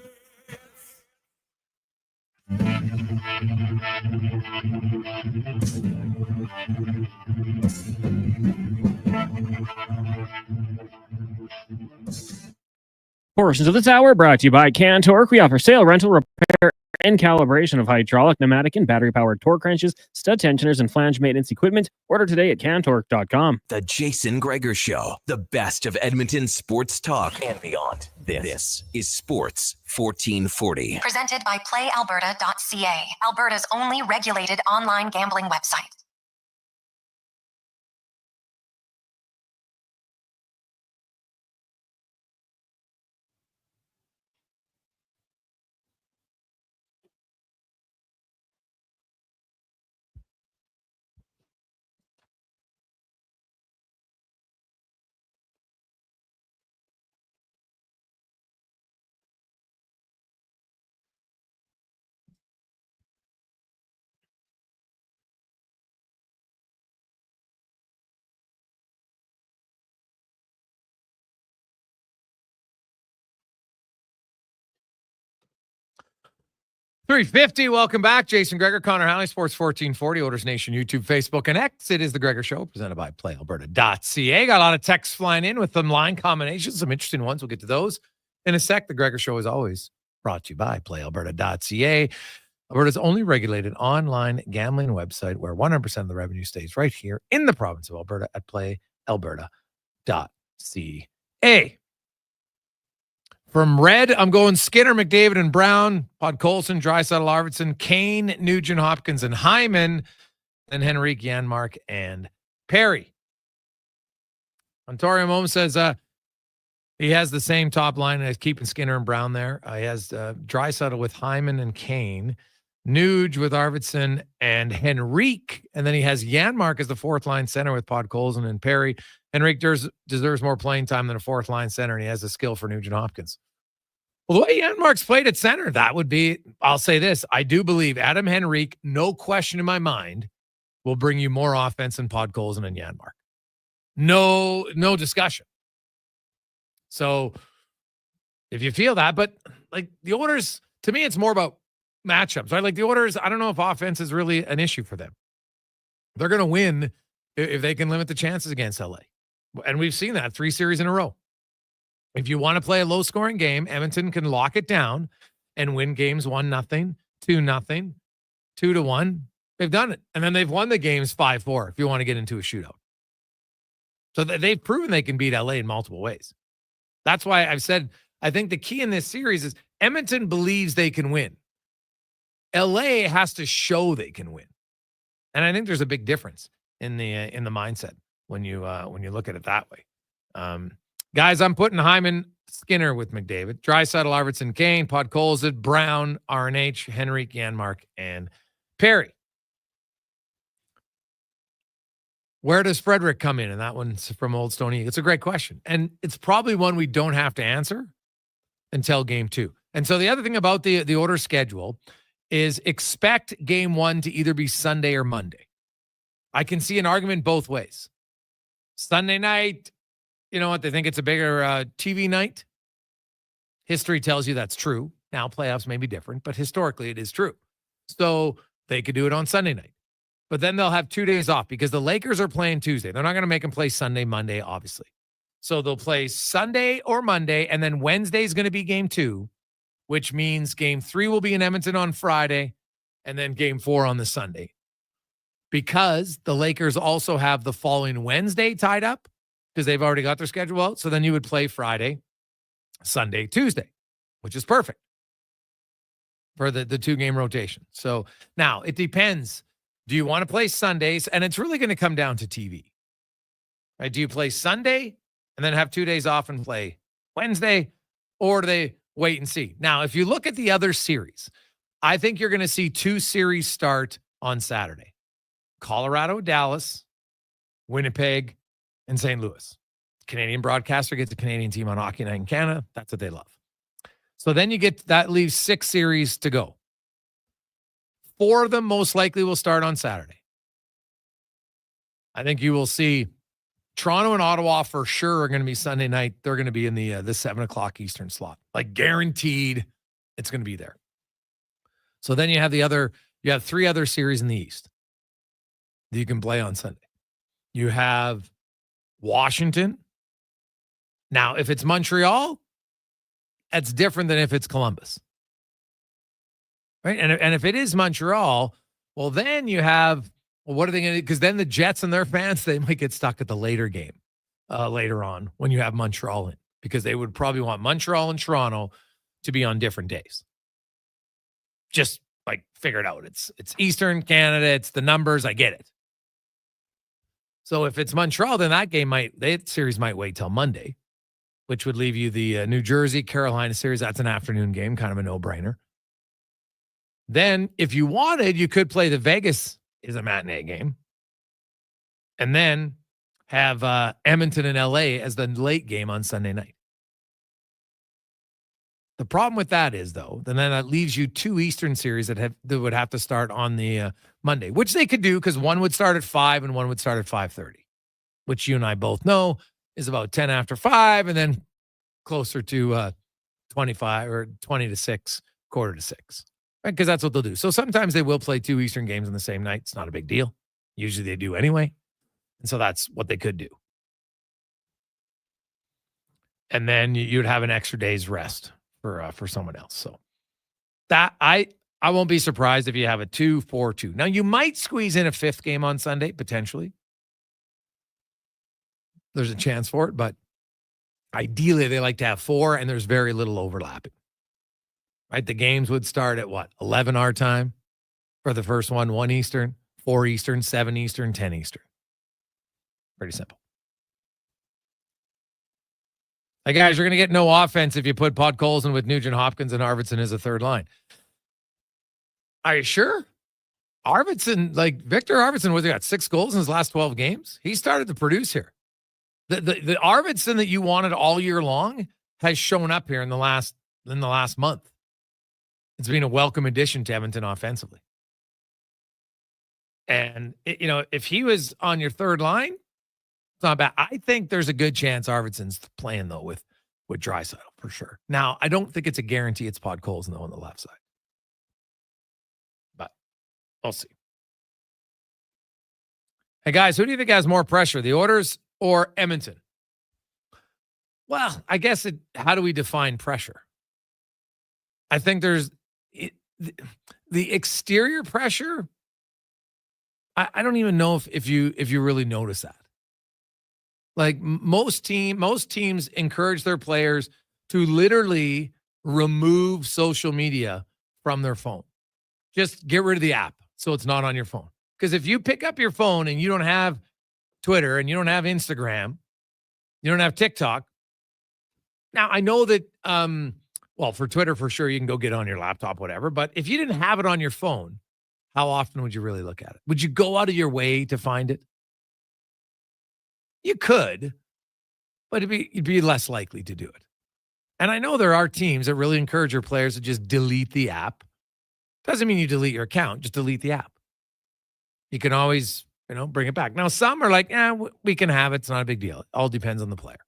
Portions of this hour brought to you by Cantork. We offer sale, rental, repair, and calibration of hydraulic, pneumatic, and battery-powered torque wrenches, stud tensioners, and flange maintenance equipment. Order today at cantork.com. The Jason Gregor Show, the best of Edmonton sports talk and beyond. This is Sports 1440. Presented by PlayAlberta.ca, Alberta's only regulated online gambling website. 350. Welcome back. Jason Gregor, Connor Halley, Sports 1440, Oilers Nation, YouTube, Facebook, and X. It is the Gregor Show, presented by PlayAlberta.ca. Got a lot of texts flying in with some line combinations, some interesting ones. We'll get to those in a sec. The Gregor Show is always brought to you by PlayAlberta.ca, Alberta's only regulated online gambling website where 100% of the revenue stays right here in the province of Alberta at PlayAlberta.ca. From Red, I'm going Skinner, McDavid, and Brown, Podkolzin, Draisaitl, Arvidsson, Kane, Nugent, Hopkins, and Hyman, and Henrique, Janmark, and Perry. Ontario Mom says he has the same top line as keeping Skinner and Brown there. He has Draisaitl with Hyman and Kane, Nuge with Arvidsson and Henrique, and then he has Janmark as the fourth line center with Podkolzin and Perry. Henrique deserves more playing time than a fourth line center, and he has the skill for Nugent Hopkins. Well, the way Janmark's played at center, that would be, I'll say this, I do believe Adam Henrique, no question in my mind, will bring you more offense than Podkolzin and Janmark. No discussion. So if you feel that, but like the Oilers, to me, it's more about matchups, right? Like the Oilers, I don't know if offense is really an issue for them. They're going to win if they can limit the chances against LA. And we've seen that 3 series in a row. If you want to play a low-scoring game, Edmonton can lock it down and win games 1-0, 2-0, 2-1. They've done it. And then they've won the games 5-4 if you want to get into a shootout. So they've proven they can beat LA in multiple ways. That's why I've said I think the key in this series is Edmonton believes they can win. LA has to show they can win. And I think there's a big difference in the mindset when you look at it that way. Guys, I'm putting Hyman, Skinner with McDavid, Draisaitl, Arvidsson, Kane, Podkolzin, Brown, RNH, Henrique, Janmark, and Perry. Where does Frederick come in? And that one's from Old Stony. It's a great question. And it's probably one we don't have to answer until game 2. And so the other thing about the order schedule is expect game 1 to either be Sunday or Monday. I can see an argument both ways. Sunday night, you know what? They think it's a bigger TV night. History tells you that's true. Now, playoffs may be different, but historically it is true. So they could do it on Sunday night. But then they'll have 2 days off because the Lakers are playing Tuesday. They're not going to make them play Sunday, Monday, obviously. So they'll play Sunday or Monday, and then Wednesday is going to be game 2, which means game 3 will be in Edmonton on Friday, and then game 4 on the Sunday. Because the Lakers also have the following Wednesday tied up because they've already got their schedule out. So then you would play Friday, Sunday, Tuesday, which is perfect for the 2-game rotation. So now it depends. Do you want to play Sundays? And it's really going to come down to TV. Right? Do you play Sunday and then have 2 days off and play Wednesday? Or do they wait and see? Now, if you look at the other series, I think you're going to see 2 series start on Saturday. Colorado, Dallas, Winnipeg, and St. Louis. Canadian broadcaster gets a Canadian team on Hockey Night in Canada. That's what they love. So then that leaves 6 series to go. 4 of them most likely will start on Saturday. I think you will see Toronto and Ottawa for sure are going to be Sunday night. They're going to be in the 7:00 Eastern slot. Like guaranteed it's going to be there. So then you have 3 other series in the East that you can play on Sunday. You have Washington. Now, if it's Montreal, that's different than if it's Columbus. Right? And if it is Montreal, well, then you have, what are they going to do? Because then the Jets and their fans, they might get stuck at the later game later on when you have Montreal in, because they would probably want Montreal and Toronto to be on different days. Just like figure it out. It's Eastern Canada. It's the numbers. I get it. So if it's Montreal, then that series might wait till Monday, which would leave you the New Jersey, Carolina series. That's an afternoon game, kind of a no-brainer. Then if you wanted, you could play the Vegas is a matinee game. And then have Edmonton and LA as the late game on Sunday night. The problem with that is, though, then that leaves you 2 Eastern series that would have to start on the Monday, which they could do because one would start at 5 and one would start at 5:30, which you and I both know is about 10 after 5 and then closer to 25 or 20 to 6, quarter to 6. right? Because that's what they'll do. So sometimes they will play 2 Eastern games on the same night. It's not a big deal. Usually they do anyway. And so that's what they could do. And then you'd have an extra day's rest for someone else. So that I won't be surprised if you have a 2-4-2. Now you might squeeze in a 5th game on Sunday, potentially. There's a chance for it, but ideally they like to have 4 and there's very little overlapping. Right? The games would start at 11 our time for the first one, 1 Eastern, 4 Eastern, 7 Eastern, 10 Eastern. Pretty simple. Hey, guys, you're going to get no offense if you put Podkolzin with Nugent Hopkins and Arvidsson as a third line. Are you sure? Arvidsson, Victor Arvidsson, he got 6 goals in his last 12 games? He started to produce here. The Arvidsson that you wanted all year long has shown up here in the last month. It's been a welcome addition to Edmonton offensively. And, if he was on your third line, it's not bad. I think there's a good chance Arvidsson's playing, though, with Draisaitl for sure. Now, I don't think it's a guarantee it's Podkolzin, though, on the left side. But I'll see. Hey, guys, who do you think has more pressure, the Oilers or Edmonton? Well, I guess how do we define pressure? I think there's the exterior pressure. I don't even know if you really notice that. Like most teams encourage their players to literally remove social media from their phone. Just get rid of the app so it's not on your phone. Because if you pick up your phone and you don't have Twitter and you don't have Instagram, you don't have TikTok. Now, I know that, for Twitter, for sure, you can go get it on your laptop, whatever. But if you didn't have it on your phone, how often would you really look at it? Would you go out of your way to find it? You could, but you'd be less likely to do it. And I know there are teams that really encourage your players to just delete the app. Doesn't mean you delete your account, just delete the app. You can always, bring it back. Now, some are like, we can have it. It's not a big deal. It all depends on the player.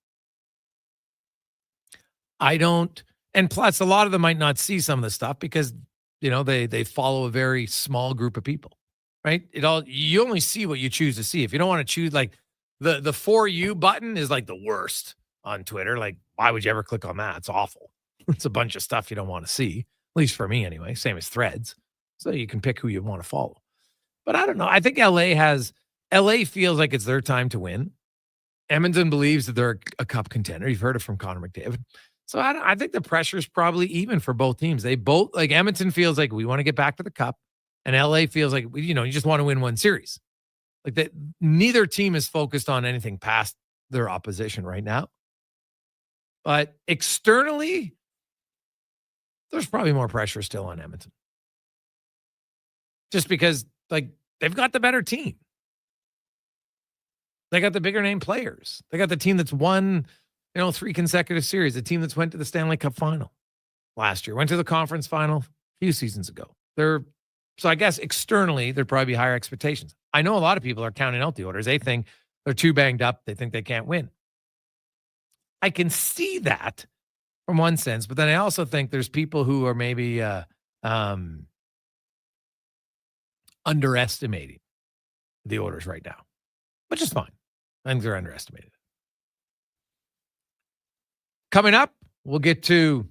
I don't, and plus a lot of them might not see some of the stuff because, they follow a very small group of people, right? You only see what you choose to see. If you don't want to choose, the For You button is the worst on Twitter. Why would you ever click on that? It's awful. It's a bunch of stuff you don't want to see, at least for me anyway. Same as Threads. So you can pick who you want to follow. But I don't know. I think LA feels like it's their time to win. Edmonton believes that they're a cup contender. You've heard it from Connor McDavid. So I think the pressure is probably even for both teams. They both, Edmonton feels like we want to get back to the cup, and LA feels like, you just want to win one series. Neither team is focused on anything past their opposition right now. But externally, there's probably more pressure still on Edmonton. Just because, they've got the better team. They got the bigger name players. They got the team that's won, 3 consecutive series. The team that's went to the Stanley Cup final last year, went to the conference final a few seasons ago. So I guess externally, there'd probably be higher expectations. I know a lot of people are counting out the Oilers. They think they're too banged up. They think they can't win. I can see that from one sense, but then I also think there's people who are maybe underestimating the Oilers right now, which is fine. I think they're underestimated. Coming up, we'll get to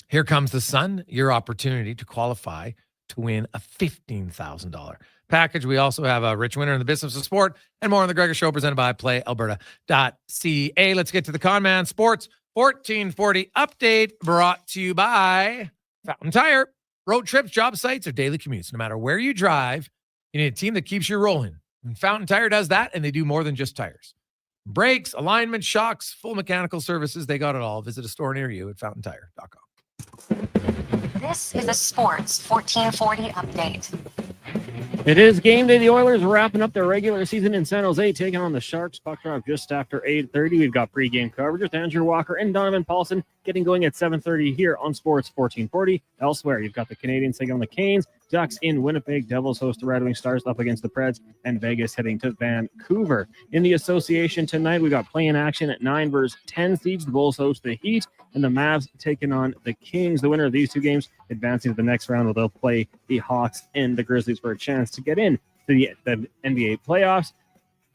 Here Comes the Sun, your opportunity to qualify to win a $15,000 package. We also have a rich winner in the business of sport and more on the Gregor Show presented by PlayAlberta.ca. Let's get to the Conman Sports 1440 update brought to you by Fountain Tire. Road trips, job sites, or daily commutes. No matter where you drive, you need a team that keeps you rolling. And Fountain Tire does that, and they do more than just tires. Brakes, alignment, shocks, full mechanical services, they got it all. Visit a store near you at fountaintire.com. This is a Sports 1440 update. It is game day. The Oilers wrapping up their regular season in San Jose, taking on the Sharks. Puck drop just after 8:30. We've got pregame coverage with Andrew Walker and Donovan Paulson getting going at 7:30 here on Sports 1440. Elsewhere, you've got the Canadiens taking on the Canes, Ducks in Winnipeg, Devils host the Red Wings, Stars up against the Preds, and Vegas heading to Vancouver. In the association tonight, we got play-in action at 9 versus 10 seeds. The Bulls host the Heat, and the Mavs taking on the Kings. The winner of these two games advancing to the next round, where they'll play the Hawks and the Grizzlies for a chance to get in to the NBA playoffs.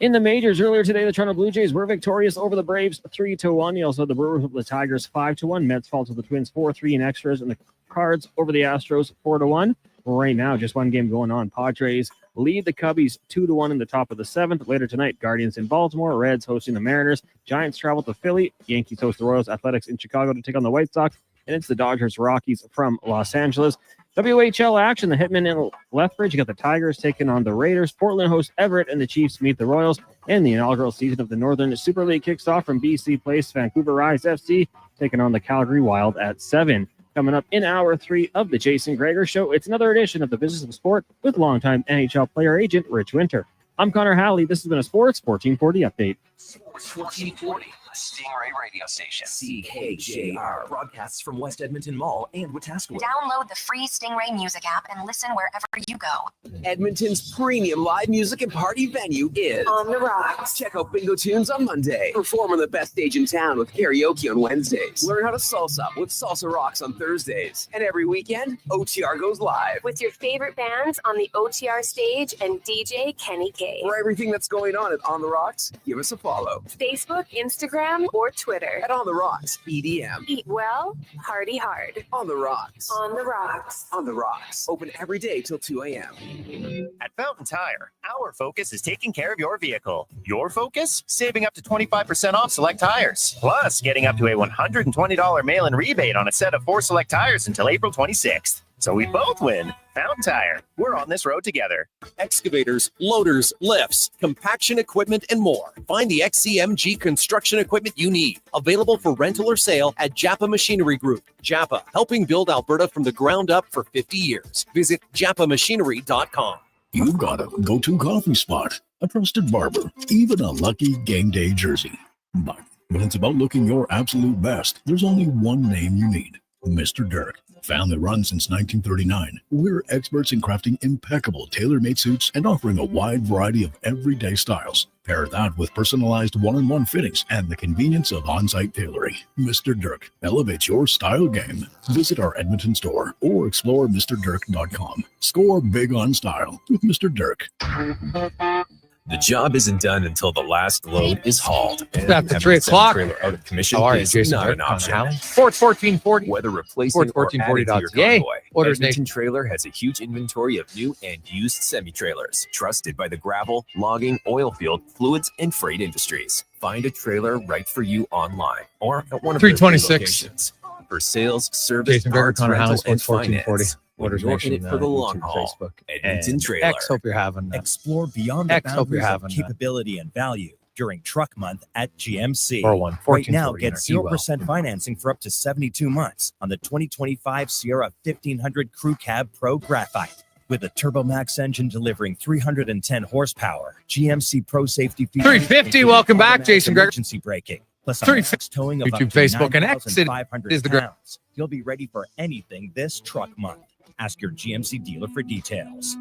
In the majors earlier today, the Toronto Blue Jays were victorious over the Braves 3-1. You also had the Brewers over the Tigers 5-1. Mets fall to the Twins 4-3 in extras, and the Cards over the Astros 4-1. Right now, just one game going on. Padres lead the Cubbies 2-1 in the top of the 7th. Later tonight, Guardians in Baltimore, Reds hosting the Mariners, Giants travel to Philly, Yankees host the Royals, Athletics in Chicago to take on the White Sox, and it's the Dodgers Rockies from Los Angeles. WHL action, the Hitmen in Lethbridge. You got the Tigers taking on the Raiders. Portland hosts Everett, and the Chiefs meet the Royals. And the inaugural season of the Northern Super League kicks off from BC Place. Vancouver Rise FC taking on the Calgary Wild at 7. Coming up in hour 3 of the Jason Gregor Show, it's another edition of the Business of Sport with longtime NHL player agent Rich Winter. I'm Connor Halley. This has been a Sports 1440 update. Sports 1440, the Stingray radio station. CKJR broadcasts from West Edmonton Mall and Wetaskiwin. Download the free Stingray music app and listen wherever you go. Edmonton's premium live music and party venue is On the Rocks. Check out Bingo Tunes on Monday. Perform on the best stage in town with karaoke on Wednesdays. Learn how to salsa with Salsa Rocks on Thursdays. And every weekend, OTR goes live. With your favorite bands on the OTR stage and DJ Kenny K. For everything that's going on at On the Rocks, give us a follow. Facebook, Instagram, or Twitter. At On the Rocks, EDM. Eat well, party hard. On the Rocks. On the Rocks. On the Rocks. Open every day till 2 a.m. At Fountain Tire, our focus is taking care of your vehicle. Your focus? Saving up to 25% off select tires. Plus, getting up to a $120 mail-in rebate on a set of 4 select tires until April 26th. So we both win. Fountain Tire. We're on this road together. Excavators, loaders, lifts, compaction equipment, and more. Find the XCMG construction equipment you need. Available for rental or sale at Japa Machinery Group. Japa, helping build Alberta from the ground up for 50 years. Visit japamachinery.com. You've got a go-to coffee spot, a trusted barber, even a lucky game day jersey. But when it's about looking your absolute best, there's only one name you need, Mr. Dirk. Family run since 1939, we're experts in crafting impeccable tailor-made suits and offering a wide variety of everyday styles. Pair that with personalized one-on-one fittings and the convenience of on-site tailoring. Mr. Dirk elevates your style game. Visit our Edmonton store or explore MrDirk.com. Score big on style with Mr. Dirk. The job isn't done until the last load is hauled. And After having 3 a o'clock. trailer out of commission How are you, is Jason not Gregor, an Connor option. Halley? Sports 1440. Whether replacing or adding to your convoy, Orders Edmonton Trailer has a huge inventory of new and used semi-trailers, trusted by the gravel, logging, oil field, fluids, and freight industries. Find a trailer right for you online or at one of their 326 locations. For sales, service, Jason Gregor, parts, Connor Halley, rental, and Sports 1440. finance. Orders You're in Nation, it for the long YouTube, haul. Facebook, Edmonton and Trailer. X, hope you're having that. Explore beyond the X, hope you're boundaries of having that. capability and value during Truck Month at GMC. 401 Right now, 1440 get in our 0% financing for up to 72 months on the 2025 Sierra 1500 Crew Cab Pro Graphite. With a TurboMax engine delivering 310 horsepower, GMC Pro Safety features 350. Welcome back, Jason Gregor. emergency braking. Plus a 350. max towing of YouTube, up to Facebook, and X. It 9,500 is the Gregor. pounds. You'll be ready for anything this Truck Month. Ask your GMC dealer for details.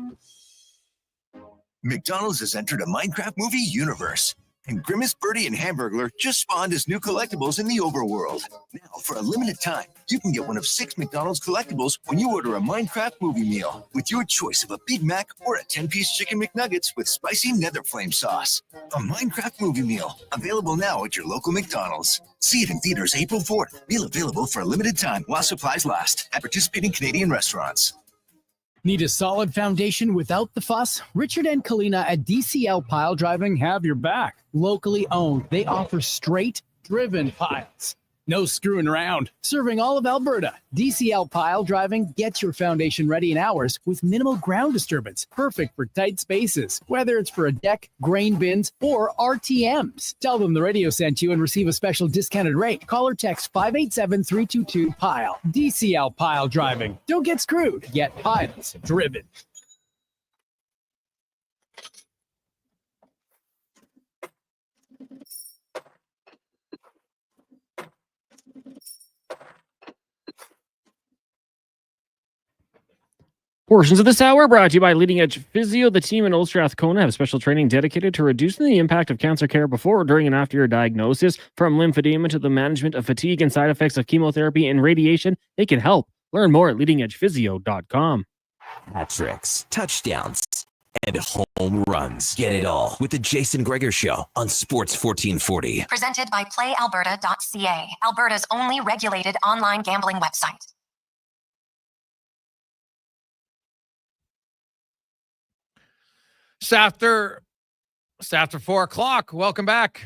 McDonald's has entered a Minecraft movie universe. And Grimace, Birdie, and Hamburglar just spawned as new collectibles in the overworld. Now, for a limited time, you can get one of 6 McDonald's collectibles when you order a Minecraft movie meal with your choice of a Big Mac or a 10-piece chicken McNuggets with spicy nether flame sauce. A Minecraft movie meal, available now at your local McDonald's. See it in theaters April 4th. Meal available for a limited time while supplies last at participating Canadian restaurants. Need a solid foundation without the fuss? Richard and Kalina at DCL Pile Driving have your back. Locally owned, they offer straight, driven piles. No screwing around. Serving all of Alberta, DCL Pile Driving gets your foundation ready in hours with minimal ground disturbance. Perfect for tight spaces, whether it's for a deck, grain bins, or RTMs. Tell them the radio sent you and receive a special discounted rate. Call or text 587-322-PILE. DCL Pile Driving. Don't get screwed. Get piles driven. Portions of this hour brought to you by Leading Edge Physio. The team in Old Strathcona have special training dedicated to reducing the impact of cancer care before, during, and after your diagnosis. From lymphedema to the management of fatigue and side effects of chemotherapy and radiation, they can help. Learn more at leadingedgephysio.com. Hat tricks, touchdowns, and home runs. Get it all with the Jason Gregor Show on Sports 1440. Presented by PlayAlberta.ca, Alberta's only regulated online gambling website. It's after 4 o'clock. Welcome back.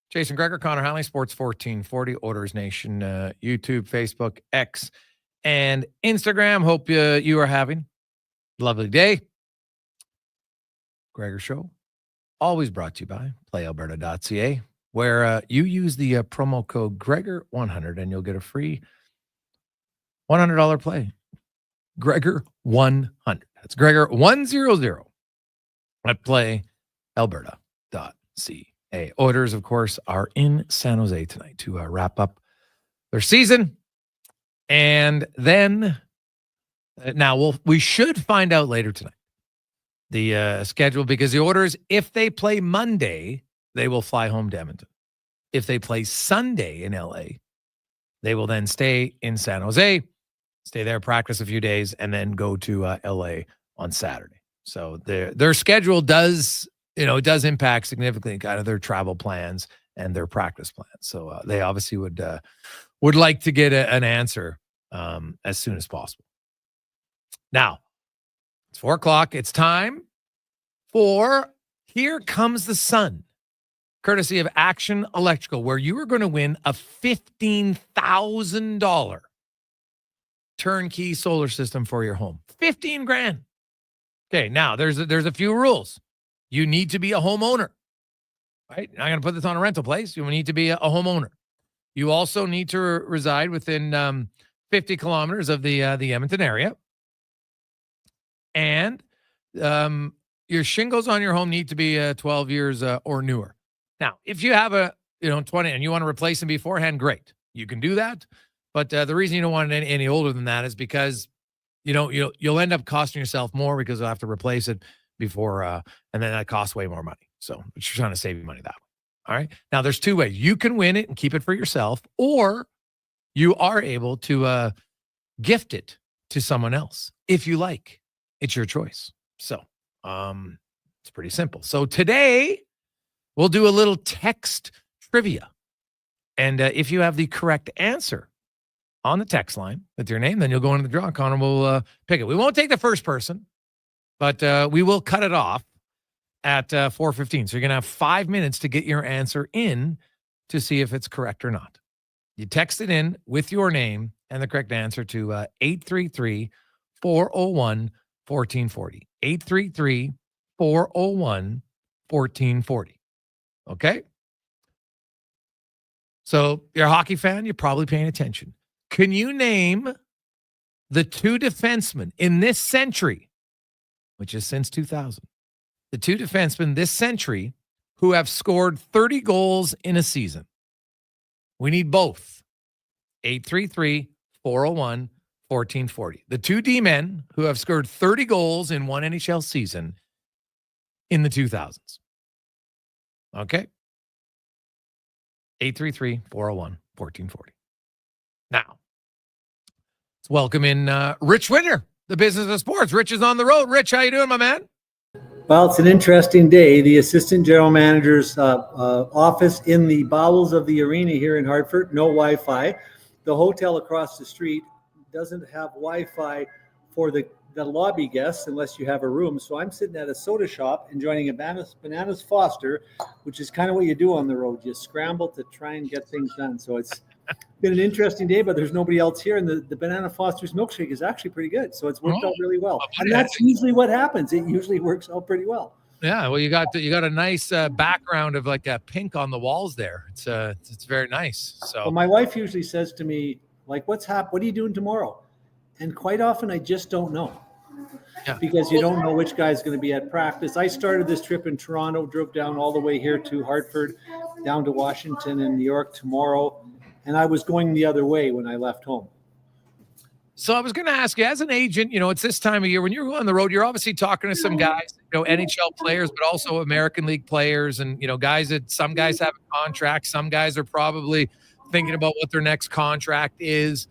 Jason Gregor, Connor Halley, Sports 1440, Oilers Nation, YouTube, Facebook, X, and Instagram. Hope you are having a lovely day. Gregor Show, always brought to you by PlayAlberta.ca, where you use the promo code Gregor100 and you'll get a free $100 play. Gregor 100. That's Gregor 100. At PlayAlberta.ca. Oilers, of course, are in San Jose tonight to wrap up their season. And then, we should find out later tonight the schedule, because the Oilers, if they play Monday, they will fly home to Edmonton. If they play Sunday in LA, they will then stay in San Jose, stay there, practice a few days, and then go to LA on Saturday. So their schedule does impact significantly kind of their travel plans and their practice plans. So they obviously would like to get an answer as soon as possible. Now, it's 4 o'clock. It's time for Here Comes the Sun, courtesy of Action Electrical, where you are going to win a $15,000 turnkey solar system for your home. $15,000. Okay, now there's a few rules. You need to be a homeowner, right? I'm going to put this on a rental place. You need to be a homeowner. You also need to reside within 50 kilometers of the Edmonton area. And your shingles on your home need to be 12 years or newer. Now, if you have 20 and you want to replace them beforehand, great. You can do that. But the reason you don't want it any older than that is because you'll end up costing yourself more, because you'll have to replace it before, and then that costs way more money. So you're trying to save you money that way. All right. Now there's two ways. You can win it and keep it for yourself, or you are able to gift it to someone else if you like. It's your choice. So it's pretty simple. So today we'll do a little text trivia. And if you have the correct answer on the text line with your name, then you'll go into the draw. Connor will pick it. We won't take the first person, but we will cut it off at 4:15. So you're going to have 5 minutes to get your answer in to see if it's correct or not. You text it in with your name and the correct answer to 833-401-1440. 833-401-1440. Okay? So you're a hockey fan, you're probably paying attention. Can you name the two defensemen in this century, which is since 2000, the two defensemen this century who have scored 30 goals in a season? We need both. 833-401-1440. The two D-men who have scored 30 goals in one NHL season in the 2000s. Okay? 833-401-1440. Now, let's welcome in Rich Winter, the business of sports. Rich is on the road. Rich, how you doing, my man? Well, it's an interesting day. The assistant general manager's office in the bowels of the arena here in Hartford, no Wi-Fi. The hotel across the street doesn't have Wi-Fi for the lobby guests unless you have a room. So I'm sitting at a soda shop enjoying a Bananas Foster, which is kind of what you do on the road. You scramble to try and get things done. So it's been an interesting day, but there's nobody else here. And the Banana Foster's milkshake is actually pretty good. So it's worked out really well. And that's usually what happens. It usually works out pretty well. Yeah, well, you got a nice background of like a pink on the walls there. It's very nice. So well, my wife usually says to me, like, what are you doing tomorrow? And quite often I just don't know. Yeah. Because you don't know which guy's going to be at practice. I started this trip in Toronto, drove down all the way here to Hartford, down to Washington and New York tomorrow, and I was going the other way when I left home. So I was going to ask you, as an agent, it's this time of year when you're on the road, you're obviously talking to some guys, NHL players, but also American League players, and some guys have a contract, some guys are probably thinking about what their next contract is.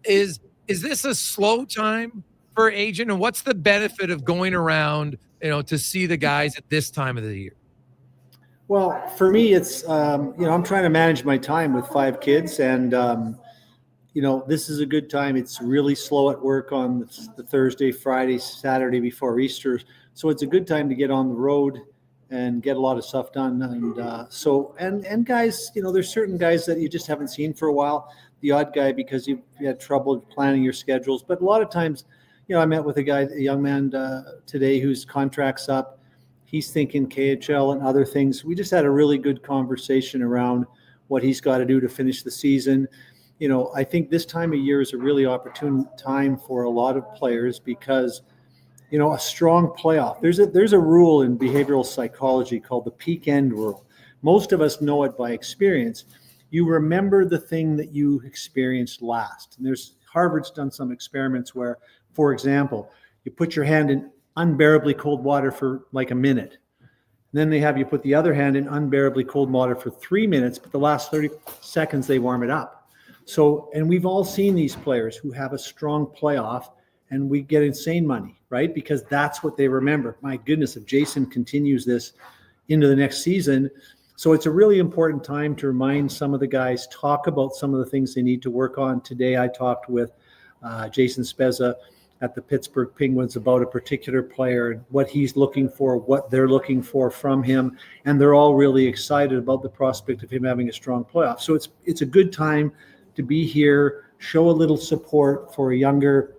Is this a slow time for agent, and what's the benefit of going around, to see the guys at this time of the year? Well, for me, it's I'm trying to manage my time with 5 kids, and this is a good time. It's really slow at work on the Thursday, Friday, Saturday before Easter. So it's a good time to get on the road and get a lot of stuff done. And guys, there's certain guys that you just haven't seen for a while. The odd guy because you had trouble planning your schedules. But a lot of times, I met with a young man today whose contract's up. He's thinking KHL and other things. We just had a really good conversation around what he's got to do to finish the season. I think this time of year is a really opportune time for a lot of players because, a strong playoff. There's a rule in behavioral psychology called the peak end rule. Most of us know it by experience. You remember the thing that you experienced last. And Harvard's done some experiments where, for example, you put your hand in unbearably cold water for like a minute. And then they have you put the other hand in unbearably cold water for 3 minutes, but the last 30 seconds they warm it up. So, and we've all seen these players who have a strong playoff and we get insane money, right? Because that's what they remember. My goodness, if Jason continues this into the next season. So it's a really important time to remind some of the guys, talk about some of the things they need to work on. Today, I talked with Jason Spezza at the Pittsburgh Penguins about a particular player and what he's looking for, what they're looking for from him. And they're all really excited about the prospect of him having a strong playoff. So it's a good time to be here, show a little support for a younger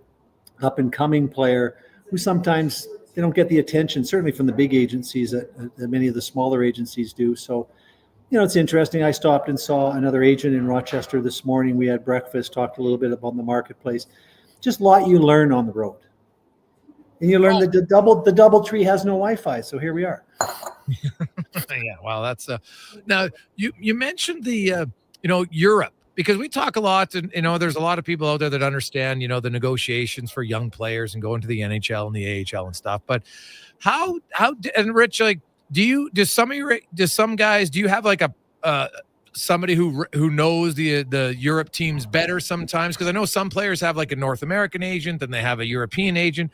up-and-coming player who sometimes they don't get the attention, certainly from the big agencies that many of the smaller agencies do. So, it's interesting. I stopped and saw another agent in Rochester this morning. We had breakfast, talked a little bit about the marketplace. Just a lot you learn on the road. And you learn that the double tree has no Wi-Fi. So here we are. Yeah, well, that's now you mentioned the Europe. Because we talk a lot, and there's a lot of people out there that understand, the negotiations for young players and going to the NHL and the AHL and stuff. But how and Rich, like, do you have like somebody who knows the Europe teams better sometimes? Because I know some players have like a North American agent and they have a European agent.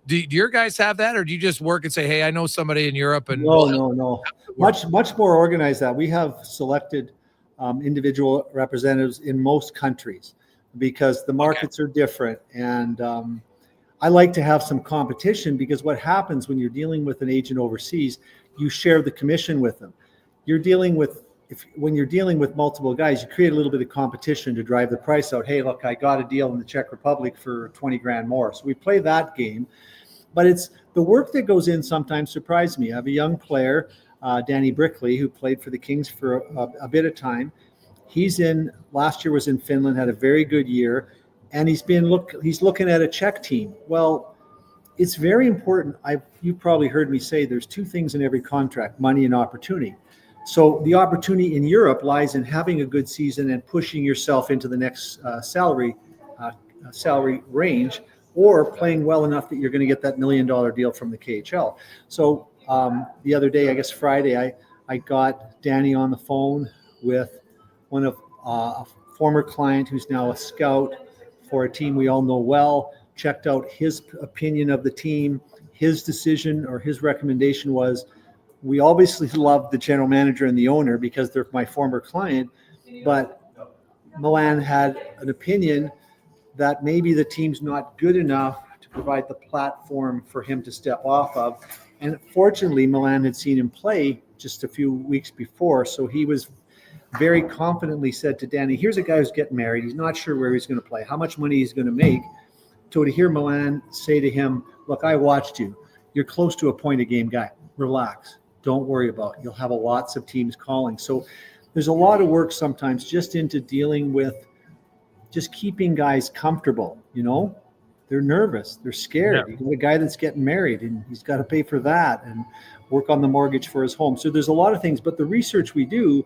Do your guys have that, or do you just work and say, hey, I know somebody in Europe? And no. Much more organized that. We have selected individual representatives in most countries because the markets are different. And I like to have some competition because what happens when you're dealing with an agent overseas, you share the commission with them. When you're dealing with multiple guys, you create a little bit of competition to drive the price out. Hey, look, I got a deal in the Czech Republic for 20 grand more. So we play that game, but it's the work that goes in sometimes surprised me. I have a young player, Danny Brickley, who played for the Kings for a bit of time. Last year was in Finland, had a very good year, and he's looking at a Czech team. Well, it's very important. You probably heard me say there's 2 things in every contract: money and opportunity. So the opportunity in Europe lies in having a good season and pushing yourself into the next salary range, or playing well enough that you're going to get that $1 million deal from the KHL. So the other day, I guess Friday, I got Danny on the phone with one of a former client who's now a scout for a team we all know well, checked out his opinion of the team. His decision or his recommendation was, we obviously love the general manager and the owner because they're my former client, but Milan had an opinion that maybe the team's not good enough to provide the platform for him to step off of. And fortunately, Milan had seen him play just a few weeks before. So he was very confidently said to Danny, here's a guy who's getting married. He's not sure where he's going to play, how much money he's going to make. So to hear Milan say to him, look, I watched you. You're close to a point a game guy. Relax. Don't worry about it. You'll have lots of teams calling. So there's a lot of work sometimes just into dealing with just keeping guys comfortable. They're nervous. They're scared. Yeah. You got a guy that's getting married and he's got to pay for that and work on the mortgage for his home. So there's a lot of things, but the research we do,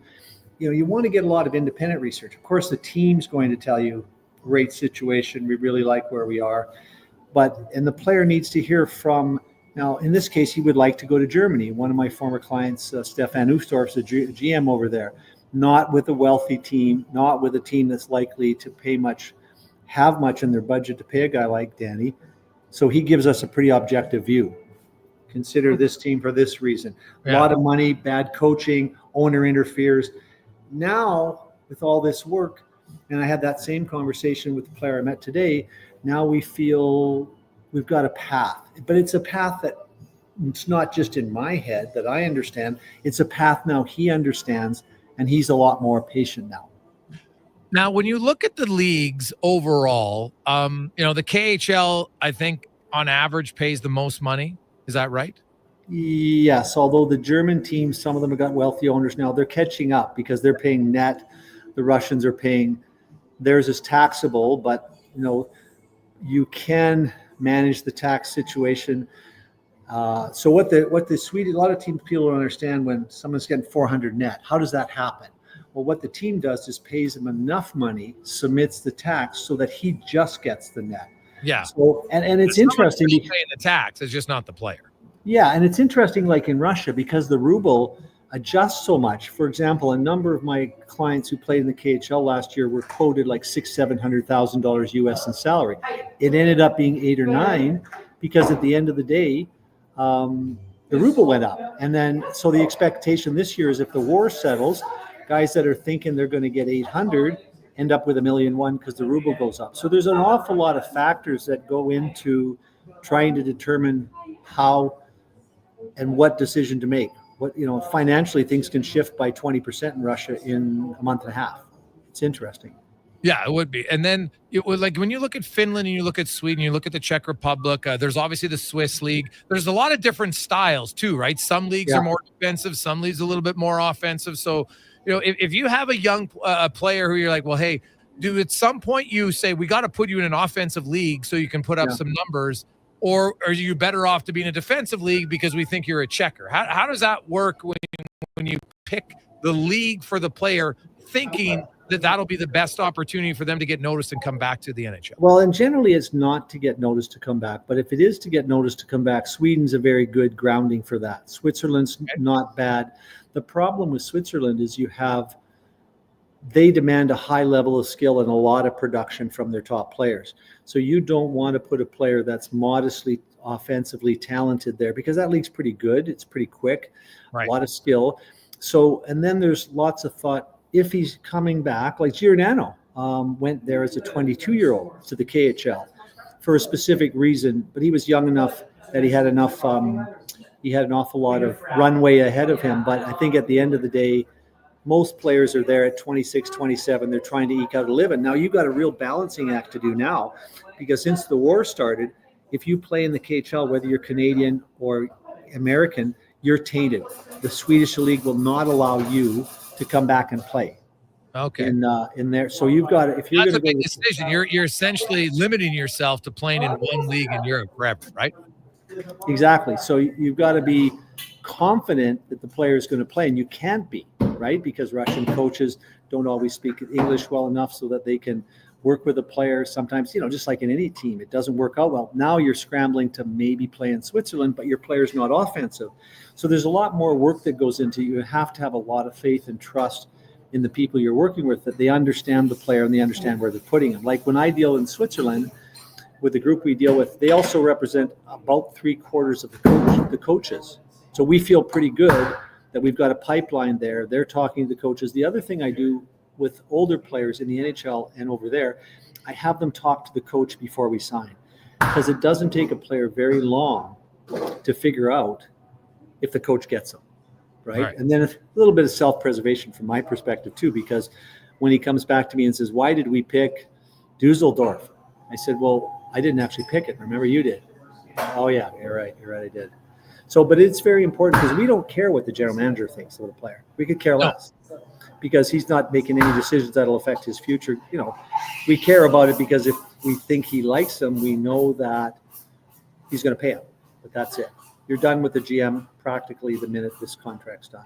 you want to get a lot of independent research. Of course, the team's going to tell you great situation. We really like where we are. And the player needs to hear from, now in this case, he would like to go to Germany. One of my former clients, Stefan Ustorf's a GM over there, not with a wealthy team, not with a team that's likely to have much in their budget to pay a guy like Danny. So he gives us a pretty objective view. Consider this team for this reason. A lot of money, bad coaching, owner interferes. Now, with all this work, and I had that same conversation with the player I met today, now we feel we've got a path. But it's a path that it's not just in my head that I understand. It's a path now he understands, and he's a lot more patient now. Now, when you look at the leagues overall, the KHL, I think, on average, pays the most money. Is that right? Yes, although the German teams, some of them have got wealthy owners now. They're catching up because they're paying net. The Russians are paying. Theirs is taxable, but, you can manage the tax situation. So what the Swedish, a lot of teams, people don't understand when someone's getting 400 net. How does that happen? Well, what the team does is pays him enough money, submits the tax so that he just gets the net. Yeah. So, and it's interesting. Paying the tax, it's just not the player. Yeah, and it's interesting, like in Russia, because the ruble adjusts so much. For example, a number of my clients who played in the KHL last year were quoted like $600,000-$700,000 US in salary. It ended up being 8 or 9 because at the end of the day, the ruble went up. And then, so the expectation this year is if the war settles, guys that are thinking they're going to get 800 end up with $1.1 million because the ruble goes up. So there's an awful lot of factors that go into trying to determine how and what decision to make. Financially, things can shift by 20% in Russia in a month and a half. It's interesting. Yeah, it would be. And then when you look at Finland and you look at Sweden, you look at the Czech Republic, there's obviously the Swiss league. There's a lot of different styles too, right? Some leagues are more defensive, some leagues a little bit more offensive. So, if you have a young player who you're like, well, hey, do at some point you say, we got to put you in an offensive league so you can put up some numbers, or are you better off to be in a defensive league because we think you're a checker? How does that work when you pick the league for the player, thinking that that'll be the best opportunity for them to get noticed and come back to the NHL? Well, and generally it's not to get noticed to come back, but if it is to get noticed to come back, Sweden's a very good grounding for that. Switzerland's not bad. The problem with Switzerland is they demand a high level of skill and a lot of production from their top players. So you don't want to put a player that's modestly offensively talented there because that league's pretty good. It's pretty quick, a lot of skill. So, and then there's lots of thought, if he's coming back, like Giordano went there as a 22-year-old to the KHL for a specific reason, but he was young enough that he had enough, he had an awful lot of runway ahead of him. But I think at the end of the day, most players are there at 26, 27. They're trying to eke out a living. Now you've got a real balancing act to do now, because since the war started, if you play in the KHL, whether you're Canadian or American, you're tainted. The Swedish league will not allow you to come back and play. Okay. In there, so you've got to, if you're That's going a big decision. You're essentially limiting yourself to playing in one league in Europe forever, right? Exactly. So you've got to be confident that the player is going to play, and you can't be, right? Because Russian coaches don't always speak English well enough so that they can work with a player. Sometimes, just like in any team, it doesn't work out well. Now you're scrambling to maybe play in Switzerland, but your player's not offensive. So there's a lot more work that goes into it. You have to have a lot of faith and trust in the people you're working with, that they understand the player and they understand where they're putting him. Like when I deal in Switzerland with the group we deal with, they also represent about 3/4 of the coaches. So we feel pretty good that we've got a pipeline there. They're talking to the coaches. The other thing I do with older players in the NHL and over there, I have them talk to the coach before we sign, because it doesn't take a player very long to figure out if the coach gets them, right? And then a little bit of self-preservation from my perspective too, because when he comes back to me and says, why did we pick Dusseldorf? I said, well, I didn't actually pick it. Remember, you did. Oh yeah, you're right, I did. So, but it's very important because we don't care what the general manager thinks of the player. We could care less, because he's not making any decisions that'll affect his future. We care about it because if we think he likes them, we know that he's going to pay him. But that's it. You're done with the GM practically the minute this contract's done.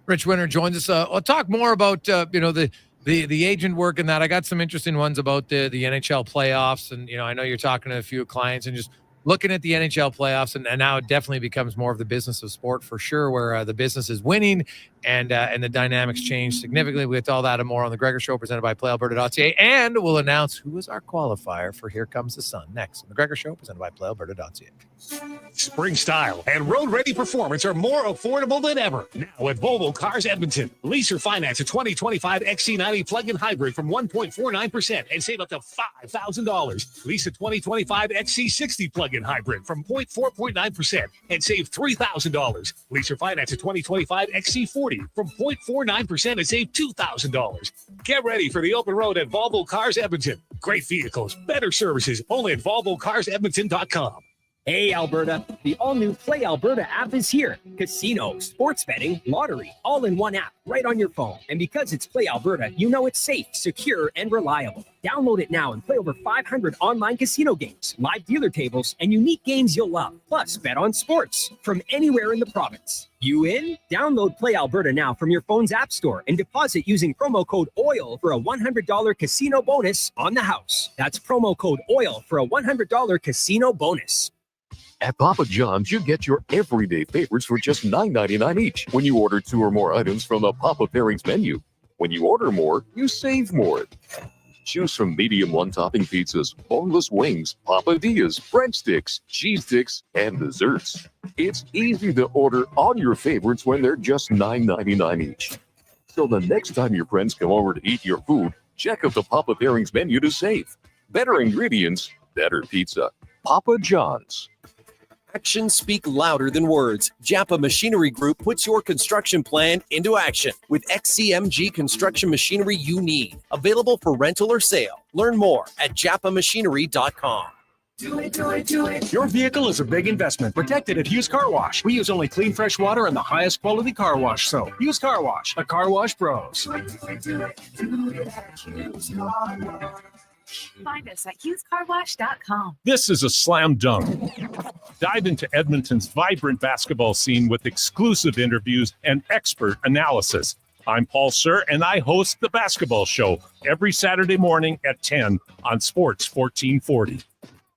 Rich Winter joins us. I'll talk more about the the agent work in that. I got some interesting ones about the NHL playoffs, and I know you're talking to a few clients and just looking at the NHL playoffs, and now it definitely becomes more of the business of sport for sure, where the business is winning and the dynamics change significantly. With all that and more on the Gregor Show, presented by PlayAlberta.ca, and we'll announce who is our qualifier for Here Comes the Sun next on the Gregor Show, presented by PlayAlberta.ca. Spring style and road-ready performance are more affordable than ever. Now at Volvo Cars Edmonton. Lease or finance a 2025 XC90 plug-in hybrid from 1.49% and save up to $5,000. Lease a 2025 XC60 plug-in hybrid from 4.9% and save $3,000. Lease or finance a 2025 XC40 from 0.49% and save $2,000. Get ready for the open road at Volvo Cars Edmonton. Great vehicles, better services, only at VolvoCarsEdmonton.com. Hey, Alberta, the all-new Play Alberta app is here. Casino, sports betting, lottery, all in one app, right on your phone. And because it's Play Alberta, you know it's safe, secure, and reliable. Download it now and play over 500 online casino games, live dealer tables, and unique games you'll love. Plus, bet on sports from anywhere in the province. You in? Download Play Alberta now from your phone's app store and deposit using promo code OIL for a $100 casino bonus on the house. That's promo code OIL for a $100 casino bonus. At Papa John's, you get your everyday favorites for just $9.99 each when you order 2 or more items from the Papa Pairings menu. When you order more, you save more. Choose from medium one-topping pizzas, boneless wings, papadillas, breadsticks, cheese sticks, and desserts. It's easy to order all your favorites when they're just $9.99 each. So the next time your friends come over to eat your food, check out the Papa Pairings menu to save. Better ingredients, better pizza. Papa John's. Actions speak louder than words. Japa Machinery Group puts your construction plan into action with XCMG construction machinery you need. Available for rental or sale. Learn more at japamachinery.com. Do it, do it, do it. Your vehicle is a big investment. Protect it at Hughes Car Wash. We use only clean, fresh water and the highest quality car wash soap. Hughes Car Wash, the Car Wash Pros. Do it, do it, do it. Do it at Hughes Car Wash. Find us at HughesCarWash.com. This is a slam dunk. Dive into Edmonton's vibrant basketball scene with exclusive interviews and expert analysis. I'm Paul Sir, and I host The Basketball Show every Saturday morning at 10 on Sports 1440.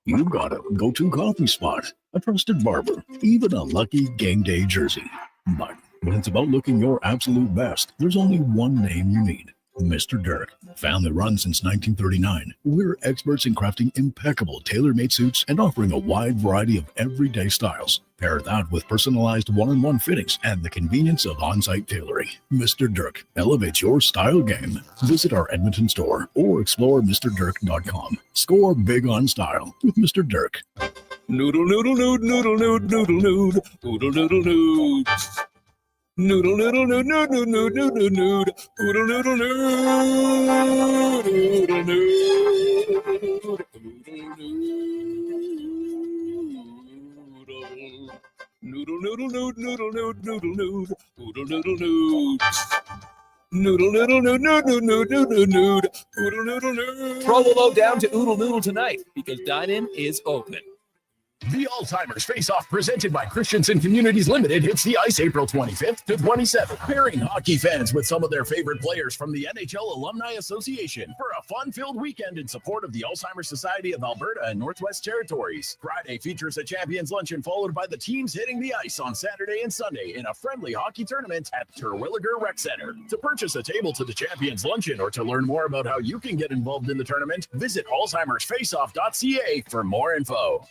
You got a go-to coffee spot, a trusted barber, even a lucky game day jersey. But when it's about looking your absolute best, there's only one name you need. Mr. Dirk. Family run since 1939. We're experts in crafting impeccable tailor-made suits and offering a wide variety of everyday styles. Pair that with personalized one-on-one fittings and the convenience of on-site tailoring. Mr. Dirk elevates your style game. Visit our Edmonton store or explore MrDirk.com. Score big on style with Mr. Dirk. Noodle, noodle, noodle, noodle, noodle, noodle, noodle, noodle, noodle, noodle. Noodle, noodle, noodle, noodle, noodle, noodle, noodle, noodle, noodle, noodle, noodle, noodle, noodle, noodle, noodle, noodle, noodle, noodle. Promo down to Oodle Noodle tonight because dine-in is open. The Alzheimer's Face-Off, presented by Christensen Communities Limited, hits the ice April 25th to 27th, pairing hockey fans with some of their favorite players from the NHL Alumni Association for a fun-filled weekend in support of the Alzheimer's Society of Alberta and Northwest Territories. Friday features a champions luncheon followed by the teams hitting the ice on Saturday and Sunday in a friendly hockey tournament at Terwilliger Rec Center. To purchase a table to the champions luncheon or to learn more about how you can get involved in the tournament, visit alzheimersfaceoff.ca for more info.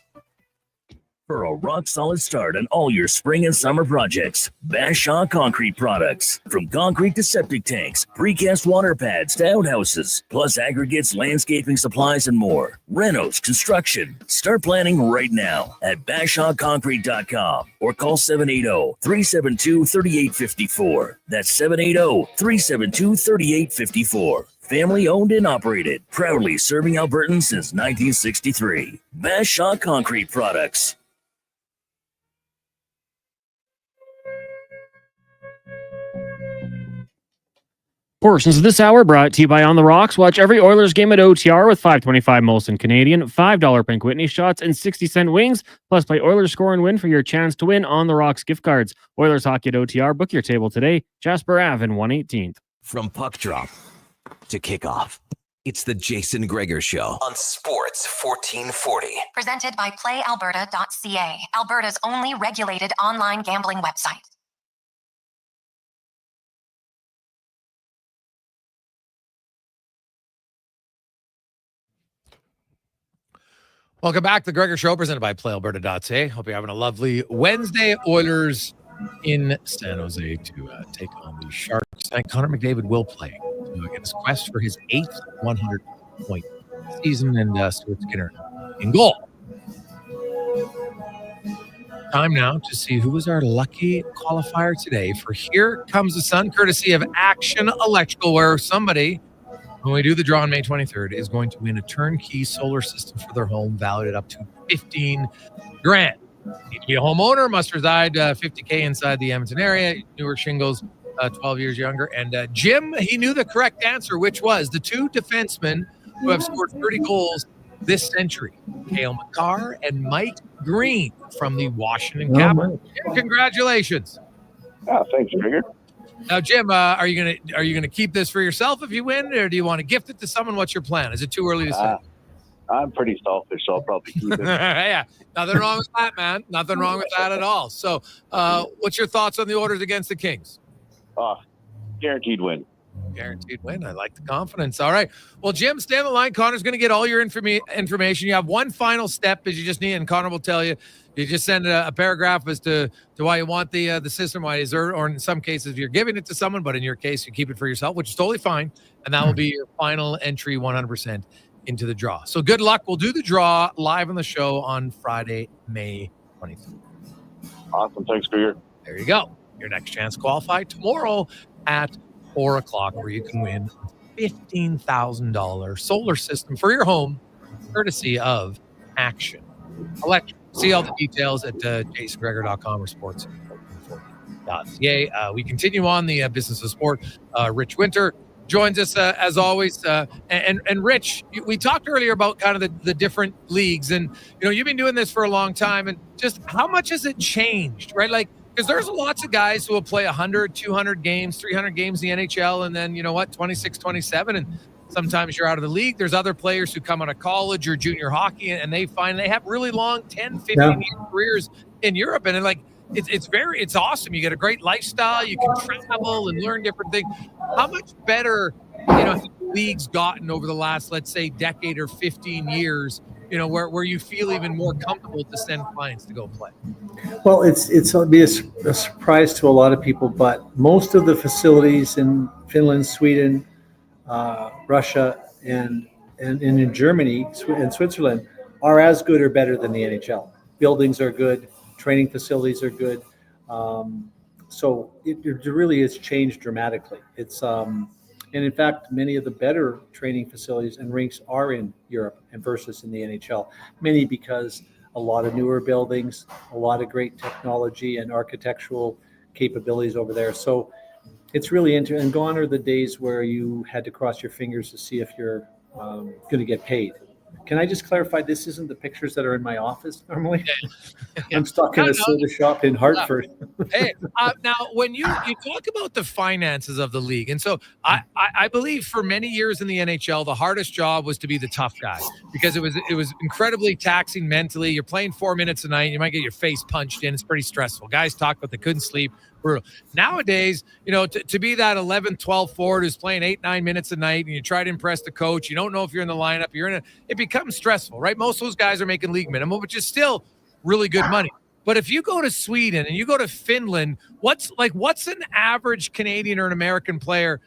For a rock-solid start on all your spring and summer projects, Bashaw Concrete Products. From concrete to septic tanks, precast water pads to outhouses, plus aggregates, landscaping supplies, and more. Renos Construction. Start planning right now at BashawConcrete.com or call 780-372-3854. That's 780-372-3854. Family owned and operated, proudly serving Albertans since 1963. Bashaw Concrete Products. Portions of this hour brought to you by On the Rocks. Watch every Oilers game at OTR with $5.25 Molson Canadian, $5 Pink Whitney shots, and 60-cent wings. Plus, play Oilers score and win for your chance to win On the Rocks gift cards. Oilers hockey at OTR. Book your table today. Jasper Ave in 118th. From puck drop to kick off. It's the Jason Gregor Show on Sports 1440. Presented by PlayAlberta.ca, Alberta's only regulated online gambling website. Welcome back to the Gregor Show, presented by PlayAlberta.ca. Hope you're having a lovely Wednesday. Oilers in San Jose to take on the Sharks. And Connor McDavid will play to get his quest for his 8th 100-point season, and Stuart Skinner in goal. Time now to see who is our lucky qualifier today for Here Comes the Sun, courtesy of Action Electrical, where somebody, when we do the draw on May 23rd, is going to win a turnkey solar system for their home, valued at up to $15,000. Need to be a homeowner, must reside $50,000 inside the Edmonton area, newer shingles, 12 years younger. And Jim, he knew the correct answer, which was the two defensemen who have scored 30 goals this century, Cale Makar and Mike Green from the Washington Capitals. Jim, congratulations. Thanks, Gregor. Now, Jim, are you gonna keep this for yourself if you win, or do you want to gift it to someone? What's your plan? Is it too early to say? I'm pretty selfish, so I'll probably keep it. Yeah, nothing wrong with that, man. Nothing wrong with that at all. So, what's your thoughts on the Oilers against the Kings? Guaranteed win. Guaranteed win. I like the confidence. All right. Well, Jim, stay on the line. Connor's going to get all your information. You have one final step as you just need, and Connor will tell you. You just send a paragraph as to why you want the system, why is there, or in some cases you're giving it to someone, but in your case you keep it for yourself, which is totally fine. And that will be your final entry 100% into the draw. So good luck. We'll do the draw live on the show on Friday, May 23rd. Awesome. Thanks, Gregor. There you go. Your next chance to qualify tomorrow at 4 o'clock, where you can win $15,000 solar system for your home, courtesy of Action Electric. See all the details at jasongregor.com or sports1440.ca. We continue on the business of sport. Rich Winter joins us as always. And Rich, we talked earlier about kind of the different leagues, and you've been doing this for a long time, and just how much has it changed, right? Like, because there's lots of guys who will play 100, 200 games, 300 games in the NHL, and then 26, 27, and sometimes you're out of the league. There's other players who come out of college or junior hockey, and they have really long 10, 15 year careers in Europe. And it's awesome. You get a great lifestyle. You can travel and learn different things. How much better, have the league's gotten over the last, let's say, decade or 15 years, where you feel even more comfortable to send clients to go play? Well, it's be a surprise to a lot of people, but most of the facilities in Finland, Sweden, Russia, and in Germany and Switzerland are as good or better than the NHL. Buildings are good, training facilities are good. So it really has changed dramatically. It's and in fact, many of the better training facilities and rinks are in Europe and versus in the NHL. Many because a lot of newer buildings, a lot of great technology and architectural capabilities over there. So it's really interesting. And gone are the days where you had to cross your fingers to see if you're going to get paid. Can I just clarify, this isn't the pictures that are in my office normally? I'm stuck in a soda shop in Hartford. Hey, now when you talk about the finances of the league, and so I believe for many years in the NHL, the hardest job was to be the tough guy, because it was incredibly taxing mentally. You're playing 4 minutes a night, you might get your face punched in. It's pretty stressful. Guys talk about they couldn't sleep. Brutal. Nowadays, to be that 11, 12 forward who's playing 8, 9 minutes a night, and you try to impress the coach, you don't know if you're in the lineup, it becomes stressful, right? Most of those guys are making league minimum, which is still really good money. But if you go to Sweden and you go to Finland, what's an average Canadian or an American player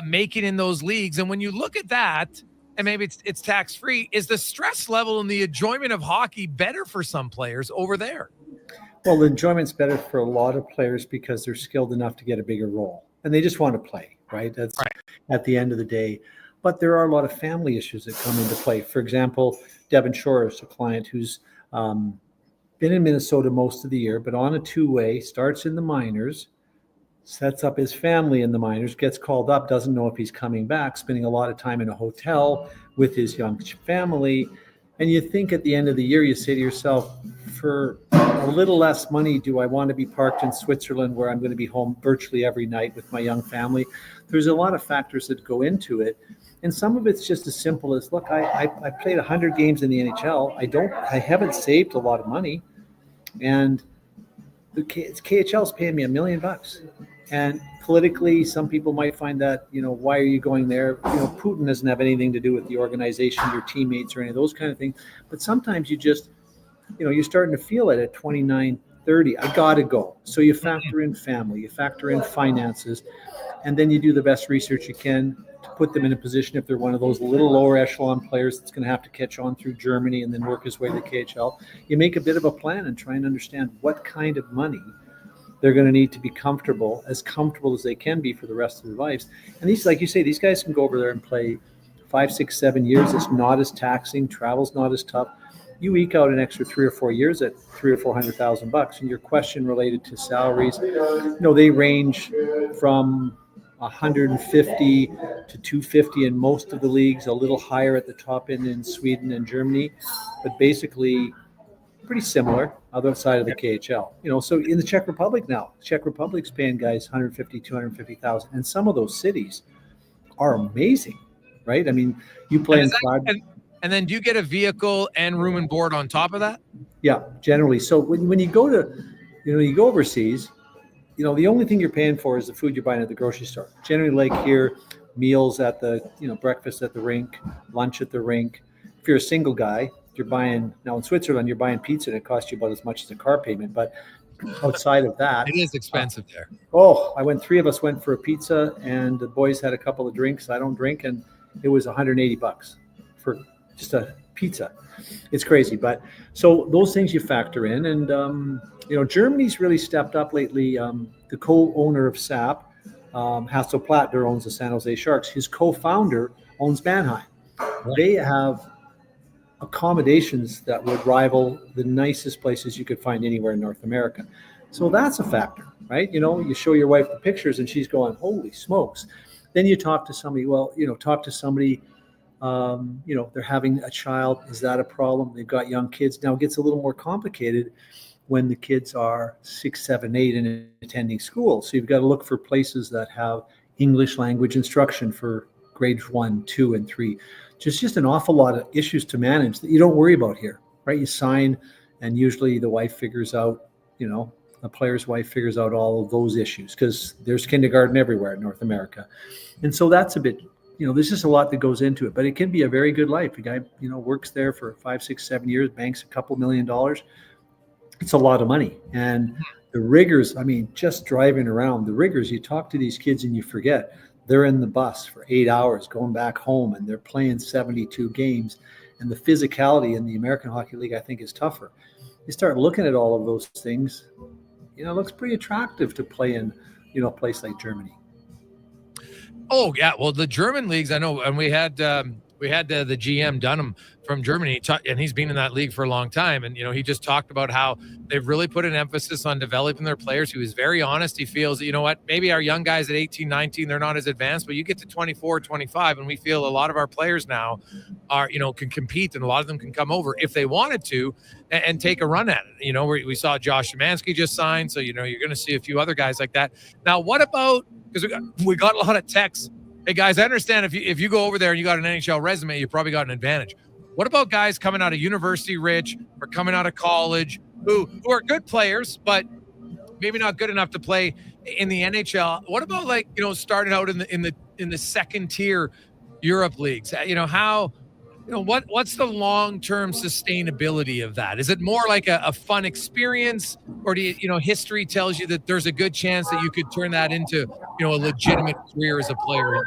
making in those leagues? And when you look at that, and maybe it's tax-free, is the stress level and the enjoyment of hockey better for some players over there? Well, the enjoyment's better for a lot of players because they're skilled enough to get a bigger role, and they just want to play, right? That's right. At the end of the day. But there are a lot of family issues that come into play. For example, Devin Shore is a client who's been in Minnesota most of the year, but on a two-way, starts in the minors, sets up his family in the minors, gets called up, doesn't know if he's coming back, spending a lot of time in a hotel with his young family. And you think at the end of the year, you say to yourself, for a little less money, do I want to be parked in Switzerland where I'm going to be home virtually every night with my young family? There's a lot of factors that go into it. And some of it's just as simple as, look, I played 100 games in the NHL. I haven't saved a lot of money, and the KHL is paying me $1 million. And politically, some people might find that, why are you going there? Putin doesn't have anything to do with the organization, your teammates, or any of those kind of things. But sometimes you just, you're starting to feel it at 29, 30. I got to go. So you factor in family, you factor in finances, and then you do the best research you can to put them in a position, if they're one of those little lower echelon players that's going to have to catch on through Germany and then work his way to the KHL. You make a bit of a plan and try and understand what kind of money they're going to need to be comfortable as they can be for the rest of their lives. And these, like you say, these guys can go over there and play 5, 6, 7 years. It's not as taxing. Travel's not as tough. You eke out an extra 3 or 4 years at $300,000 or $400,000. And your question related to salaries, they range from 150 to 250 in most of the leagues, a little higher at the top end in Sweden and Germany, but basically pretty similar other side of the KHL. So in the Czech Republic now, Czech Republic's paying guys 150, 250,000, and some of those cities are amazing, right? I mean, you play and then do you get a vehicle and room and board on top of that? Yeah, generally. So when you go to, you go overseas, the only thing you're paying for is the food you're buying at the grocery store. Generally, like here, meals at the, breakfast at the rink, lunch at the rink. If you're a single guy, you're buying, now in Switzerland, you're buying pizza and it costs you about as much as a car payment. But outside of that, it is expensive there. Three of us went for a pizza and the boys had a couple of drinks. I don't drink, and it was $180 for just a pizza. It's crazy. But so those things you factor in. And, Germany's really stepped up lately. The co-owner of SAP, Hasso Plattner, owns the San Jose Sharks. His co-founder owns Mannheim. They have accommodations that would rival the nicest places you could find anywhere in North America. So that's a factor, right? You show your wife the pictures and she's going, holy smokes. Then you talk to somebody, they're having a child. Is that a problem? They've got young kids. Now it gets a little more complicated when the kids are 6, 7, 8 and attending school. So you've got to look for places that have English language instruction for grades 1, 2, and 3. Just an awful lot of issues to manage that you don't worry about here, right? You sign, and usually the wife figures out, the player's wife figures out all of those issues because there's kindergarten everywhere in North America. And so that's a bit, there's just a lot that goes into it, but it can be a very good life. A guy, works there for 5, 6, 7 years, banks a couple $1 million. It's a lot of money. And the rigors, just driving around, the rigors, you talk to these kids and you forget. They're in the bus for 8 hours going back home, and they're playing 72 games. And the physicality in the American Hockey League, I think, is tougher. You start looking at all of those things, it looks pretty attractive to play in, a place like Germany. Oh, yeah. Well, the German leagues, I know, and we had the GM Dunham from Germany, and he's been in that league for a long time. And, he just talked about how they've really put an emphasis on developing their players. He was very honest. He feels that, maybe our young guys at 18, 19, they're not as advanced, but you get to 24, 25, and we feel a lot of our players now are, can compete, and a lot of them can come over if they wanted to and take a run at it. We saw Josh Szymanski just signed. So, you're going to see a few other guys like that. Now, what about, because we got a lot of texts. Hey, guys, I understand if you go over there and you got an NHL resume, you probably got an advantage. What about guys coming out of University Rich or coming out of college who are good players, but maybe not good enough to play in the NHL? What about starting out in the second tier Europe leagues? What's the long-term sustainability of that? Is it more like a fun experience, or do history tells you that there's a good chance that you could turn that into, a legitimate career as a player?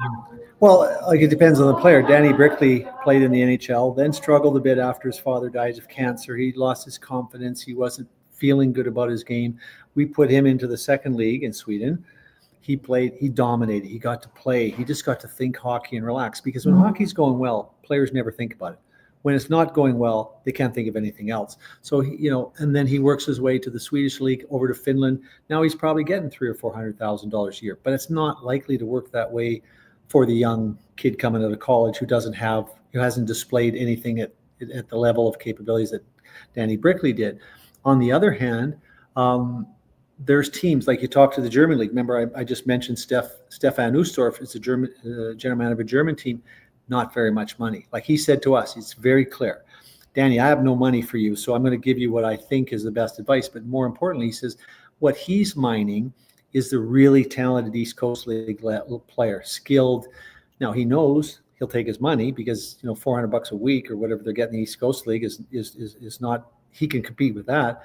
Well, it depends on the player. Danny Brickley played in the NHL, then struggled a bit after his father died of cancer. He lost his confidence. He wasn't feeling good about his game. We put him into the second league in Sweden. He played, he dominated, he got to play, he just got to think hockey and relax, because when hockey's going well, players never think about it. When it's not going well, they can't think of anything else. So, and then he works his way to the Swedish league, over to Finland. Now he's probably getting $300,000 or $400,000 a year, but it's not likely to work that way for the young kid coming out of college who hasn't displayed anything at the level of capabilities that Danny Brickley did. On the other hand, there's teams like you talk to the German league. Remember, I just mentioned Stefan Ustorf is a German general manager of a German team. not very much money. Like he said to us, it's very clear. Danny, I have no money for you, so I'm going to give you what I think is the best advice. But more importantly, he says what he's mining is the really talented East Coast League player, skilled. Now he knows he'll take his money because $400 a week or whatever they're getting in the East Coast League is not. He can compete with that,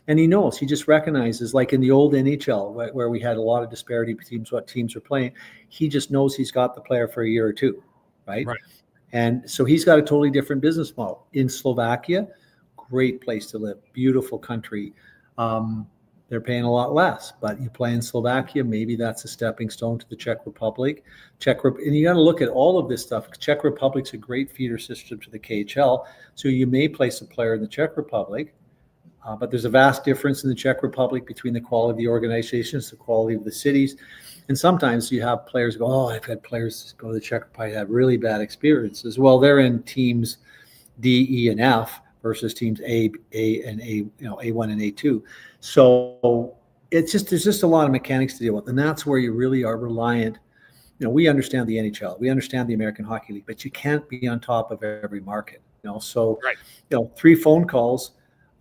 and he knows. He just recognizes, like in the old NHL, where we had a lot of disparity between what teams are playing. He just knows he's got the player for a year or two, right? And so he's got a totally different business model. In Slovakia, great place to live, beautiful country. They're paying a lot less, but you play in Slovakia, maybe that's a stepping stone to the Czech Republic. And you got to look at all of this stuff. Czech Republic's a great feeder system to the KHL, so you may place a player in the Czech Republic, but there's a vast difference in the Czech Republic between the quality of the organizations, the quality of the cities. And sometimes you have players go, oh, I've had players go to the Czech Republic have really bad experiences. Well, they're in teams D, E, and F versus teams A and A, A1 and A2. So there's just a lot of mechanics to deal with. And that's where you really are reliant. We understand the NHL, we understand the American Hockey League, but you can't be on top of every market. So 3 phone calls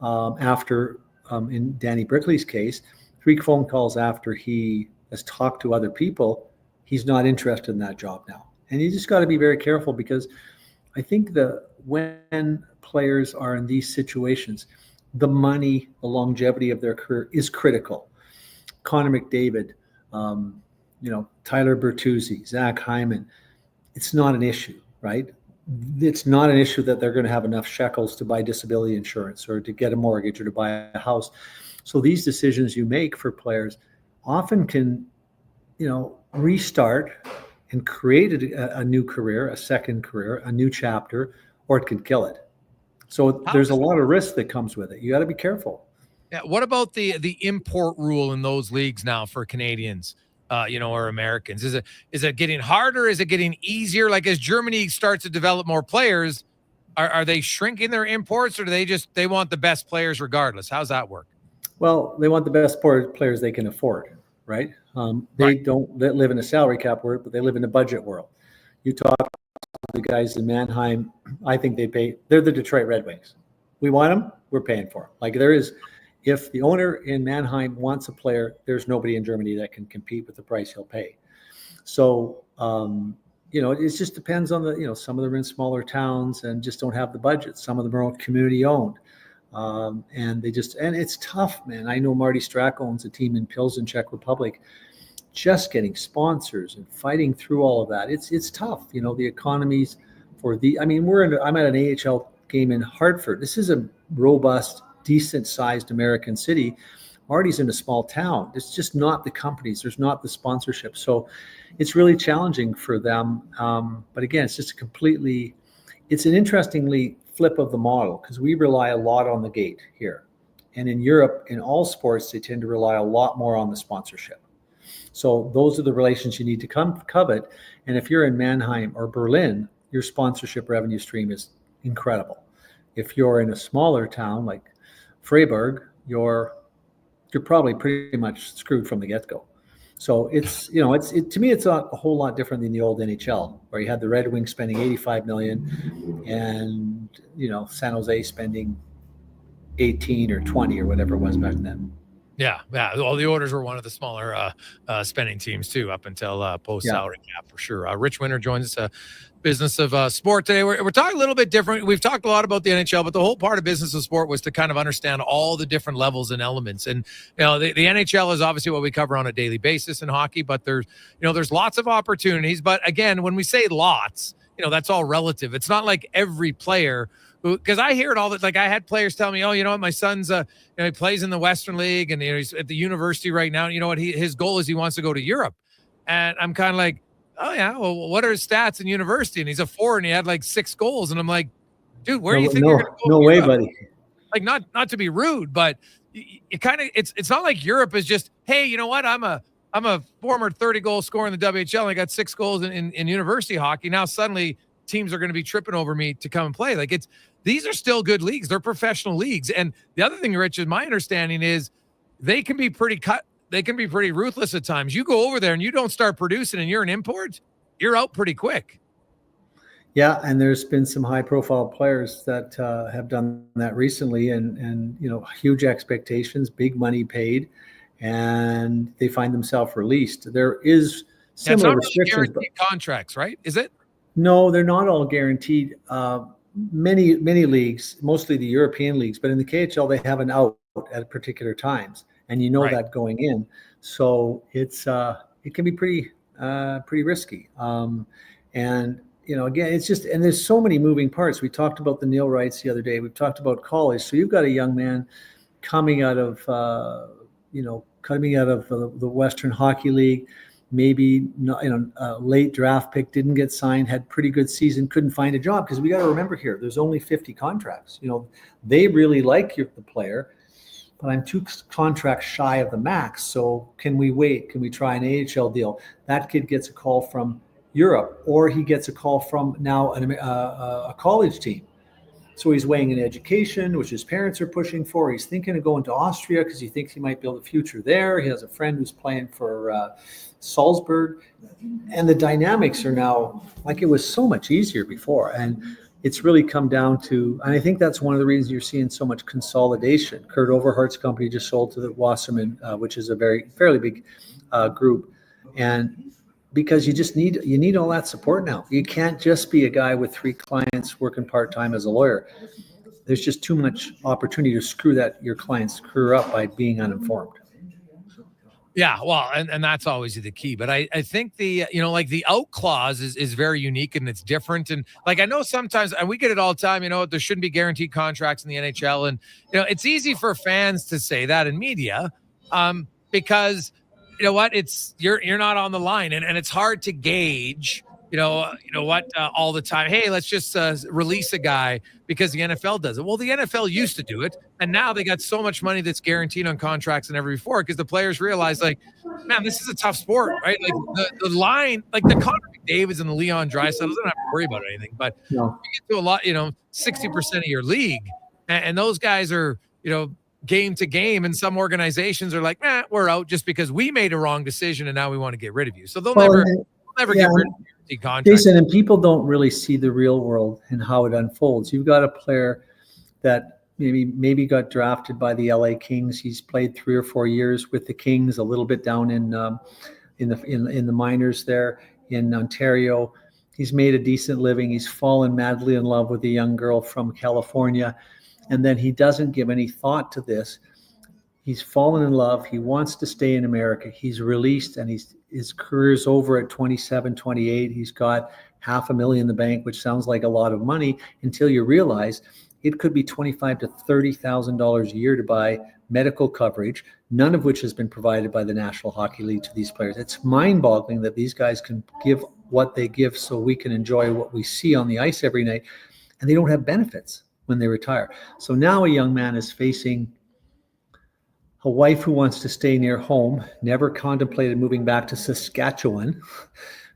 after, in Danny Brickley's case, 3 phone calls after he has talked to other people, he's not interested in that job now. And you just got to be very careful, because I think when players are in these situations, the money, the longevity of their career is critical. Connor McDavid, Tyler Bertuzzi, Zach Hyman, it's not an issue, right? It's not an issue that they're going to have enough shekels to buy disability insurance or to get a mortgage or to buy a house. So these decisions you make for players often can, restart and create a new career, a second career, a new chapter, or it can kill it. So there's a lot of risk that comes with it. You got to be careful. Yeah. What about the import rule in those leagues now for Canadians, or Americans? Is it getting harder? Is it getting easier? Like as Germany starts to develop more players, are they shrinking their imports, or do they want the best players regardless? How's that work? Well, they want the best players they can afford, right? They don't live in a salary cap world, but they live in a budget world. You talk to the guys in Mannheim, I think they're the Detroit Red Wings. We want them, we're paying for them. Like if the owner in Mannheim wants a player, there's nobody in Germany that can compete with the price he'll pay. So, it just depends on some of them are in smaller towns and just don't have the budget. Some of them are community owned. And it's tough, man. I know Marty Strack owns a team in Pilsen, Czech Republic, just getting sponsors and fighting through all of that. It's tough. The economies I'm at an AHL game in Hartford. This is a robust, decent sized American city. Marty's in a small town. It's just not the companies. There's not the sponsorship. So it's really challenging for them. But again, it's just it's an interestingly flip of the model, because we rely a lot on the gate here. And in Europe, in all sports, they tend to rely a lot more on the sponsorship. So those are the relations you need to covet. And if you're in Mannheim or Berlin, your sponsorship revenue stream is incredible. If you're in a smaller town like Freiburg, you're probably pretty much screwed from the get-go. So to me, it's a whole lot different than the old NHL, where you had the Red Wings spending $85 million and, San Jose spending 18 or 20 or whatever it was back then. Yeah. Well, the Oilers were one of the smaller spending teams too, up until post salary cap for sure. Rich Winter joins us. Business of sport today. We're talking a little bit different. We've talked a lot about the NHL, but the whole part of business of sport was to kind of understand all the different levels and elements. And the NHL is obviously what we cover on a daily basis in hockey, but there's lots of opportunities. But again, when we say lots, that's all relative. It's not like every player, because I hear it all that, like I had players tell me, oh, my son's he plays in the Western League and he's at the university right now. You know what? His goal is he wants to go to Europe. And I'm kind of like, oh yeah, well, what are his stats in university? And he's a 4 and he had like 6 goals. And I'm like, dude, where do you think you're going to go? No way, buddy. Like not to be rude, but it kind of it's not like Europe is just, hey, you know what? I'm a former 30-goal scorer in the WHL and I got 6 goals in university hockey. Now suddenly teams are going to be tripping over me to come and play. Like these are still good leagues. They're professional leagues. And the other thing, Rich, is my understanding is they can be pretty ruthless at times. You go over there and you don't start producing and you're an import, you're out pretty quick. Yeah, and there's been some high-profile players that have done that recently, and huge expectations, big money paid, and they find themselves released. There is similar restrictions. Really guaranteed contracts, right? Is it? No, they're not all guaranteed. Many leagues, mostly the European leagues, but in the KHL they have an out at particular times, and that going in. So it can be pretty risky. And again, it's just, and there's so many moving parts. We talked about the nil rights the other day. We've talked about college. So you've got a young man coming out of the Western Hockey League, maybe not, a late draft pick, didn't get signed, had pretty good season, couldn't find a job. Because we got to remember here, there's only 50 contracts. They really like the player, but I'm 2 contracts shy of the max. So can we wait? Can we try an AHL deal? That kid gets a call from Europe, or he gets a call from now a college team. So he's weighing an education, which his parents are pushing for. He's thinking of going to Austria because he thinks he might build a future there. He has a friend who's playing for Salzburg. And the dynamics are now, like it was so much easier before. And it's really come down to, and I think that's one of the reasons you're seeing so much consolidation. Kurt Overhart's company just sold to the Wasserman, which is a fairly big group. And because you need all that support now. You can't just be a guy with 3 clients working part-time as a lawyer. There's just too much opportunity to screw your clients up by being uninformed. Yeah, well, and that's always the key. But I think the out clause is very unique and it's different. And I know sometimes, and we get it all the time, there shouldn't be guaranteed contracts in the NHL. And, it's easy for fans to say that in media because it's you're not on the line, and it's hard to gauge, all the time. Hey, let's just release a guy because the NFL does it. Well, the NFL used to do it, and now they got so much money that's guaranteed on contracts and never before because the players realize, man, this is a tough sport, right? The line, the Connor McDavids and the Leon Draisaitl don't have to worry about anything, but you get to a lot, 60% of your league, and those guys are, game to game, and some organizations are like, we're out just because we made a wrong decision and now we want to get rid of you. So they'll never get rid of the contract. Jason, and people don't really see the real world and how it unfolds. You've got a player that maybe got drafted by the LA Kings. He's played 3 or 4 years with the Kings, a little bit down in the minors there in Ontario. He's made a decent living. He's fallen madly in love with a young girl from California. And then he doesn't give any thought to this. He's fallen in love. He wants to stay in America. He's released, and his career's over at 27, 28. He's got $500,000 in the bank, which sounds like a lot of money until you realize it could be $25,000 to $30,000 a year to buy medical coverage, none of which has been provided by the National Hockey League to these players. It's mind-boggling that these guys can give what they give so we can enjoy what we see on the ice every night, and they don't have benefits when they retire. So now a young man is facing a wife who wants to stay near home, never contemplated moving back to Saskatchewan,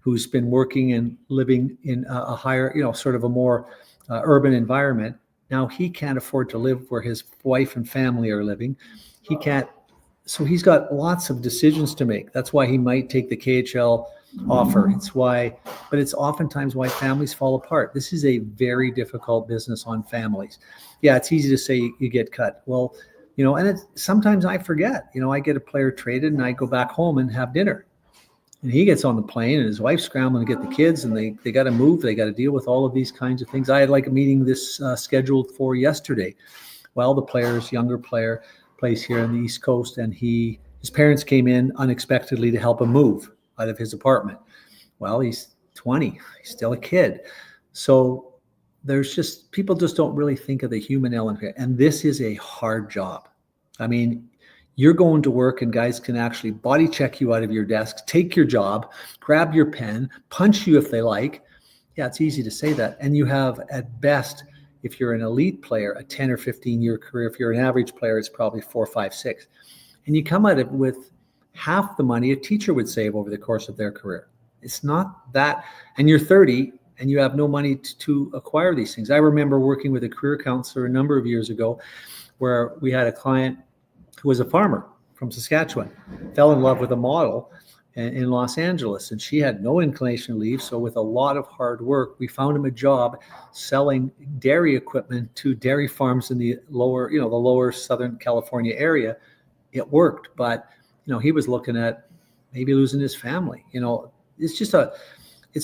who's been working and living in a higher, sort of a more urban environment. Now he can't afford to live where his wife and family are living. He can't. So he's got lots of decisions to make. That's why he might take the KHL offer. But it's oftentimes why families fall apart. This is a very difficult business on families. Yeah, it's easy to say you get cut. Well, and sometimes I forget. I get a player traded and I go back home and have dinner. And he gets on the plane and his wife's scrambling to get the kids, and they got to move. They got to deal with all of these kinds of things. I had a meeting this scheduled for yesterday. Well, the younger player plays here on the East Coast, and his parents came in unexpectedly to help him move out of his apartment. Well, he's 20. He's still a kid. So people just don't really think of the human element. And this is a hard job. I mean, you're going to work and guys can actually body check you out of your desk, take your job, grab your pen, punch you if they like. Yeah, it's easy to say that. And you have, at best, if you're an elite player, a 10 or 15 year career. If you're an average player, it's probably 4, 5, 6. And you come at it with half the money a teacher would save over the course of their career. It's not that. And you're 30 and you have no money to acquire these things. I remember working with a career counselor a number of years ago where we had a client who was a farmer from Saskatchewan, fell in love with a model, in Los Angeles, and she had no inclination to leave. So with a lot of hard work, we found him a job selling dairy equipment to dairy farms in the lower Southern California area. It worked, but he was looking at maybe losing his family. It's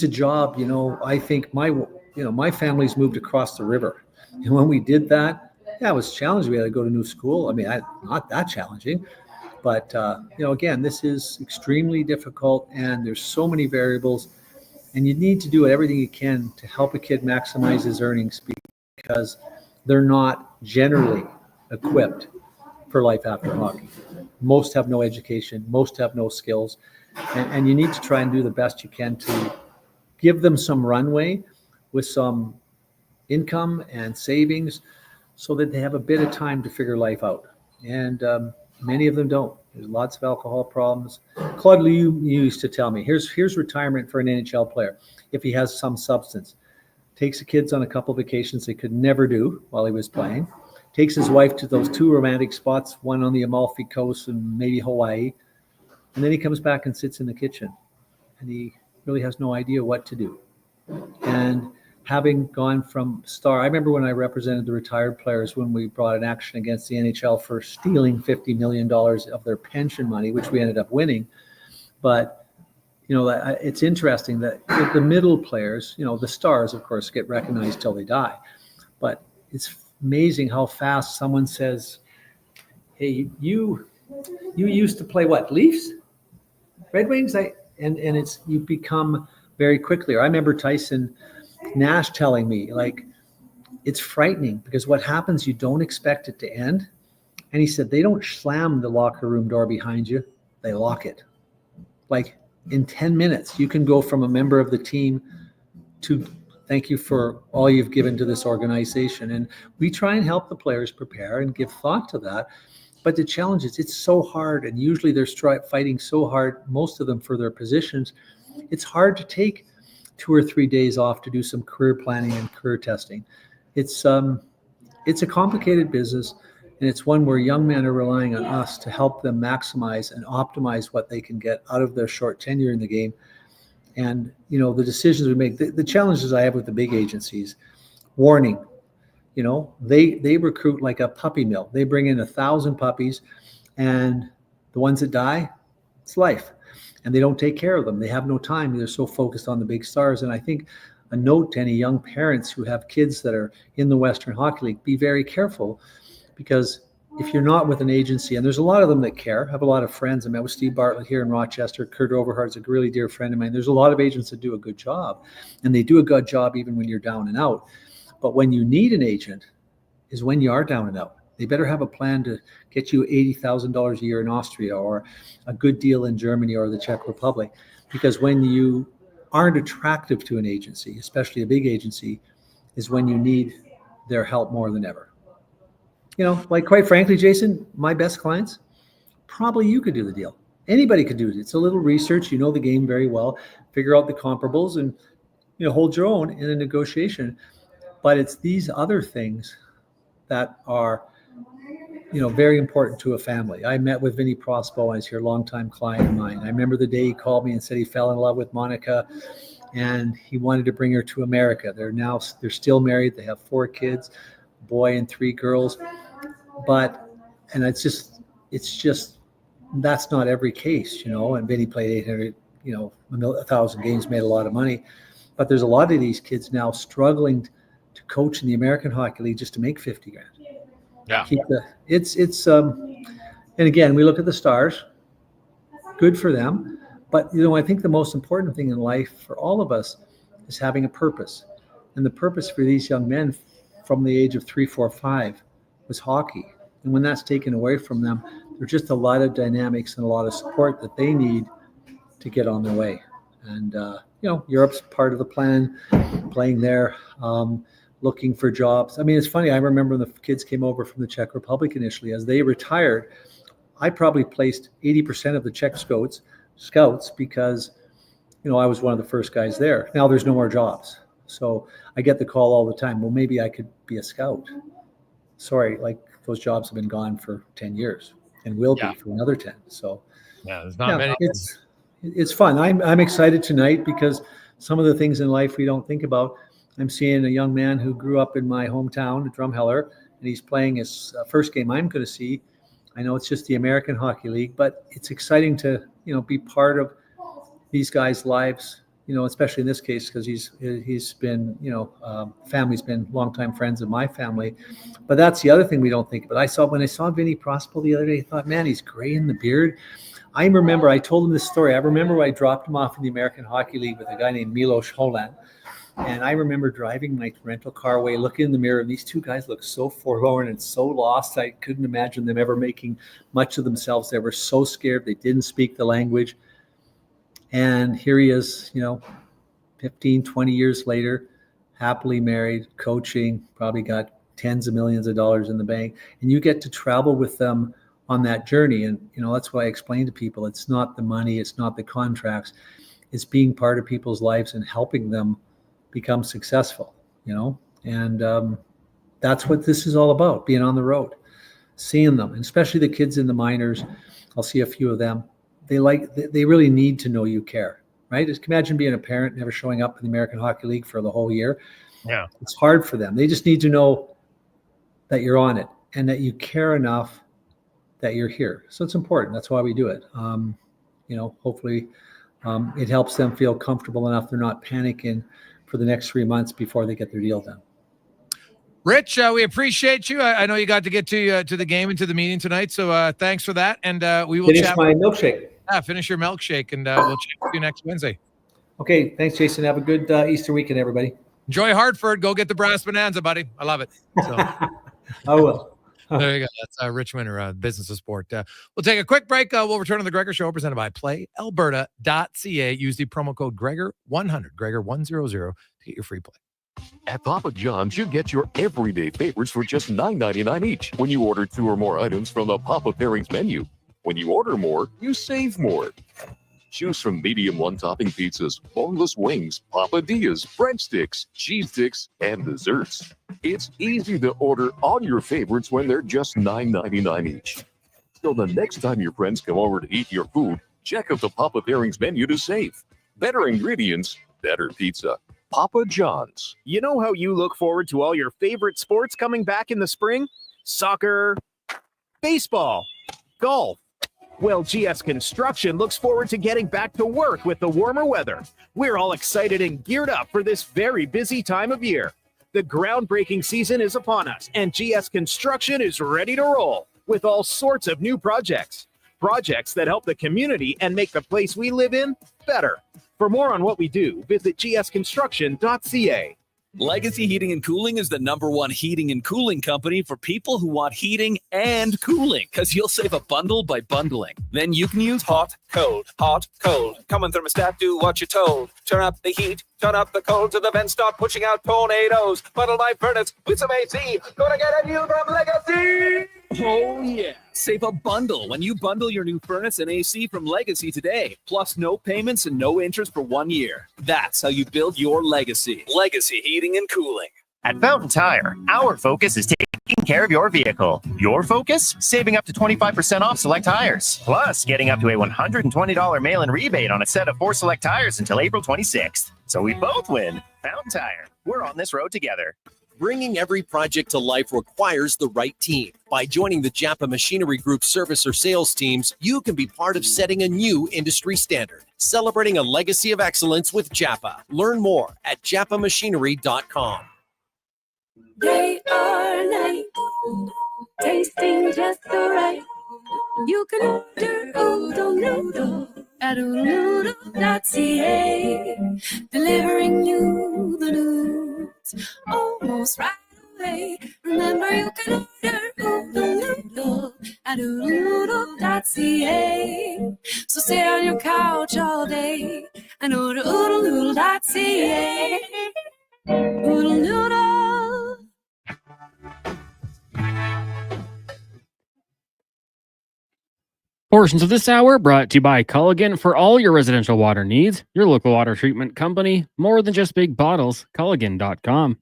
a job. I think my family's moved across the river, and when we did that, it was challenging. We had to go to new school. I mean, not that challenging. But, again, this is extremely difficult, and there's so many variables, and you need to do everything you can to help a kid maximize his earnings, because they're not generally equipped for life after hockey. Most have no education. Most have no skills. And you need to try and do the best you can to give them some runway with some income and savings so that they have a bit of time to figure life out. And many of them don't. There's lots of alcohol problems. Claude Liu used to tell me, here's retirement for an NHL player if he has some substance. Takes the kids on a couple vacations they could never do while he was playing. Takes his wife to those two romantic spots, one on the Amalfi Coast and maybe Hawaii. And then he comes back and sits in the kitchen. And he really has no idea what to do. And having gone from star, I remember when I represented the retired players when we brought an action against the NHL for stealing $50 million of their pension money, which we ended up winning. But, it's interesting that the middle players, the stars, of course, get recognized till they die. But it's amazing how fast someone says, hey, you used to play what, Leafs? Red Wings? You become very quickly. I remember Tyson Nash telling me, it's frightening because what happens, you don't expect it to end. And he said, they don't slam the locker room door behind you. They lock it. In 10 minutes, you can go from a member of the team to thank you for all you've given to this organization. And we try and help the players prepare and give thought to that. But the challenge is it's so hard. And usually they're fighting so hard, most of them for their positions. It's hard to take 2 or 3 days off to do some career planning and career testing. It's a complicated business, and it's one where young men are relying on us to help them maximize and optimize what they can get out of their short tenure in the game. And, the decisions we make, the challenges I have with the big agencies, warning, they recruit like a puppy mill. They bring in 1,000 puppies, and the ones that die, it's life. And they don't take care of them. They have no time. They're so focused on the big stars. And I think a note to any young parents who have kids that are in the Western Hockey League, be very careful, because if you're not with an agency, and there's a lot of them that care, I have a lot of friends. I met with Steve Bartlett here in Rochester. Kurt Overhart's a really dear friend of mine. There's a lot of agents that do a good job, and they do a good job even when you're down and out. But when you need an agent is when you are down and out. They better have a plan to get you $80,000 a year in Austria, or a good deal in Germany or the Czech Republic. Because when you aren't attractive to an agency, especially a big agency, is when you need their help more than ever. Quite frankly, Jason, my best clients, probably you could do the deal. Anybody could do it. It's a little research. The game very well, figure out the comparables, and hold your own in a negotiation. But it's these other things that are very important to a family. I met with Vinny Prospo. I was here, longtime client of mine. I remember the day he called me and said he fell in love with Monica, and he wanted to bring her to America. They're still married. They have 4 kids, a boy and 3 girls. And it's just that's not every case, And Vinny played 800, 1,000 games, made a lot of money. But there's a lot of these kids now struggling to coach in the American Hockey League just to make $50,000. Yeah. And again, we look at the stars, good for them. But, I think the most important thing in life for all of us is having a purpose. And the purpose for these young men from the age of 3, 4, 5 was hockey. And when that's taken away from them, there's just a lot of dynamics and a lot of support that they need to get on their way. And, Europe's part of the plan, playing there. Looking for jobs. I mean, it's funny. I remember when the kids came over from the Czech Republic initially. As they retired, I probably placed 80% of the Czech scouts because, I was one of the first guys there. Now there's no more jobs. So I get the call all the time. Well, maybe I could be a scout. Sorry, those jobs have been gone for 10 years and will be for another 10. So there's not many. it's fun. I'm excited tonight because some of the things in life we don't think about. I'm seeing a young man who grew up in my hometown, Drumheller, and he's playing his first game I'm going to see. I know it's just the American Hockey League, but it's exciting to, be part of these guys' lives, especially in this case, because he's been, family's been longtime friends of my family. But that's the other thing we don't think about. When I saw Vinny Prospel the other day, I thought, man, he's gray in the beard. I remember I told him this story. I remember I dropped him off in the American Hockey League with a guy named Milos Holan. And I remember driving my rental car away, looking in the mirror, and these two guys looked so forlorn and so lost. I couldn't imagine them ever making much of themselves. They were so scared. They didn't speak the language. And here he is, 15, 20 years later, happily married, coaching, probably got tens of millions of dollars in the bank. And you get to travel with them on that journey. And, that's why I explain to people, it's not the money, it's not the contracts, it's being part of people's lives and helping them become successful, and that's what this is all about, being on the road, seeing them, and especially the kids in the minors. I'll see a few of them. They really need to know you care, right? Just imagine being a parent, never showing up in the American Hockey League for the whole year. Yeah. It's hard for them. They just need to know that you're on it and that you care enough that you're here. So it's important. That's why we do it. Hopefully it helps them feel comfortable enough. They're not panicking for the next 3 months before they get their deal done. Rich, we appreciate you. I know you got to get to the game and to the meeting tonight, so thanks for that. And we will finish my milkshake. Yeah, finish your milkshake, and we'll chat with you next Wednesday. Okay, thanks, Jason. Have a good Easter weekend, everybody. Enjoy Hartford. Go get the brass bonanza, buddy. I love it. So. I will. There you go. That's Rich Winter, Business of Sport. We'll take a quick break. We'll return to the Gregor Show presented by PlayAlberta.ca. Use the promo code Gregor100, Gregor100 to get your free play. At Papa John's, you get your everyday favorites for just $9.99 each when you order 2 or more items from the Papa Pairings menu. When you order more, you save more. Choose from medium one-topping pizzas, boneless wings, papadillas, breadsticks, cheese sticks, and desserts. It's easy to order all your favorites when they're just $9.99 each. So the next time your friends come over to eat your food, check out the Papa Pairings menu to save. Better ingredients, better pizza. Papa John's. You know how you look forward to all your favorite sports coming back in the spring? Soccer, baseball, golf. Well, GS Construction looks forward to getting back to work with the warmer weather. We're all excited and geared up for this very busy time of year. The groundbreaking season is upon us, and GS Construction is ready to roll with all sorts of new projects. Projects that help the community and make the place we live in better. For more on what we do, visit gsconstruction.ca. Legacy Heating and Cooling is the #1 heating and cooling company for people who want heating and cooling, because you'll save a bundle by bundling. Then you can use hot, cold, Come on, thermostat, do what you're told. Turn up the heat, turn up the cold, so the vents start pushing out tornadoes. Bundle my furnace with some AC. Gonna get a new from Legacy! Oh, yeah. Save a bundle when you bundle your new furnace and AC from Legacy today. Plus no payments and no interest for 1 year. That's how you build your legacy. Legacy Heating and Cooling. At Fountain Tire, our focus is taking care of your vehicle. Your focus? Saving up to 25% off select tires. Plus, getting up to a $120 mail-in rebate on a set of 4 select tires until April 26th. So we both win. Fountain Tire. We're on this road together. Bringing every project to life requires the right team. By joining the Japa Machinery Group service or sales teams, you can be part of setting a new industry standard. Celebrating a legacy of excellence with Japa. Learn more at japamachinery.com. Day or night, tasting just the right. You can order oodle noodle at oodlenoodle.ca, delivering you the news almost right away. Remember, you can order oodle noodle at oodlenoodle.ca. So stay on your couch all day and order oodlenoodle.ca. Oodle noodle. Portions of this hour brought to you by Culligan for all your residential water needs. Your local water treatment company. More than just big bottles. Culligan.com.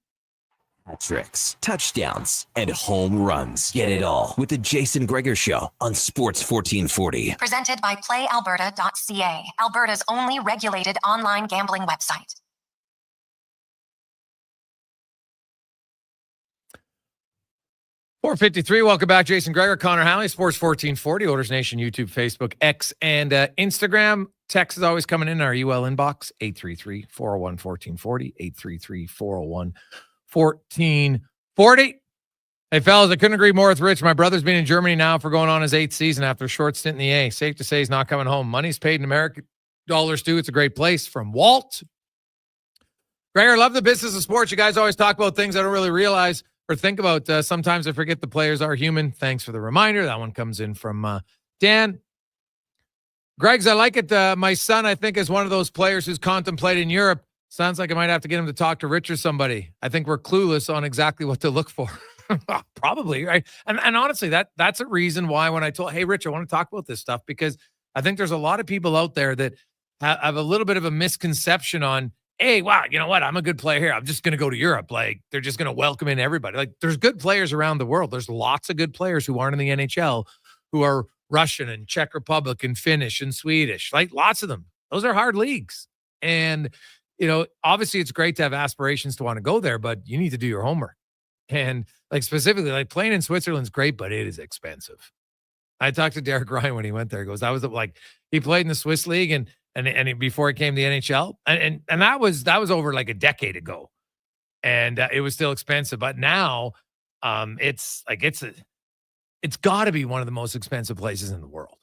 Tricks, touchdowns, and home runs. Get it all with the Jason Gregor Show on Sports 1440. Presented by PlayAlberta.ca, Alberta's only regulated online gambling website. .453. Welcome back, Jason Gregor, Connor Halley, Sports 1440, Oilers Nation, YouTube, Facebook, X, and Instagram. Text is always coming in our UL inbox, 833-401-1440, 833-401-1440. Hey, fellas, I couldn't agree more with Rich. My brother's been in Germany now for going on his 8th season after a short stint in the A. Safe to say he's not coming home. Money's paid in American dollars, too. It's a great place. From Walt. Gregor, love the business of sports. You guys always talk about things I don't really realize or think about. Sometimes I forget the players are human. Thanks for the reminder. That one comes in from Dan. Greg's, I like it. My son, I think, is one of those players who's contemplating Europe. Sounds like I might have to get him to talk to Rich or somebody. I think we're clueless on exactly what to look for. Probably, right? And honestly, that's a reason why when I told, hey, Rich, I want to talk about this stuff, because I think there's a lot of people out there that have a little bit of a misconception on, hey, wow, you know what? I'm a good player here. I'm just going to go to Europe. Like, they're just going to welcome in everybody. Like, there's good players around the world. There's lots of good players who aren't in the NHL who are Russian and Czech Republic and Finnish and Swedish. Like, lots of them. Those are hard leagues. And, you know, obviously it's great to have aspirations to want to go there, but you need to do your homework. And like specifically, like playing in Switzerland's great, but it is expensive. I talked to Derek Ryan when he went there. He goes, that was like, he played in the Swiss league and before he came to the NHL. And that was over like a decade ago. And it was still expensive. But now it's got to be one of the most expensive places in the world.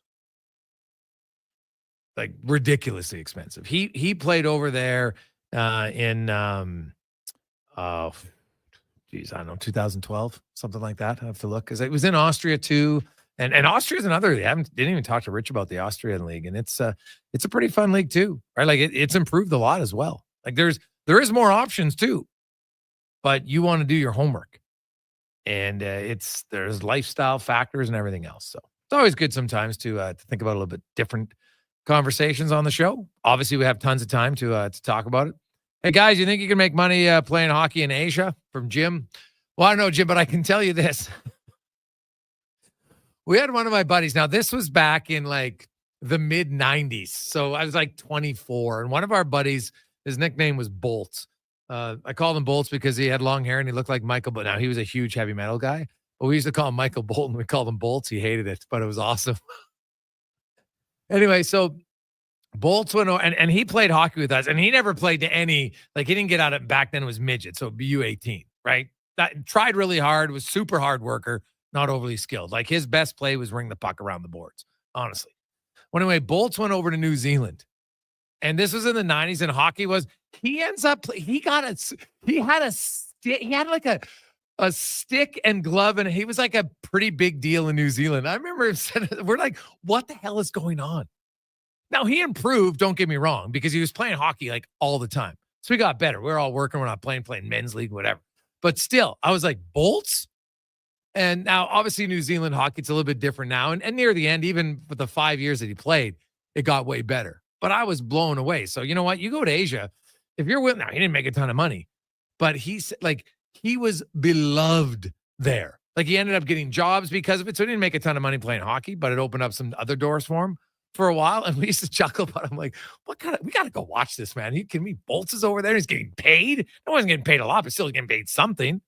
Like ridiculously expensive. He played over there in I don't know, 2012, something like that. I have to look because it was in Austria too. And Austria is another. Didn't even talk to Rich about the Austrian league, and it's a pretty fun league too, right? Like it's improved a lot as well. Like there is more options too, but you want to do your homework, and there's lifestyle factors and everything else. So it's always good sometimes to think about a little bit different conversations on the show. Obviously, we have tons of time to talk about it. Hey guys, you think you can make money playing hockey in Asia? From Jim. Well, I don't know, Jim, but I can tell you this. We had one of my buddies. Now, this was back in like the mid 90s. So I was like 24. And one of our buddies, his nickname was Bolts. I called him Bolts because he had long hair and he looked like Michael. But now he was a huge heavy metal guy. But we used to call him Michael Bolton. We called him Bolts. He hated it, but it was awesome. Anyway, so Bolts went over, and he played hockey with us. And he never played to any, like he didn't get out of, back then it was midget. So U18, right? That tried really hard, was super hard worker. Not overly skilled. Like his best play was ring the puck around the boards, honestly. Well, anyway, Bolts went over to New Zealand. And this was in the 90s, and hockey was, he ends up, he had like a stick and glove, and he was like a pretty big deal in New Zealand. I remember him saying, we're like, what the hell is going on? Now, he improved, don't get me wrong, because he was playing hockey like all the time. So we got better. We were all working. We're not playing men's league, whatever. But still, I was like, Bolts? And now, obviously, New Zealand hockey, it's a little bit different now. And near the end, even for the 5 years that he played, it got way better. But I was blown away. So, you know what? You go to Asia, if you're with, now, he didn't make a ton of money, but he was beloved there. Like, he ended up getting jobs because of it. So, he didn't make a ton of money playing hockey, but it opened up some other doors for him for a while. And we used to chuckle about him, like, we got to go watch this, man. Bolts is over there. He's getting paid. No one's getting paid a lot, but still getting paid something.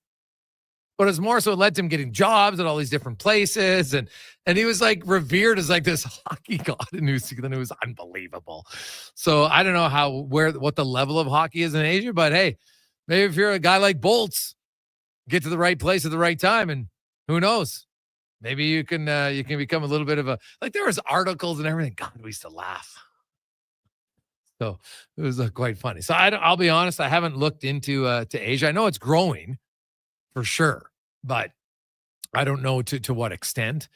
But it's more so it led to him getting jobs at all these different places. And he was like revered as like this hockey god in New Zealand. It was unbelievable. So I don't know what the level of hockey is in Asia, but hey, maybe if you're a guy like Bolts, get to the right place at the right time, and who knows? Maybe you can become a little bit of a, like there was articles and everything. God, we used to laugh. So it was quite funny. So I'll be honest, I haven't looked into to Asia. I know it's growing for sure, but I don't know to what extent.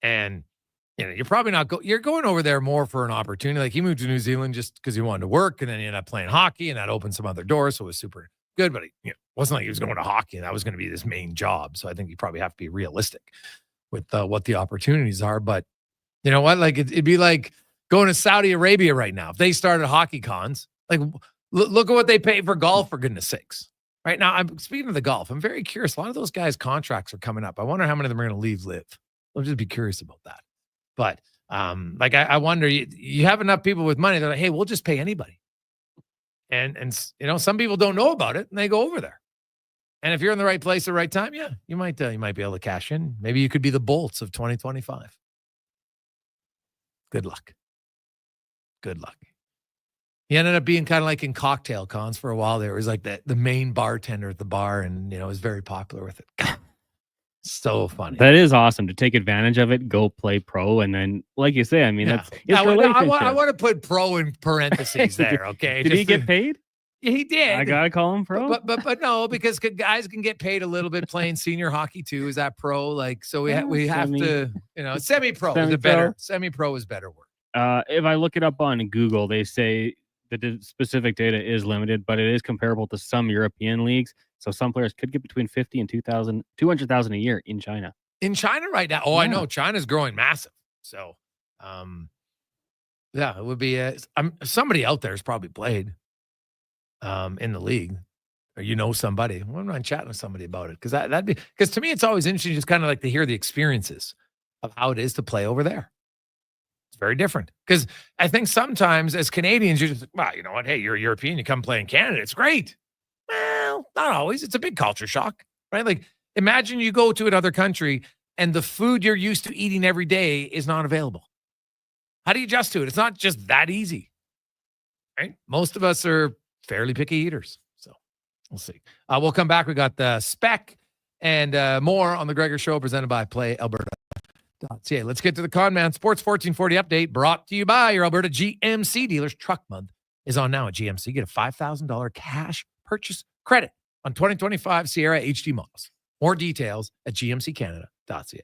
And you know, you're probably not you're going over there more for an opportunity. Like he moved to New Zealand just because he wanted to work, and then he ended up playing hockey, and that opened some other doors. So it was super good, but it wasn't like he was going to hockey and that was going to be this main job. So I think you probably have to be realistic with what the opportunities are. But you know what? Like it'd be like going to Saudi Arabia right now. If they started hockey cons, like look at what they pay for golf, for goodness sakes. Right now, I'm speaking of the golf. I'm very curious. A lot of those guys' contracts are coming up. I wonder how many of them are going to leave live. I'll just be curious about that. But I wonder, you have enough people with money. They're like, hey, we'll just pay anybody. And some people don't know about it and they go over there. And if you're in the right place at the right time, yeah, you might be able to cash in. Maybe you could be the Bolts of 2025. Good luck. Good luck. He ended up being kind of like in cocktail cons for a while there. He was like the main bartender at the bar and, was very popular with it. So funny. That is awesome to take advantage of it, go play pro. And then, like you say, I mean, that's I want to put pro in parentheses there. Okay. Did he get paid? He did. I got to call him pro. But no, because guys can get paid a little bit playing senior hockey too. Is that pro? Like, so we have to, semi-pro is a better, semi-pro is better word. If I look it up on Google, they say the specific data is limited, but it is comparable to some European leagues. So some players could get between 50 and 200,000 a year in China. In China right now? Oh, yeah. I know. China's growing massive. So, it would be somebody out there has probably played in the league, or somebody. Well, I'm not chatting with somebody about it because to me it's always interesting, just kind of like to hear the experiences of how it is to play over there. It's very different because I think sometimes as Canadians, you're just like, well, you know what? Hey, you're European. You come play in Canada. It's great. Well, not always. It's a big culture shock, right? Like imagine you go to another country and the food you're used to eating every day is not available. How do you adjust to it? It's not just that easy, right? Most of us are fairly picky eaters. So we'll see. We'll come back. We got the spec and more on the Gregor Show presented by PlayAlberta.ca. Let's get to the Con Man Sports 1440 update brought to you by your Alberta GMC dealers. Truck month is on now at GMC. Get a $5,000 cash purchase credit on 2025 Sierra HD models. More details at gmccanada.ca.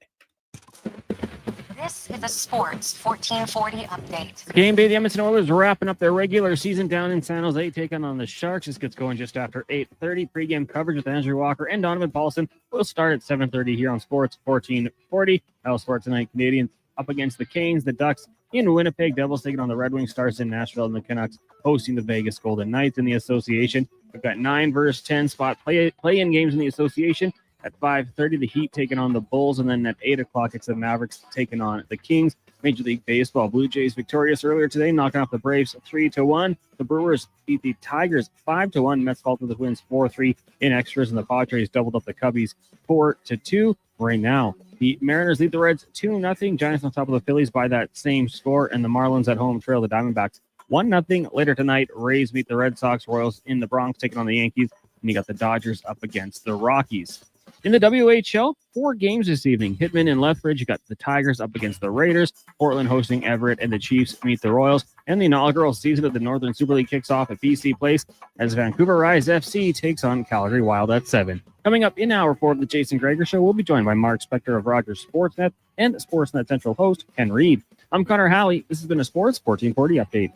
This is a Sports 1440 update. Game day, the Edmonton Oilers wrapping up their regular season down in San Jose, taking on the Sharks. This gets going just after 8:30. Pre-game coverage with Andrew Walker and Donovan Paulson will start at 7:30 here on Sports 1440. I'll start tonight. Canadians up against the Canes, the Ducks in Winnipeg, Devils taking on the Red Wings, Stars in Nashville, and the Canucks hosting the Vegas Golden Knights in the association. We've got 9 versus 10 spot play-in games in the association. At 5:30, the Heat taking on the Bulls, and then at 8 o'clock, it's the Mavericks taking on the Kings. Major League Baseball, Blue Jays victorious earlier today, knocking off the Braves 3-1. The Brewers beat the Tigers 5-1. Mets faltered the wins 4-3 in extras, and the Padres doubled up the Cubbies 4-2. Right now, the Mariners lead the Reds 2-0. Giants on top of the Phillies by that same score, and the Marlins at home trail the Diamondbacks 1-0. Later tonight, Rays meet the Red Sox, Royals in the Bronx taking on the Yankees, and you got the Dodgers up against the Rockies. In the WHL, 4 games this evening. Hitman and Lethbridge, you got the Tigers up against the Raiders, Portland hosting Everett, and the Chiefs meet the Royals. And the inaugural season of the Northern Super League kicks off at BC Place as Vancouver Rise FC takes on Calgary Wild at 7. Coming up in hour 4 of the Jason Gregor Show, we'll be joined by Mark Spector of Rogers Sportsnet and Sportsnet Central host Ken Reed. I'm Connor Halley. This has been a Sports 1440 update.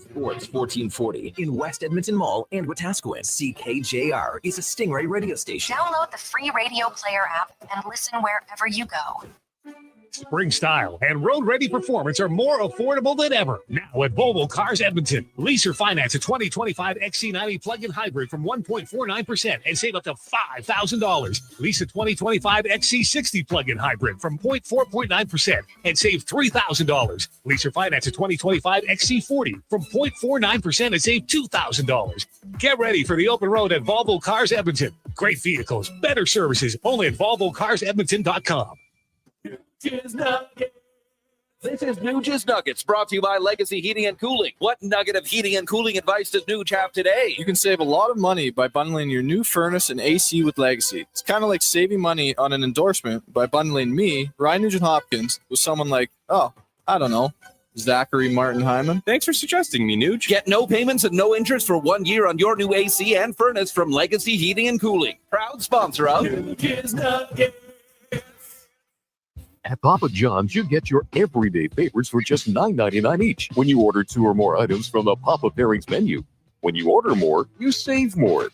Sports 1440 in West Edmonton Mall and Wetaskiwin. CKJR is a Stingray radio station. Download the free radio player app and listen wherever you go. Spring style and road-ready performance are more affordable than ever. Now at Volvo Cars Edmonton. Lease or finance a 2025 XC90 plug-in hybrid from 1.49% and save up to $5,000. Lease a 2025 XC60 plug-in hybrid from 4.9% and save $3,000. Lease or finance a 2025 XC40 from 0.49% and save $2,000. Get ready for the open road at Volvo Cars Edmonton. Great vehicles, better services, only at VolvoCarsEdmonton.com. This is Nuge's Nuggets, brought to you by Legacy Heating and Cooling. What nugget of heating and cooling advice does Nuge have today? You can save a lot of money by bundling your new furnace and AC with Legacy. It's kind of like saving money on an endorsement by bundling me, Ryan Nugent-Hopkins, with someone like, Zachary Martin Hyman. Thanks for suggesting me, Nuge. Get no payments and no interest for 1 year on your new AC and furnace from Legacy Heating and Cooling. Proud sponsor of Nuge's Nuggets. At Papa John's, you get your everyday favorites for just $9.99 each when you order 2 or more items from the Papa Pairings menu. When you order more, you save more.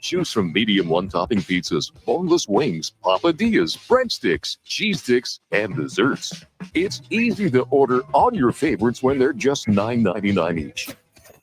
Choose from medium one-topping pizzas, boneless wings, papadillas, breadsticks, cheese sticks, and desserts. It's easy to order all your favorites when they're just $9.99 each.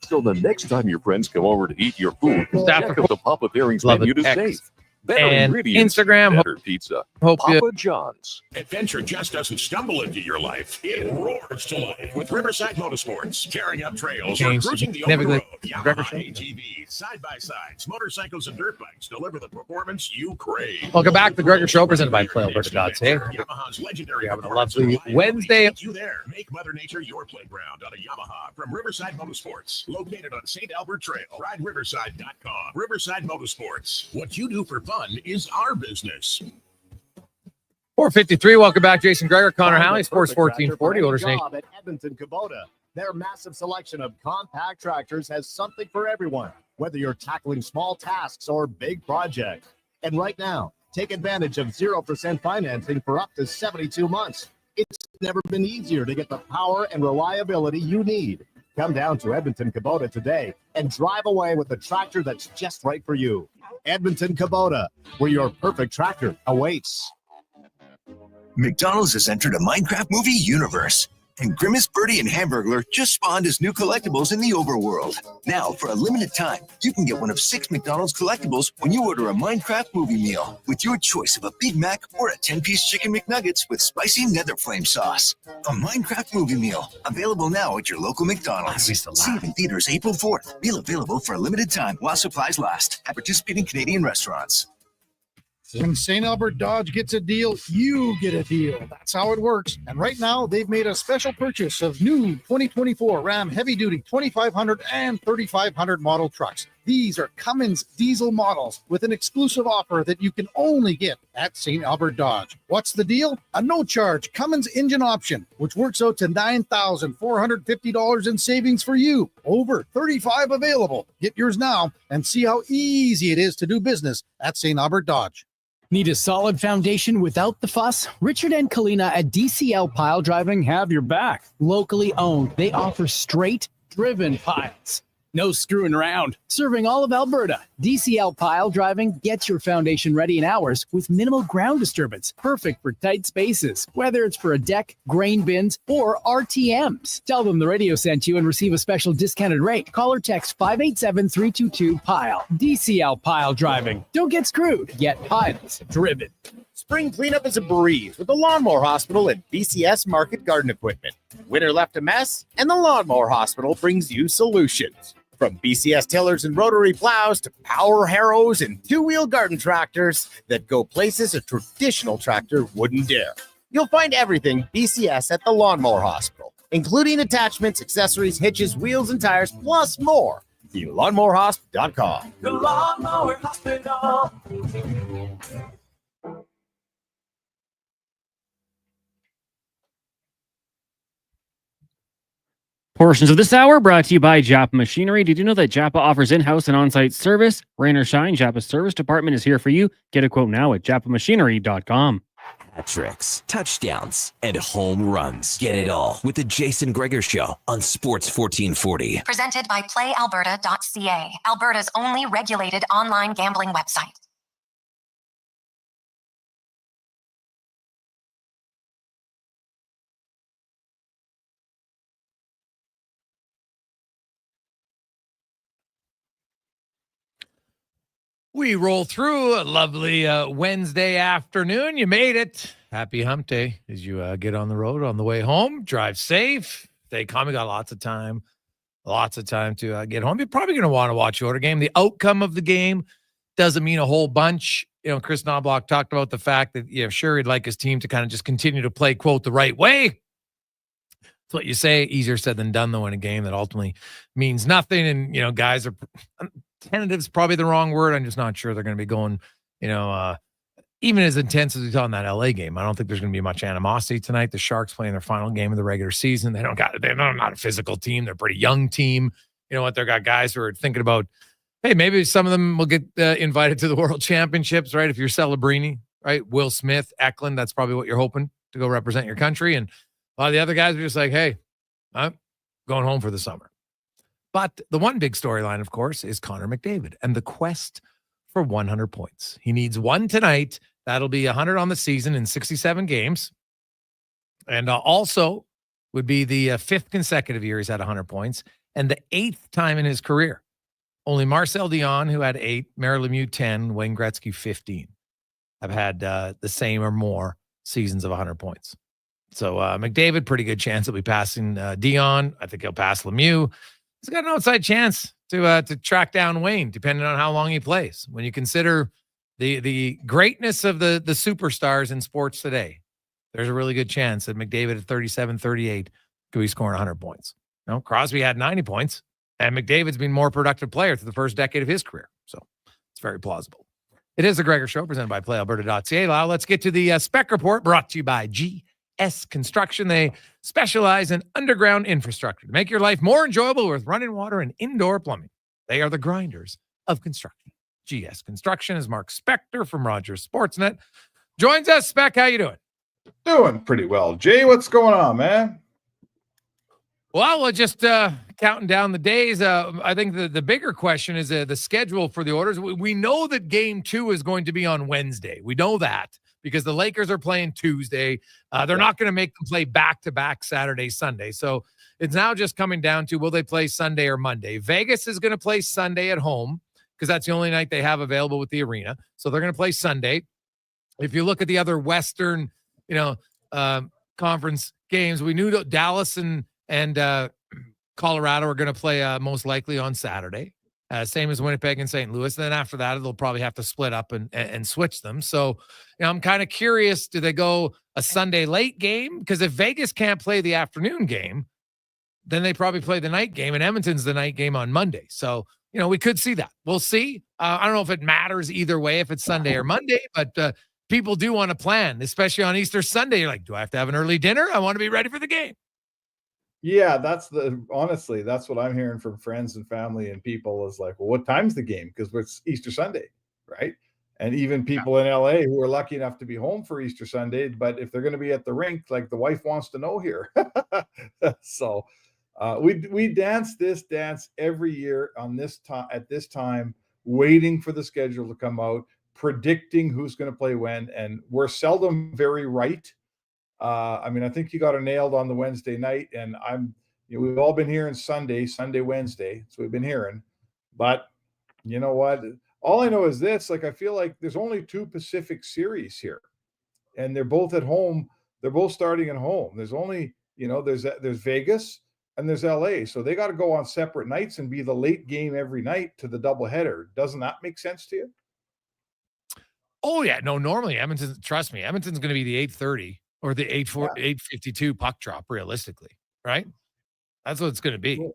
So the next time your friends come over to eat your food, Staff check out the Papa Pairings Love menu it. to X. save. Better And ingredients, Instagram, better pizza. hope you- Papa John's. Adventure just doesn't stumble into your life. It roars to life with Riverside Motorsports. Tearing up trails or James cruising the open Gregor road. Gregor Yamaha Show. ATVs, side-by-sides, motorcycles, and dirt bikes deliver the performance you crave. Welcome back to the Gregor Show, presented by PlayAlberta.ca. Yamaha's legendary We have a performance lovely and reliability Wednesday. take you there. Make Mother Nature your playground on a Yamaha from Riverside Motorsports, located on St. Albert Trail. RideRiverside.com. Riverside Motorsports. What you do for fun is our business. 4:53. Welcome back, Jason Gregor, Connor Find Halley, the Sports perfect tractor 1440. for Oilers any Nation. job at Edmonton Kubota. Their massive selection of compact tractors has something for everyone, whether you're tackling small tasks or big projects. And right now, take advantage of 0% financing for up to 72 months. It's never been easier to get the power and reliability you need. Come down to Edmonton Kubota today and drive away with the tractor that's just right for you. Edmonton Kubota, where your perfect tractor awaits. McDonald's has entered a Minecraft movie universe, and Grimace, Birdie, and Hamburglar just spawned as new collectibles in the overworld. Now, for a limited time, you can get one of 6 McDonald's collectibles when you order a Minecraft movie meal with your choice of a Big Mac or a 10-piece chicken McNuggets with spicy nether flame sauce. A Minecraft movie meal, available now at your local McDonald's. See it in theaters April 4th. Meal available for a limited time while supplies last at participating Canadian restaurants. When St. Albert Dodge gets a deal, you get a deal. That's how it works. And right now, they've made a special purchase of new 2024 Ram Heavy Duty 2500 and 3500 model trucks. These are Cummins diesel models with an exclusive offer that you can only get at St. Albert Dodge. What's the deal? A no-charge Cummins engine option, which works out to $9,450 in savings for you. Over 35 available. Get yours now and see how easy it is to do business at St. Albert Dodge. Need a solid foundation without the fuss? Richard and Kalina at DCL Pile Driving have your back. Locally owned, they offer straight, driven piles. No screwing around. Serving all of Alberta, DCL Pile Driving gets your foundation ready in hours with minimal ground disturbance. Perfect for tight spaces, whether it's for a deck, grain bins, or RTMs. Tell them the radio sent you and receive a special discounted rate. Call or text 587-322-PILE. DCL Pile Driving. Don't get screwed. Get piles driven. Spring cleanup is a breeze with the Lawnmower Hospital and BCS Market Garden Equipment. Winter left a mess, and the Lawnmower Hospital brings you solutions. From BCS tillers and rotary plows to power harrows and two-wheel garden tractors that go places a traditional tractor wouldn't dare. You'll find everything BCS at the Lawnmower Hospital, including attachments, accessories, hitches, wheels, and tires, plus more. TheLawnmowerHospital.com. The Lawnmower Hospital. Portions of this hour brought to you by Japa Machinery. Did you know that Japa offers in-house and on-site service? Rain or shine, Japa's service department is here for you. Get a quote now at japamachinery.com. Hat tricks, touchdowns, and home runs. Get it all with the Jason Gregor Show on Sports 1440. Presented by PlayAlberta.ca, Alberta's only regulated online gambling website. We roll through a lovely Wednesday afternoon. You made it. Happy hump day as you get on the road on the way home. Drive safe. Stay calm. We got lots of time to get home. You're probably going to want to watch the Oilers game. The outcome of the game doesn't mean a whole bunch. You know, Chris Knobloch talked about the fact that, sure, he'd like his team to kind of just continue to play, quote, the right way. That's what you say. Easier said than done, though, in a game that ultimately means nothing. And, guys are tentative is probably the wrong word. I'm just not sure they're going to be going, even as intense as we saw in that LA game. I don't think there's going to be much animosity tonight. The Sharks playing their final game of the regular season. They're not a physical team. They're a pretty young team. You know what? They've got guys who are thinking about, hey, maybe some of them will get invited to the World Championships, right? If you're Celebrini, right? Will Smith, Eklund, that's probably what you're hoping to go represent your country. And a lot of the other guys are just like, hey, I'm going home for the summer. But the one big storyline, of course, is Connor McDavid and the quest for 100 points. He needs one tonight. That'll be 100 on the season in 67 games. And also, would be the 5th consecutive year he's had 100 points and the 8th time in his career. Only Marcel Dion, who had 8, Mario Lemieux 10, Wayne Gretzky 15, have had the same or more seasons of 100 points. So McDavid, pretty good chance he'll be passing Dion. I think he'll pass Lemieux. He's got an outside chance to track down Wayne, depending on how long he plays. When you consider the greatness of the superstars in sports today, there's a really good chance that McDavid at 37, 38 could be scoring 100 points. No, Crosby had 90 points, and McDavid's been more productive player through the first decade of his career. So it's very plausible. It is the Gregor Show, presented by PlayAlberta.ca. Now let's get to the Spec Report, brought to you by GS Construction. They specialize in underground infrastructure to make your life more enjoyable with running water and indoor plumbing. They are the grinders of construction. GS Construction is Mark Spector from Rogers Sportsnet. Joins us. Spec, how you doing? Doing pretty well. Jay, what's going on, man? Well, we're just counting down the days. I think the bigger question is the schedule for the Oilers. We know that Game 2 is going to be on Wednesday. We know that because the Lakers are playing Tuesday. They're not going to make them play back-to-back Saturday, Sunday. So it's now just coming down to, will they play Sunday or Monday? Vegas is going to play Sunday at home because that's the only night they have available with the arena. So they're going to play Sunday. If you look at the other Western, conference games, we knew that Dallas and Colorado are going to play most likely on Saturday. Same as Winnipeg and St. Louis. And then after that, they'll probably have to split up and switch them. So, I'm kind of curious, do they go a Sunday late game? Because if Vegas can't play the afternoon game, then they probably play the night game, and Edmonton's the night game on Monday. So, we could see that. We'll see. I don't know if it matters either way, if it's Sunday or Monday, but people do want to plan, especially on Easter Sunday. You're like, do I have to have an early dinner? I want to be ready for the game. Yeah, honestly, that's what I'm hearing from friends and family and people is like, well, what time's the game? Because it's Easter Sunday, right? And even people in LA who are lucky enough to be home for Easter Sunday, but if they're going to be at the rink, like the wife wants to know here. So we dance this dance every year on this time at this time, waiting for the schedule to come out, predicting who's going to play when, and we're seldom very right. I think you got it nailed on the Wednesday night, and we've all been hearing Sunday, Wednesday. So we've been hearing, but you know what? All I know is this, I feel like there's only 2 Pacific series here, and they're both at home. They're both starting at home. There's only, there's Vegas and there's LA. So they got to go on separate nights and be the late game every night to the doubleheader. Doesn't that make sense to you? Oh yeah. No, normally Edmonton, trust me, Edmonton's going to be the 8:30 or the 8:52 puck drop, realistically, right? That's what it's going to be.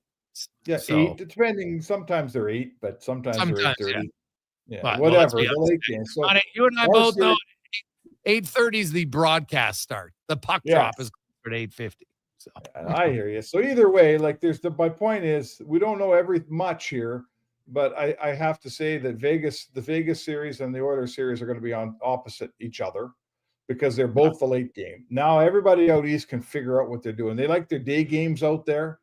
Yeah, so, 8, depending. Sometimes they're 8, but sometimes they're 8:30. Yeah, well, whatever. The late game. So you and I both know 8:30 is the broadcast start. The puck drop is at 8:50. So I hear you. So either way, my point is we don't know much here, but I have to say that the Vegas series and the Oilers series are going to be on opposite each other, because they're both the late game. Now everybody out east can figure out what they're doing. They like their day games out there,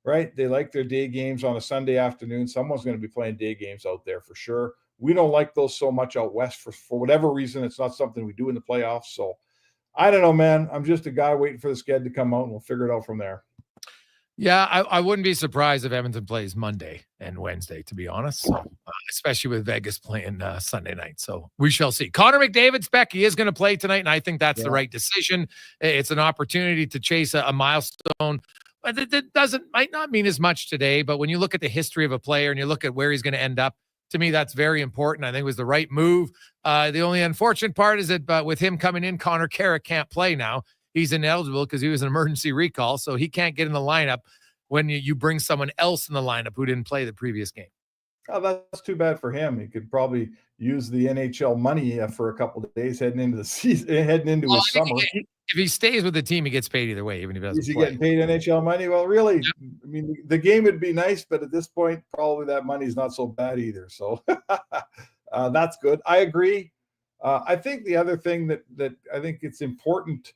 right? They like their day games on a Sunday afternoon. Someone's going to be playing day games out there for sure. We don't like those so much out west for whatever reason. It's not something we do in the playoffs. So I don't know, man. I'm just a guy waiting for the schedule to come out, and we'll figure it out from there. Yeah, I wouldn't be surprised if Edmonton plays Monday and Wednesday, to be honest, so, especially with Vegas playing Sunday night. So we shall see. Connor McDavid, Spec, he is going to play tonight, and I think that's the right decision. It's an opportunity to chase a milestone. But it might not mean as much today, but when you look at the history of a player and you look at where he's going to end up, to me, that's very important. I think it was the right move. The only unfortunate part is that with him coming in, Connor Carrick can't play now. He's ineligible because he was an emergency recall, so he can't get in the lineup when you bring someone else in the lineup who didn't play the previous game. Oh, that's too bad for him. He could probably use the NHL money for a couple of days heading into the season, his summer. If he stays with the team, he gets paid either way, even if he doesn't Is he play. getting paid NHL money? Well, really, I mean, the game would be nice, but at this point, probably that money's not so bad either. So that's good. I agree. I think the other thing that I think it's important,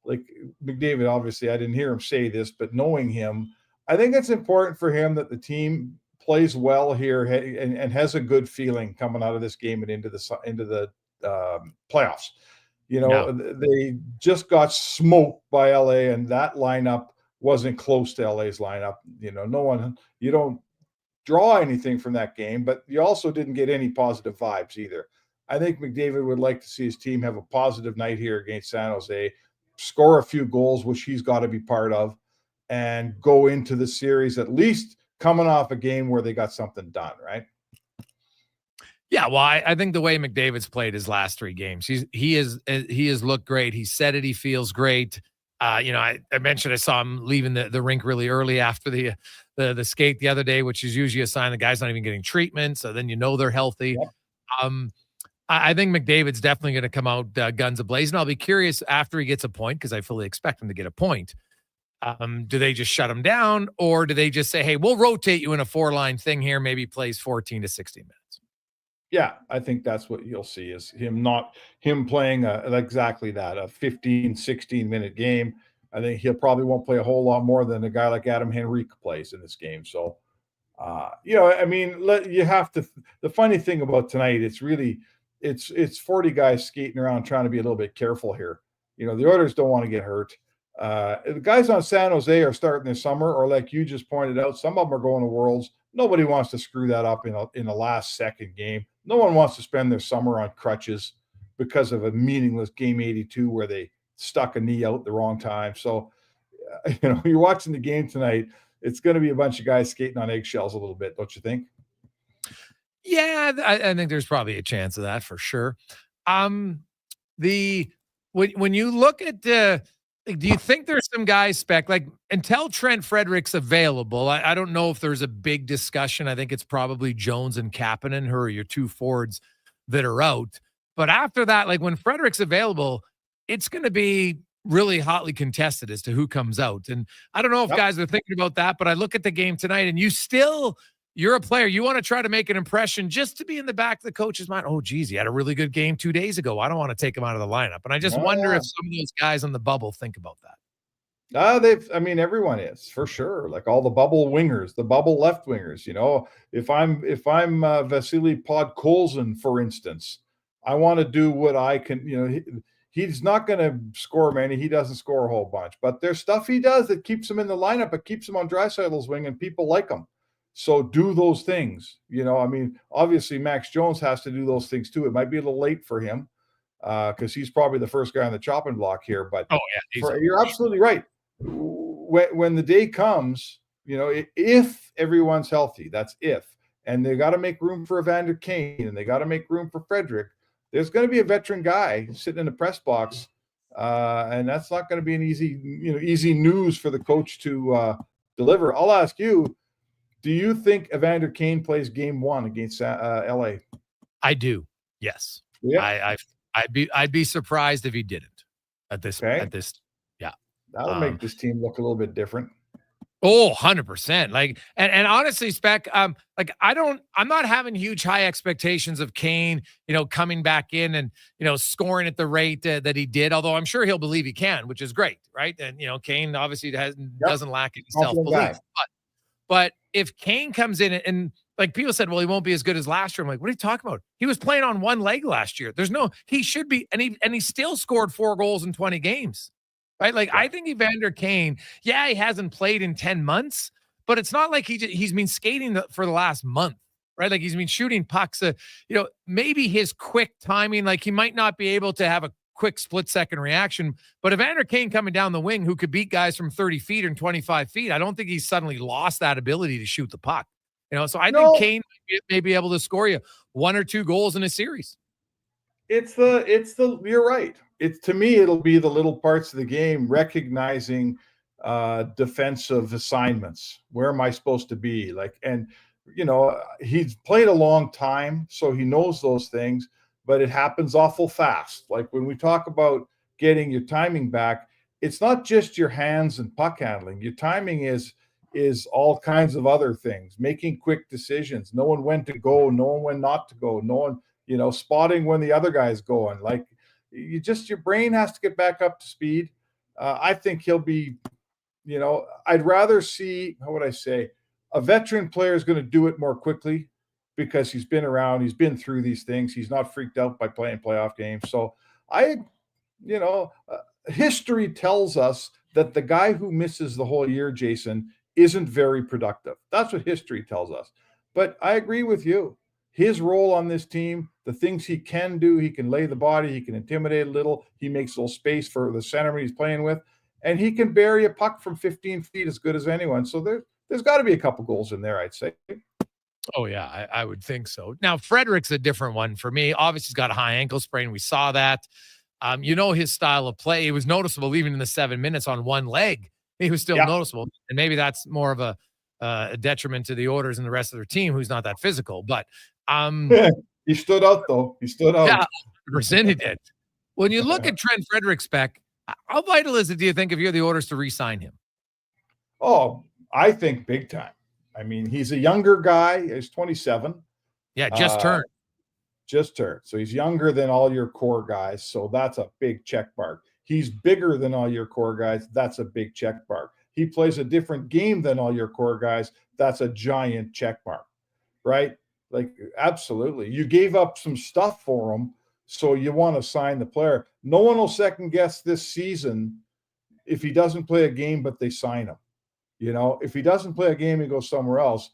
like McDavid, obviously, I didn't hear him say this, but knowing him, I think it's important for him that the team plays well here and has a good feeling coming out of this game and into the playoffs. They just got smoked by LA, and that lineup wasn't close to LA's lineup. You know, you don't draw anything from that game, but you also didn't get any positive vibes either. I think McDavid would like to see his team have a positive night here against San Jose, score a few goals, which he's got to be part of, and go into the series at least coming off a game where they got something done, right? Yeah, well, I think the way McDavid's played his last 3 games, he has looked great. He said it. He feels great. You know, I mentioned I saw him leaving the rink really early after the skate the other day, which is usually a sign the guy's not even getting treatment. So then you know they're healthy. Yep. I think McDavid's definitely going to come out guns a-blazing. I'll be curious after he gets a point, because I fully expect him to get a point. Do they just shut him down, or do they just say, hey, we'll rotate you in a 4-line thing here, maybe plays 14 to 16 minutes? Yeah, I think that's what you'll see is him playing exactly that, a 15, 16-minute game. I think he'll probably won't play a whole lot more than a guy like Adam Henrique plays in this game. So, you know, I mean, you have to. The funny thing about tonight, it's 40 guys skating around trying to be a little bit careful here. You know, the Oilers don't want to get hurt. The guys on San Jose are starting this summer, or like you just pointed out, some of them are going to Worlds. Nobody wants to screw that up in a last-second game. No one wants to spend their summer on crutches because of a meaningless game 82 where they stuck a knee out the wrong time. So, you know, you're watching the game tonight, it's going to be a bunch of guys skating on eggshells a little bit, don't you think? Yeah, I think there's probably a chance of that for sure. When you look at do you think there's some guys spec like until Trent Frederick's available? I don't know if there's a big discussion. I think it's probably Jones and Kapanen who are your 2 forwards that are out. But after that, like when Frederick's available, it's going to be really hotly contested as to who comes out. And I don't know if guys are thinking about that, but I look at the game tonight and you're a player. You want to try to make an impression just to be in the back of the coach's mind. Oh, geez, he had a really good game 2 days ago. I don't want to take him out of the lineup. And I just wonder if some of those guys on the bubble think about that. I mean, everyone is for sure. Like all the bubble wingers, the bubble left wingers. You know, if I'm Vasily Podkolzin, for instance, I want to do what I can. You know, he's not going to score many. He doesn't score a whole bunch, but there's stuff he does that keeps him in the lineup. It keeps him on Draisaitl's wing, and people like him. So do those things. You know, I mean, obviously Max Jones has to do those things too. It might be a little late for him because he's probably the first guy on the chopping block here. But you're absolutely right. When the day comes, you know, if everyone's healthy, that's if, and they got to make room for Evander Kane and they got to make room for Frederick. There's going to be a veteran guy sitting in the press box, and that's not going to be an easy news for the coach to deliver. I'll ask you. Do you think Evander Kane plays game 1 against LA? I do. Yes. Yeah. I'd be surprised if he didn't at this. Yeah. That'll make this team look a little bit different. Oh, 100%. Like, and honestly, Spec, like I'm not having huge high expectations of Kane, you know, coming back in and, you know, scoring at the rate that he did, although I'm sure he'll believe he can, which is great. Right. And, you know, Kane obviously doesn't lack any self-belief, but if Kane comes in and like people said, well, he won't be as good as last year. I'm like, what are you talking about? He was playing on one leg last year. He should be. And he still scored 4 goals in 20 games, right? Like I think Evander Kane, he hasn't played in 10 months, but it's not like he's been skating for the last month, right? Like he's been shooting pucks, you know, maybe his quick timing, like he might not be able to have a quick split-second reaction, but Evander Kane coming down the wing who could beat guys from 30 feet and 25 feet, I don't think he's suddenly lost that ability to shoot the puck. You know, so I think Kane may be able to score you 1 or 2 goals in a series. You're right. To me, it'll be the little parts of the game, recognizing defensive assignments. Where am I supposed to be? And you know, he's played a long time, so he knows those things. But it happens awful fast. Like when we talk about getting your timing back, it's not just your hands and puck handling. Your timing is all kinds of other things, making quick decisions, knowing when to go, knowing when not to go, knowing, you know, spotting when the other guy's going. Like your brain has to get back up to speed. I think he'll be, you know, I'd rather see, how would I say, a veteran player is going to do it more quickly, because he's been around, he's been through these things. He's not freaked out by playing playoff games. So history tells us that the guy who misses the whole year, Jason, isn't very productive. That's what history tells us. But I agree with you. His role on this team, the things he can do, he can lay the body, he can intimidate a little, he makes a little space for the centerman he's playing with, and he can bury a puck from 15 feet as good as anyone. So there's got to be a couple goals in there, I'd say. Oh, yeah, I would think so. Now, Frederick's a different one for me. Obviously, he's got a high ankle sprain. We saw that. His style of play. It was noticeable even in the 7 minutes on one leg. He was still noticeable. And maybe that's more of a detriment to the Oilers and the rest of their team, who's not that physical. But he stood out, though. He stood out. Yeah, 100% he did. When you look at Trent Frederick's spec, how vital is it, do you think, if you're the Oilers to re-sign him? Oh, I think big time. I mean, he's a younger guy. He's 27. Yeah, just turned. Just turned. So he's younger than all your core guys. So that's a big check mark. He's bigger than all your core guys. That's a big check mark. He plays a different game than all your core guys. That's a giant check mark, right? Like, absolutely. You gave up some stuff for him, so you want to sign the player. No one will second guess this season if he doesn't play a game, but they sign him. If he doesn't play a game, he goes somewhere else.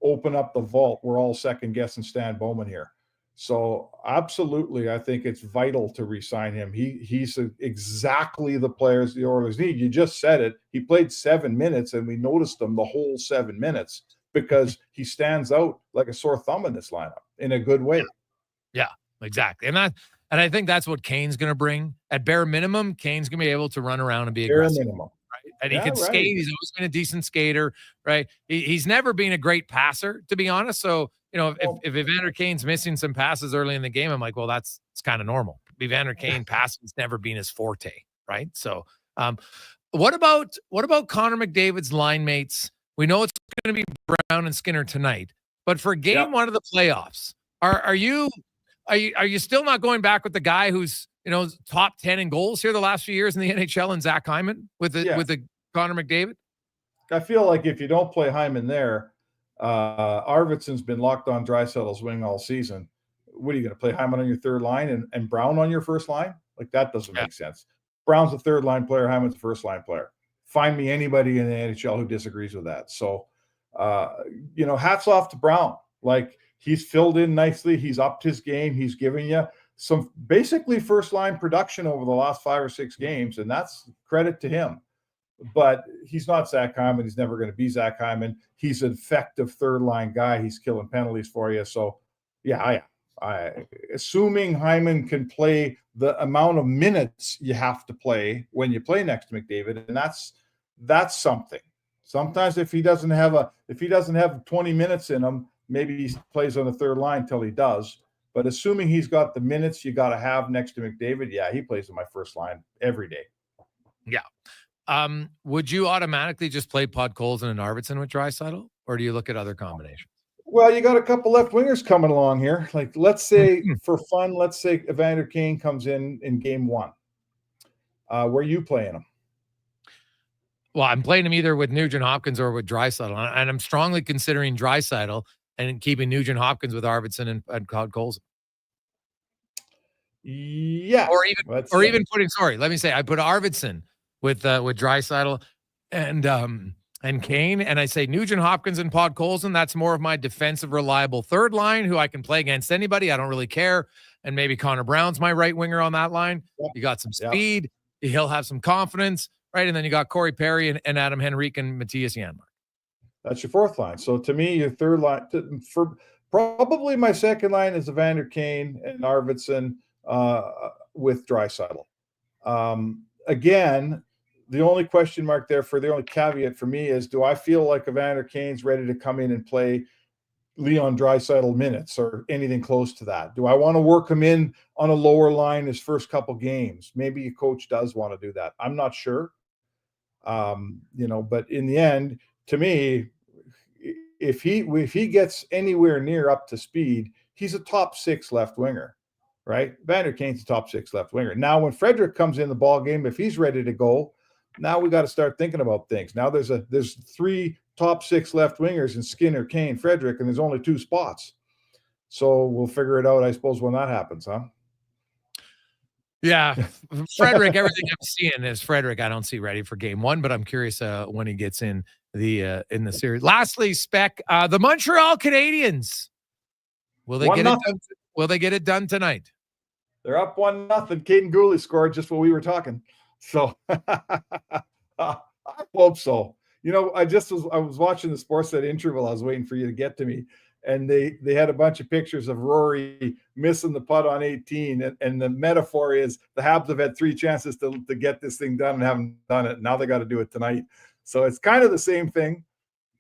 Open up the vault. We're all second guessing Stan Bowman here. So absolutely, I think it's vital to re-sign him. He's exactly the players the Oilers need. You just said it. He played 7 minutes, and we noticed him the whole 7 minutes because he stands out like a sore thumb in this lineup in a good way. Yeah, exactly. And I think that's what Kane's going to bring. At bare minimum, Kane's going to be able to run around and be aggressive. Bare minimum. Right? And he can skate. He's always been a decent skater, right? He's never been a great passer, to be honest. So, if Evander Kane's missing some passes early in the game, I'm like, well, it's kind of normal. Evander Kane passing's never been his forte, right? So, what about Connor McDavid's line mates? We know it's going to be Brown and Skinner tonight, but for game one of the playoffs, are you still not going back with the guy who's top 10 in goals here the last few years in the NHL and Zach Hyman with the Connor McDavid? I feel like if you don't play Hyman there, Arvidsson's been locked on Draisaitl's wing all season. What are you going to play Hyman on your third line and Brown on your first line? Like, that doesn't make sense. Brown's a third line player. Hyman's a first line player. Find me anybody in the NHL who disagrees with that. So, hats off to Brown. Like, he's filled in nicely. He's upped his game. He's giving you some basically first line production over the last 5 or 6 games. And that's credit to him. But he's not Zach Hyman. He's never going to be Zach Hyman. He's an effective third line guy. He's killing penalties for you. So, I assuming Hyman can play the amount of minutes you have to play when you play next to McDavid, and that's something. Sometimes if he doesn't have 20 minutes in him, maybe he plays on the third line till he does. But assuming he's got the minutes you got to have next to McDavid, he plays on my first line every day. Yeah. Would you automatically just play Podkolzin and Arvidsson with Draisaitl, or do you look at other combinations? Well, you got a couple left wingers coming along here. Like, let's say for fun, Evander Kane comes in game 1. Where are you playing him? Well, I'm playing him either with Nugent Hopkins or with Draisaitl, and I'm strongly considering Draisaitl and keeping Nugent Hopkins with Arvidsson and Podkolzin. Yeah. Or even putting, let me say, I put Arvidsson with Draisaitl and Kane, and I say Nugent Hopkins and Podkolzin. That's more of my defensive, reliable third line who I can play against anybody. I don't really care. And maybe Connor Brown's my right winger on that line. Yep. You got some speed. Yep. He'll have some confidence, right? And then you got Corey Perry and Adam Henrique and Matthias Janmark. That's your fourth line. So to me, your third line, for probably my second line is Evander Kane and Arvidsson with Draisaitl. Again, the only question mark there the only caveat for me is, do I feel like Evander Kane's ready to come in and play Leon Draisaitl minutes or anything close to that? Do I want to work him in on a lower line his first couple games? Maybe a coach does want to do that. I'm not sure. But in the end, to me, if he gets anywhere near up to speed, he's a top 6 left winger, right? Evander Kane's a top 6 left winger. Now, when Frederick comes in the ball game, if he's ready to go, now we got to start thinking about things. Now there's 3 top 6 left wingers in Skinner, Kane, Frederick, and there's only 2 spots. So we'll figure it out, I suppose, when that happens, huh? Yeah, Frederick. Everything I'm seeing is Frederick. I don't see ready for game one, but I'm curious when he gets in the series. Lastly, Spec, the Montreal Canadiens. Will they get it done? Will they get it done tonight? They're up 1-0. Caden Gooley scored just what we were talking. So I hope so. You know, I was watching the Sportsnet interval. I was waiting for you to get to me. And they had a bunch of pictures of Rory missing the putt on 18. And the metaphor is the Habs have had 3 chances to get this thing done and haven't done it. Now they got to do it tonight. So it's kind of the same thing.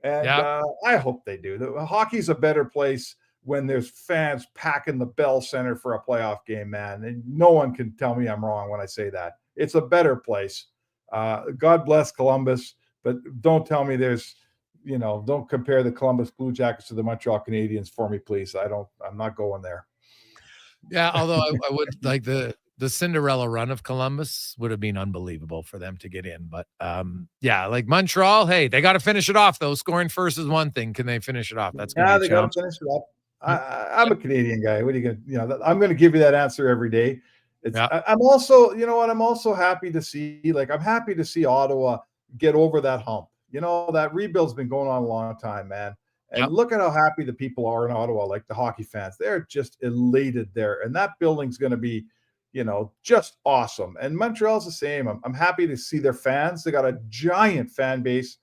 And I hope they do. The hockey's a better place when there's fans packing the Bell Center for a playoff game, man. And no one can tell me I'm wrong when I say that. It's a better place. God bless Columbus, but don't tell me don't compare the Columbus Blue Jackets to the Montreal Canadiens for me, please. I'm not going there. Yeah, although I would like the Cinderella run of Columbus would have been unbelievable for them to get in. But like Montreal, hey, they got to finish it off though. Scoring first is one thing. Can they finish it off? That's going to be a challenge. They got to finish it off. I'm a Canadian guy. What are you going to, I'm going to give you that answer every day. I'm also, I'm also happy to see, I'm happy to see Ottawa get over that hump. That rebuild's been going on a long time, man. And look at how happy the people are in Ottawa, like the hockey fans. They're just elated there. And that building's going to be, just awesome. And Montreal's the same. I'm happy to see their fans. They got a giant fan base.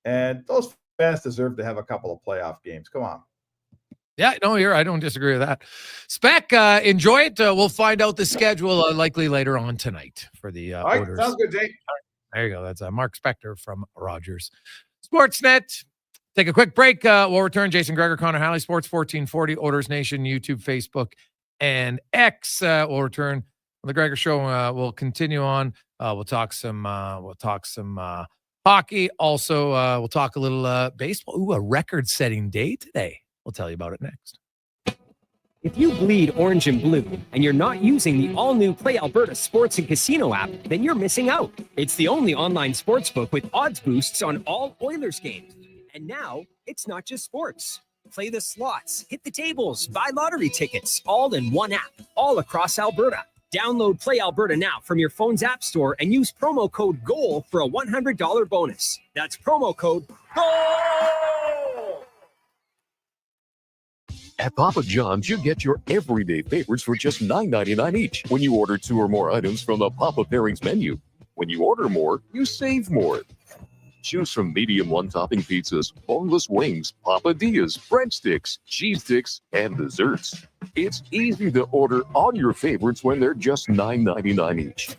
And those fans deserve to have a couple of playoff games. Come on. Yeah, no, I don't disagree with that. Spec, enjoy it. We'll find out the schedule likely later on tonight for the orders. Sounds good, Jake. There you go. That's Mark Spector from Rogers Sportsnet. Take a quick break. We'll return. Jason Gregor, Connor Halley, Sports 1440, Orders Nation, YouTube, Facebook, and X. We'll return on the Gregor Show. We'll continue on. We'll talk some hockey. Also, we'll talk a little baseball. Ooh, a record-setting day today. We'll tell you about it next. If you bleed orange and blue and you're not using the all-new Play Alberta Sports and Casino app, then you're missing out. It's the only online sportsbook with odds boosts on all Oilers games. And now, it's not just sports. Play the slots, hit the tables, buy lottery tickets, all in one app, all across Alberta. Download Play Alberta now from your phone's app store and use promo code GOAL for a $100 bonus. That's promo code GOAL! At Papa John's, you get your everyday favorites for just $9.99 each when you order 2 or more items from the Papa Pairings menu. When you order more, you save more. Choose from medium one-topping pizzas, boneless wings, papadillas, breadsticks, cheese sticks, and desserts. It's easy to order all your favorites when they're just $9.99 each.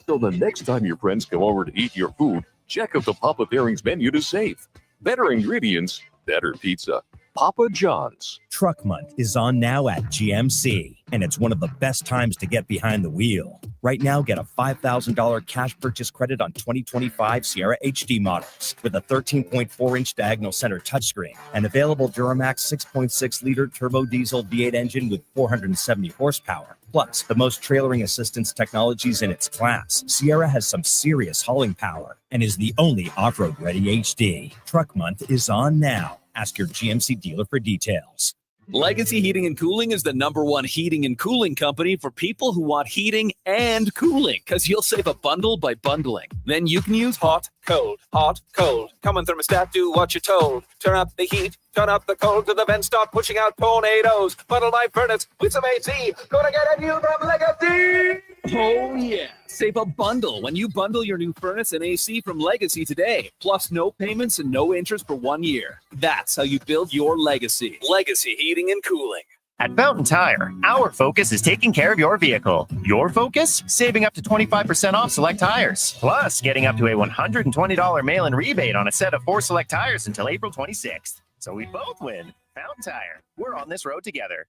So the next time your friends come over to eat your food, check out the Papa Pairings menu to save. Better ingredients, better pizza. Papa John's. Truck Month is on now at GMC, and it's one of the best times to get behind the wheel. Right now, get a $5,000 cash purchase credit on 2025 Sierra HD models with a 13.4-inch diagonal center touchscreen, an available Duramax 6.6-liter turbo diesel V8 engine with 470 horsepower, plus the most trailering assistance technologies in its class. Sierra has some serious hauling power and is the only off-road ready HD. Truck Month is on now. Ask your GMC dealer for details. Legacy Heating and Cooling is the #1 heating and cooling company for people who want heating and cooling, because you'll save a bundle by bundling. Then you can use hot, cold, hot, cold. Come on, thermostat, do what you're told. Turn up the heat, turn up the cold, to the vents start pushing out tornadoes. Bundle my furnace with some AC. Gonna get a new from Legacy! Oh yeah, save a bundle when you bundle your new furnace and AC from Legacy today. Plus no payments and no interest for 1 year. That's how you build your legacy. Legacy Heating and Cooling. At Fountain Tire, our focus is taking care of your vehicle. Your focus? Saving up to 25% off select tires. Plus, getting up to a $120 mail-in rebate on a set of 4 select tires until April 26th. So we both win. Fountain Tire. We're on this road together.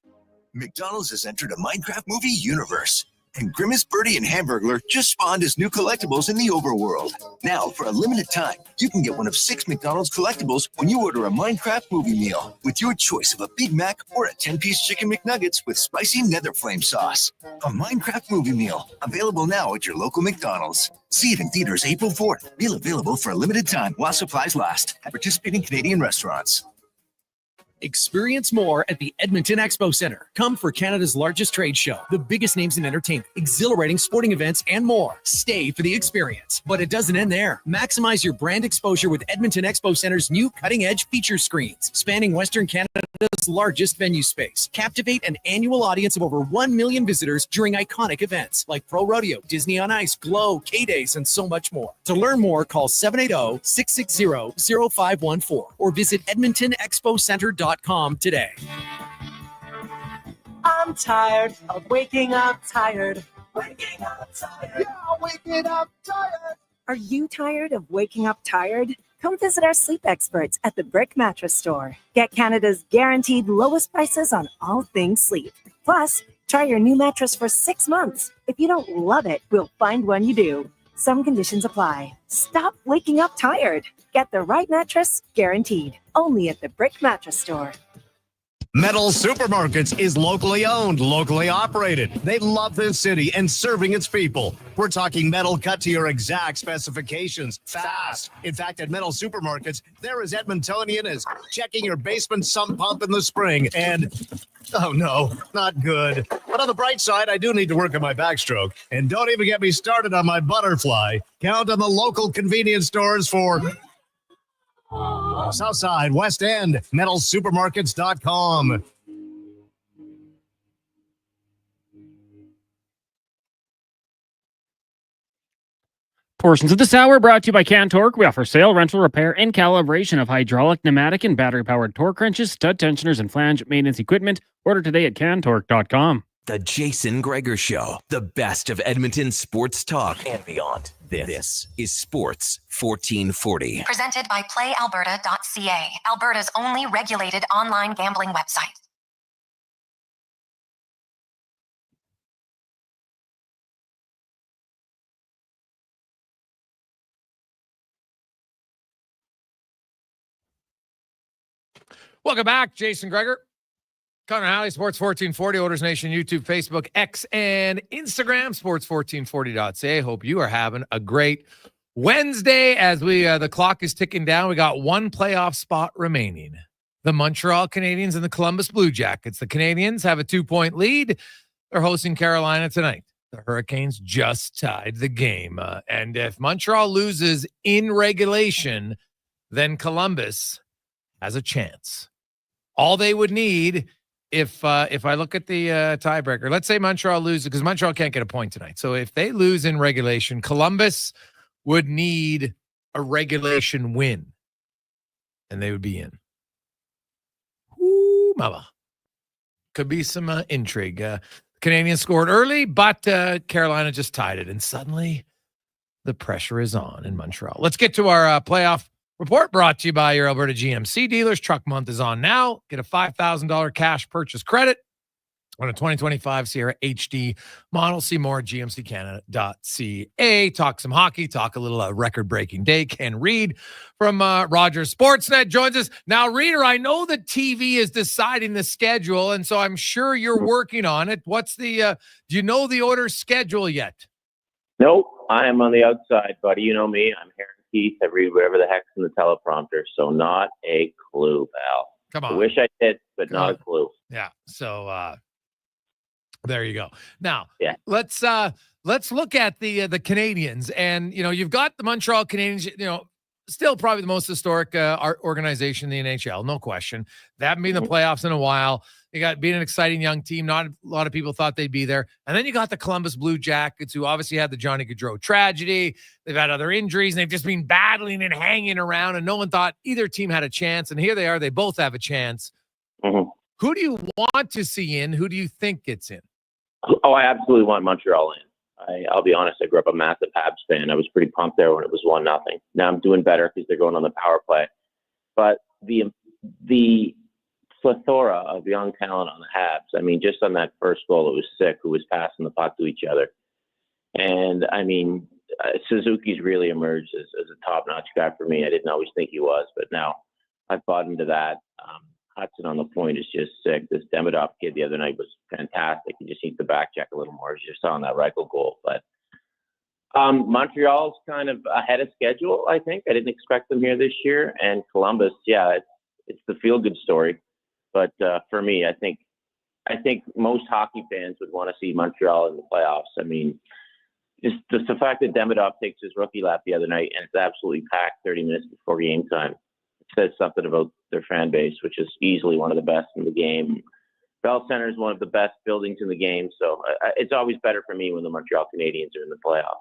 McDonald's has entered a Minecraft movie universe. And Grimace, Birdie, and Hamburglar just spawned as new collectibles in the overworld. Now, for a limited time, you can get one of 6 McDonald's collectibles when you order a Minecraft movie meal with your choice of a Big Mac or a 10-piece chicken McNuggets with spicy nether flame sauce. A Minecraft movie meal, available now at your local McDonald's. See it in theaters April 4th. Meal available for a limited time while supplies last at participating Canadian restaurants. Experience more at the Edmonton Expo Center. Come for Canada's largest trade show, the biggest names in entertainment, exhilarating sporting events, and more. Stay for the experience. But it doesn't end there. Maximize your brand exposure with Edmonton Expo Center's new cutting-edge feature screens, spanning Western Canada's largest venue space. Captivate an annual audience of over 1 million visitors during iconic events like Pro Rodeo, Disney on Ice, Glow, K-Days, and so much more. To learn more, call 780-660-0514 or visit EdmontonExpoCenter.com today. I'm tired of waking up tired. Waking up tired. Yeah, waking up tired. Are you tired of waking up tired? Come visit our sleep experts at the Brick Mattress Store. Get Canada's guaranteed lowest prices on all things sleep. Plus, try your new mattress for 6 months. If you don't love it, we'll find one you do. Some conditions apply. Stop waking up tired. Get the right mattress, guaranteed. Only at the Brick Mattress Store. Metal Supermarkets is locally owned, locally operated. They love this city and serving its people. We're talking metal cut to your exact specifications, fast. In fact, at Metal Supermarkets, they're as Edmontonian as checking your basement sump pump in the spring. And, oh no, not good. But on the bright side, I do need to work on my backstroke. And don't even get me started on my butterfly. Count on the local convenience stores for Southside, West End, metalsupermarkets.com. Portions of this hour brought to you by Cantork. We offer sale, rental, repair, and calibration of hydraulic, pneumatic, and battery-powered torque wrenches, stud tensioners, and flange maintenance equipment. Order today at cantork.com. The Jason Gregor Show, the best of Edmonton sports talk and beyond. This is Sports 1440. Presented by PlayAlberta.ca, Alberta's only regulated online gambling website. Welcome back, Jason Gregor. Connor Halley, Sports 1440, Oilers Nation, YouTube, Facebook, X, and Instagram, sports1440.ca. Hope you are having a great Wednesday as the clock is ticking down. We got one playoff spot remaining. The Montreal Canadiens and the Columbus Blue Jackets. The Canadiens have a 2-point lead. They're hosting Carolina tonight. The Hurricanes just tied the game. And if Montreal loses in regulation, then Columbus has a chance. All they would need, if I look at the tiebreaker, let's say Montreal loses, because Montreal can't get a point tonight. So if they lose in regulation, Columbus would need a regulation win, and they would be in. Ooh, mama. Could be some intrigue. Canadians scored early, but Carolina just tied it, and suddenly the pressure is on in Montreal. Let's get to our playoff report, brought to you by your Alberta GMC dealers. Truck month is on now. Get a $5,000 cash purchase credit on a 2025 Sierra HD model. See more at gmccanada.ca. Talk some hockey. Talk a little record-breaking day. Ken Reed from Rogers Sportsnet joins us. Now, Reader, I know that TV is deciding the schedule, and so I'm sure you're working on it. What's the do you know the Oilers' schedule yet? Nope. I am on the outside, buddy. You know me. I'm here. Keith, I read whatever the heck's in the teleprompter, so not a clue, pal. Come on. I wish I did, but not a clue. Yeah. So there you go. Now, yeah. Let's look at the Canadiens, and you've got the Montreal Canadiens. Still probably the most historic organization in the NHL, no question. They haven't been in the playoffs in a while. They got being an exciting young team. Not a lot of people thought they'd be there. And then you got the Columbus Blue Jackets, who obviously had the Johnny Gaudreau tragedy. They've had other injuries, and they've just been battling and hanging around, and no one thought either team had a chance. And here they are. They both have a chance. Mm-hmm. Who do you want to see in? Who do you think gets in? Oh, I absolutely want Montreal in. I'll be honest, I grew up a massive Habs fan. I was pretty pumped there when it was 1-0. Now I'm doing better because they're going on the power play. But the plethora of young talent on the Habs, I mean, just on that first goal, it was sick who was passing the puck to each other. And, I mean, Suzuki's really emerged as a top-notch guy for me. I didn't always think he was, but now I've bought into that. Hudson on the point is just sick. This Demidov kid the other night was fantastic. He just needs to back check a little more, as you saw on that Reichel goal. But Montreal's kind of ahead of schedule, I think. I didn't expect them here this year. And Columbus, yeah, it's the feel-good story. But for me, I think most hockey fans would want to see Montreal in the playoffs. I mean, just the fact that Demidov takes his rookie lap the other night and it's absolutely packed 30 minutes before game time, it says something about their fan base, which is easily one of the best in the game. Bell Center is one of the best buildings in the game, so it's always better for me when the Montreal Canadiens are in the playoffs.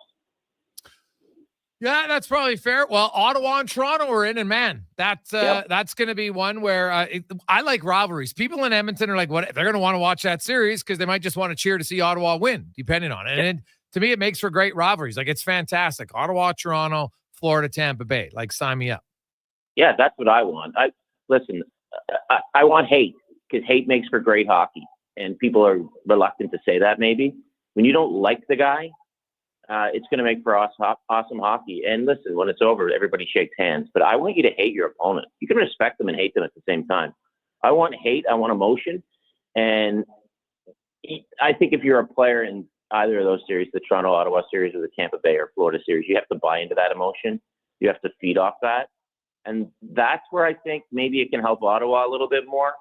Yeah, that's probably fair. Well, Ottawa and Toronto are in, and man, that's going to be one where I like rivalries. People in Edmonton are like, what? They're going to want to watch that series because they might just want to cheer to see Ottawa win, depending on it. And to me, it makes for great rivalries. Like, it's fantastic. Ottawa, Toronto, Florida, Tampa Bay. Like, sign me up. Yeah, that's what I want. I want hate, because hate makes for great hockey, and people are reluctant to say that. Maybe when you don't like the guy, it's going to make for awesome hockey. And listen, when it's over, everybody shakes hands. But I want you to hate your opponent. You can respect them and hate them at the same time. I want hate. I want emotion. And I think if you're a player in either of those series, the Toronto-Ottawa series or the Tampa Bay or Florida series, you have to buy into that emotion. You have to feed off that. And that's where I think maybe it can help Ottawa a little bit more.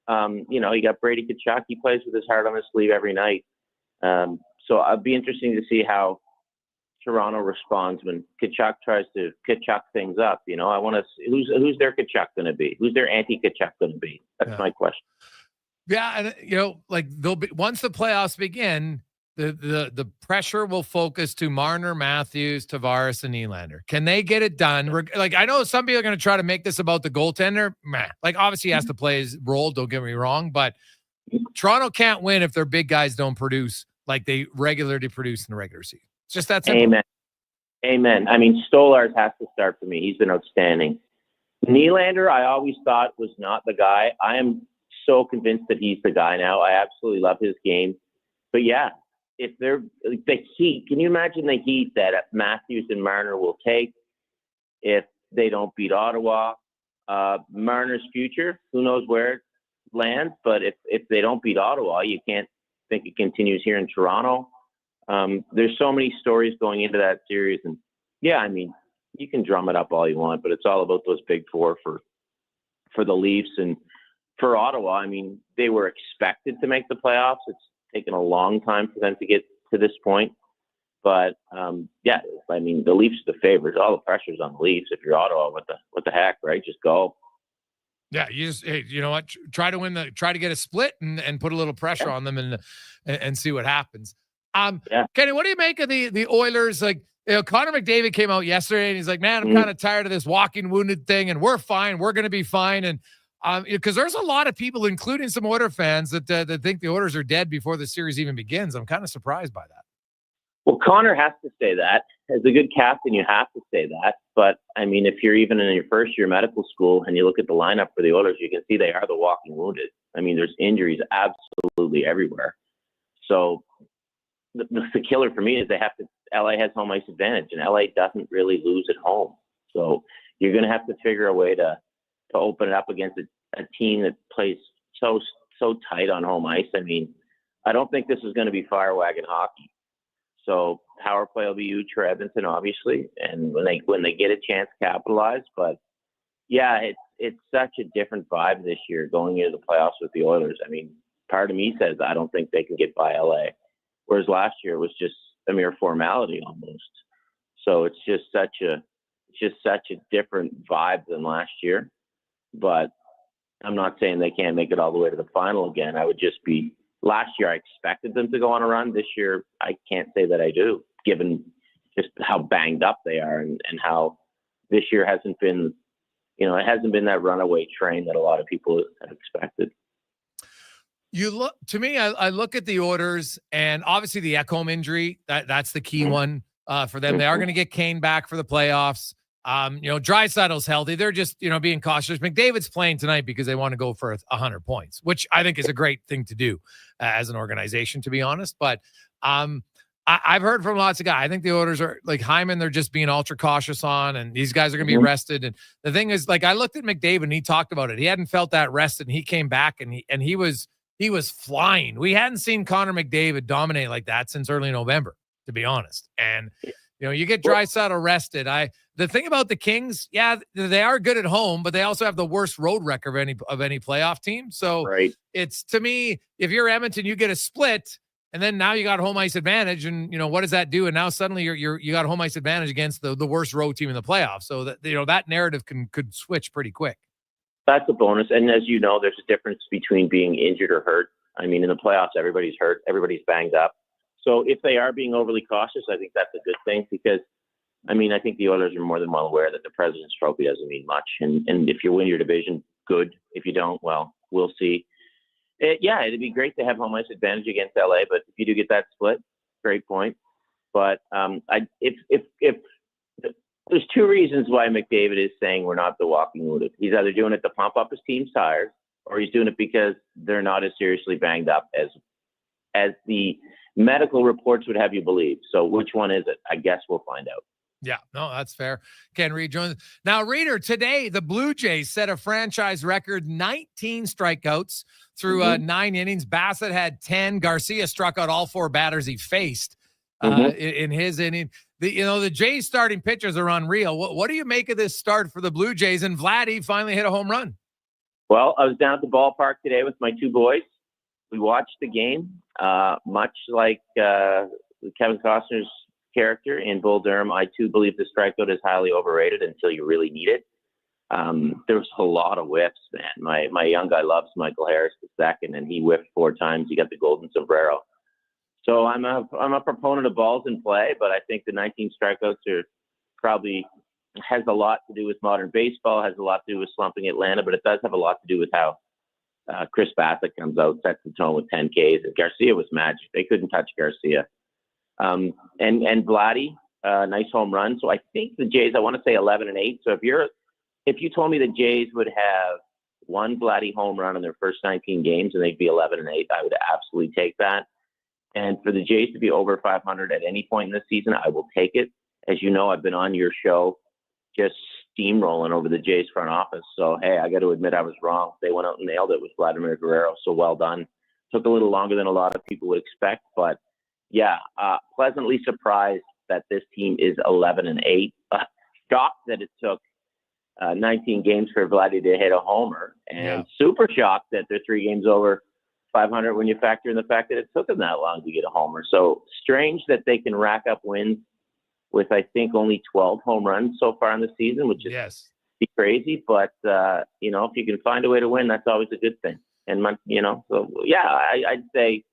You got Brady Tkachuk. He plays with his heart on his sleeve every night. So it'd be interesting to see how Toronto responds when Tkachuk tries to Tkachuk things up. I want to see who's their Tkachuk going to be? Who's their anti-Tkachuk going to be? That's my question. Yeah, and they'll be, once the playoffs begin, the pressure will focus to Marner, Matthews, Tavares, and Nylander. Can they get it done? Like, I know some people are going to try to make this about the goaltender. Like, obviously he has to play his role. Don't get me wrong, but Toronto can't win if their big guys don't produce like they regularly produce in the regular season. It's just that simple. Amen. I mean, Stolarz has to start for me. He's been outstanding. Nylander, I always thought was not the guy. I am so convinced that he's the guy now. I absolutely love his game. But yeah, if they're the heat, can you imagine the heat that Matthews and Marner will take if they don't beat Ottawa? Marner's future, who knows where it lands, but if they don't beat Ottawa, you can't think it continues here in Toronto. There's so many stories going into that series, and yeah, I mean, you can drum it up all you want, but it's all about those big four for the Leafs. And for Ottawa, I mean, they were expected to make the playoffs. It's taken a long time for them to get to this point, but yeah, I mean, the Leafs are the favorites. All the pressure's on the Leafs. If you're Ottawa, what the heck, right? Just go. Yeah, you know what? Try to get a split and put a little pressure on them and see what happens. Kenny, what do you make of the Oilers? Like, Connor McDavid came out yesterday and he's like, man, I'm kind of tired of this walking wounded thing, and we're fine. We're going to be fine. And because there's a lot of people, including some Oilers fans, that think the Oilers are dead before the series even begins. I'm kind of surprised by that. Well, Connor has to say that. As a good captain, you have to say that. But, I mean, if you're even in your first year medical school and you look at the lineup for the Oilers, you can see they are the walking wounded. I mean, there's injuries absolutely everywhere. So the killer for me is LA has home ice advantage, and LA doesn't really lose at home. So you're going to have to figure a way to open it up against a team that plays so tight on home ice. I mean, I don't think this is going to be fire wagon hockey. So power play will be huge for Edmonton, obviously, and when they get a chance, capitalize. But yeah, it's such a different vibe this year going into the playoffs with the Oilers. I mean, part of me says I don't think they can get by LA, whereas last year was just a mere formality almost. So it's just such a different vibe than last year. But I'm not saying they can't make it all the way to the final again. I would just be. Last year, I expected them to go on a run. This year, I can't say that I do, given just how banged up they are and how this year hasn't been, it hasn't been that runaway train that a lot of people have expected. I look at the Oilers, and obviously the Ekholm injury, that's the key one for them. They are going to get Kane back for the playoffs. Draisaitl's healthy. They're just, being cautious. McDavid's playing tonight because they want to go for 100 points, which I think is a great thing to do as an organization, to be honest. But I've heard from lots of guys. I think the Oilers are like Hyman. They're just being ultra cautious on, and these guys are going to be rested. And the thing is, like, I looked at McDavid and he talked about it. He hadn't felt that rested, and he came back and he was flying. We hadn't seen Connor McDavid dominate like that since early November, to be honest. And you get Draisaitl rested. the thing about the Kings, yeah, they are good at home, but they also have the worst road record of any playoff team. So it's, to me, if you're Edmonton, you get a split, and then now you got home ice advantage, and what does that do? And now suddenly you got home ice advantage against the worst road team in the playoffs. So that that narrative could switch pretty quick. That's a bonus. And as you know, there's a difference between being injured or hurt. I mean, in the playoffs, everybody's hurt, everybody's banged up. So if they are being overly cautious, I think that's a good thing, because, I mean, I think the Oilers are more than well aware that the President's Trophy doesn't mean much. And if you win your division, good. If you don't, well, we'll see. It'd be great to have home ice advantage against LA, but if you do get that split, great point. But if there's two reasons why McDavid is saying we're not the walking wounded. He's either doing it to pump up his team's tires, or he's doing it because they're not as seriously banged up as the medical reports would have you believe. So which one is it? I guess we'll find out. Yeah, no, that's fair. Ken Reed joins. Now, Reader, today the Blue Jays set a franchise record 19 strikeouts through 9 innings. Bassett had 10. Garcia struck out all 4 batters he faced in his inning. The Jays starting pitchers are unreal. What do you make of this start for the Blue Jays? And Vladdy finally hit a home run. Well, I was down at the ballpark today with my 2 boys. We watched the game, much like Kevin Costner's character in Bull Durham. I too believe the strikeout is highly overrated until you really need it. There was a lot of whiffs, man. My young guy loves Michael Harris II, and he whiffed 4 times. He got the golden sombrero. So I'm a proponent of balls in play, but I think the 19 strikeouts are probably has a lot to do with modern baseball, has a lot to do with slumping Atlanta, but it does have a lot to do with how Chris Bassett comes out, sets the tone with 10 Ks. And Garcia was magic. They couldn't touch Garcia. And Vladdy, nice home run. So I think the Jays, I want to say 11-8. So if you told me the Jays would have one Vladdy home run in their first 19 games and they'd be 11-8, I would absolutely take that. And for the Jays to be over 500 at any point in the season, I will take it. As you know, I've been on your show just steamrolling over the Jays front office. So, hey, I got to admit I was wrong. They went out and nailed it with Vladimir Guerrero. So well done. Took a little longer than a lot of people would expect. But, yeah, pleasantly surprised that this team is 11-8. Shocked that it took 19 games for Vladdy to hit a homer. And super shocked that they're 3 games over 500 when you factor in the fact that it took them that long to get a homer. So strange that they can rack up wins with, I think, only 12 home runs so far in the season, which is crazy. But, if you can find a way to win, that's always a good thing. And, I'd say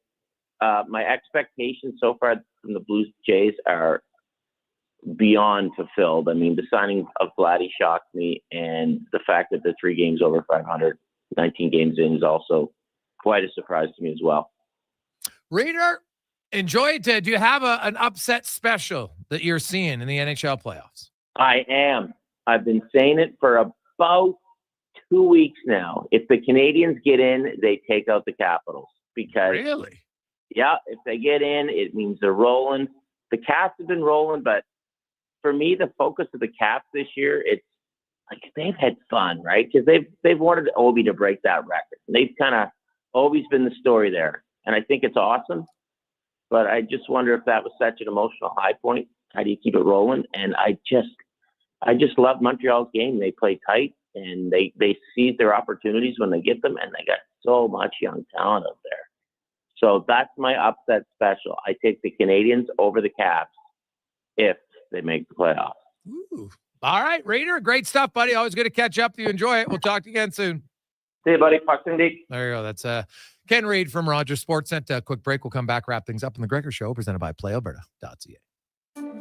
my expectations so far from the Blue Jays are beyond fulfilled. I mean, the signing of Vladdy shocked me, and the fact that they're 3 games over 500, 19 games in is also quite a surprise to me as well. Reader, enjoy it. Do you have an upset special that you're seeing in the NHL playoffs? I am. I've been saying it for about 2 weeks now. If the Canadians get in, they take out the Capitals. Because really? Yeah, if they get in, it means they're rolling. The Caps have been rolling, but for me, the focus of the Caps this year, it's like they've had fun, right? Because they've wanted Ovi to break that record. They've kind of always been the story there. And I think it's awesome. But I just wonder if that was such an emotional high point. How do you keep it rolling? And I just love Montreal's game. They play tight, and they seize their opportunities when they get them, and they got so much young talent out there. So that's my upset special. I take the Canadians over the Caps if they make the playoffs. Ooh. All right, Raider, great stuff, buddy. Always good to catch up. You enjoy it. We'll talk to you again soon. See you, buddy. Talk soon, Deke. There you go. That's Ken Reed from Rogers Sports Center. Quick break. We'll come back, wrap things up on the Gregor Show, presented by PlayAlberta.ca.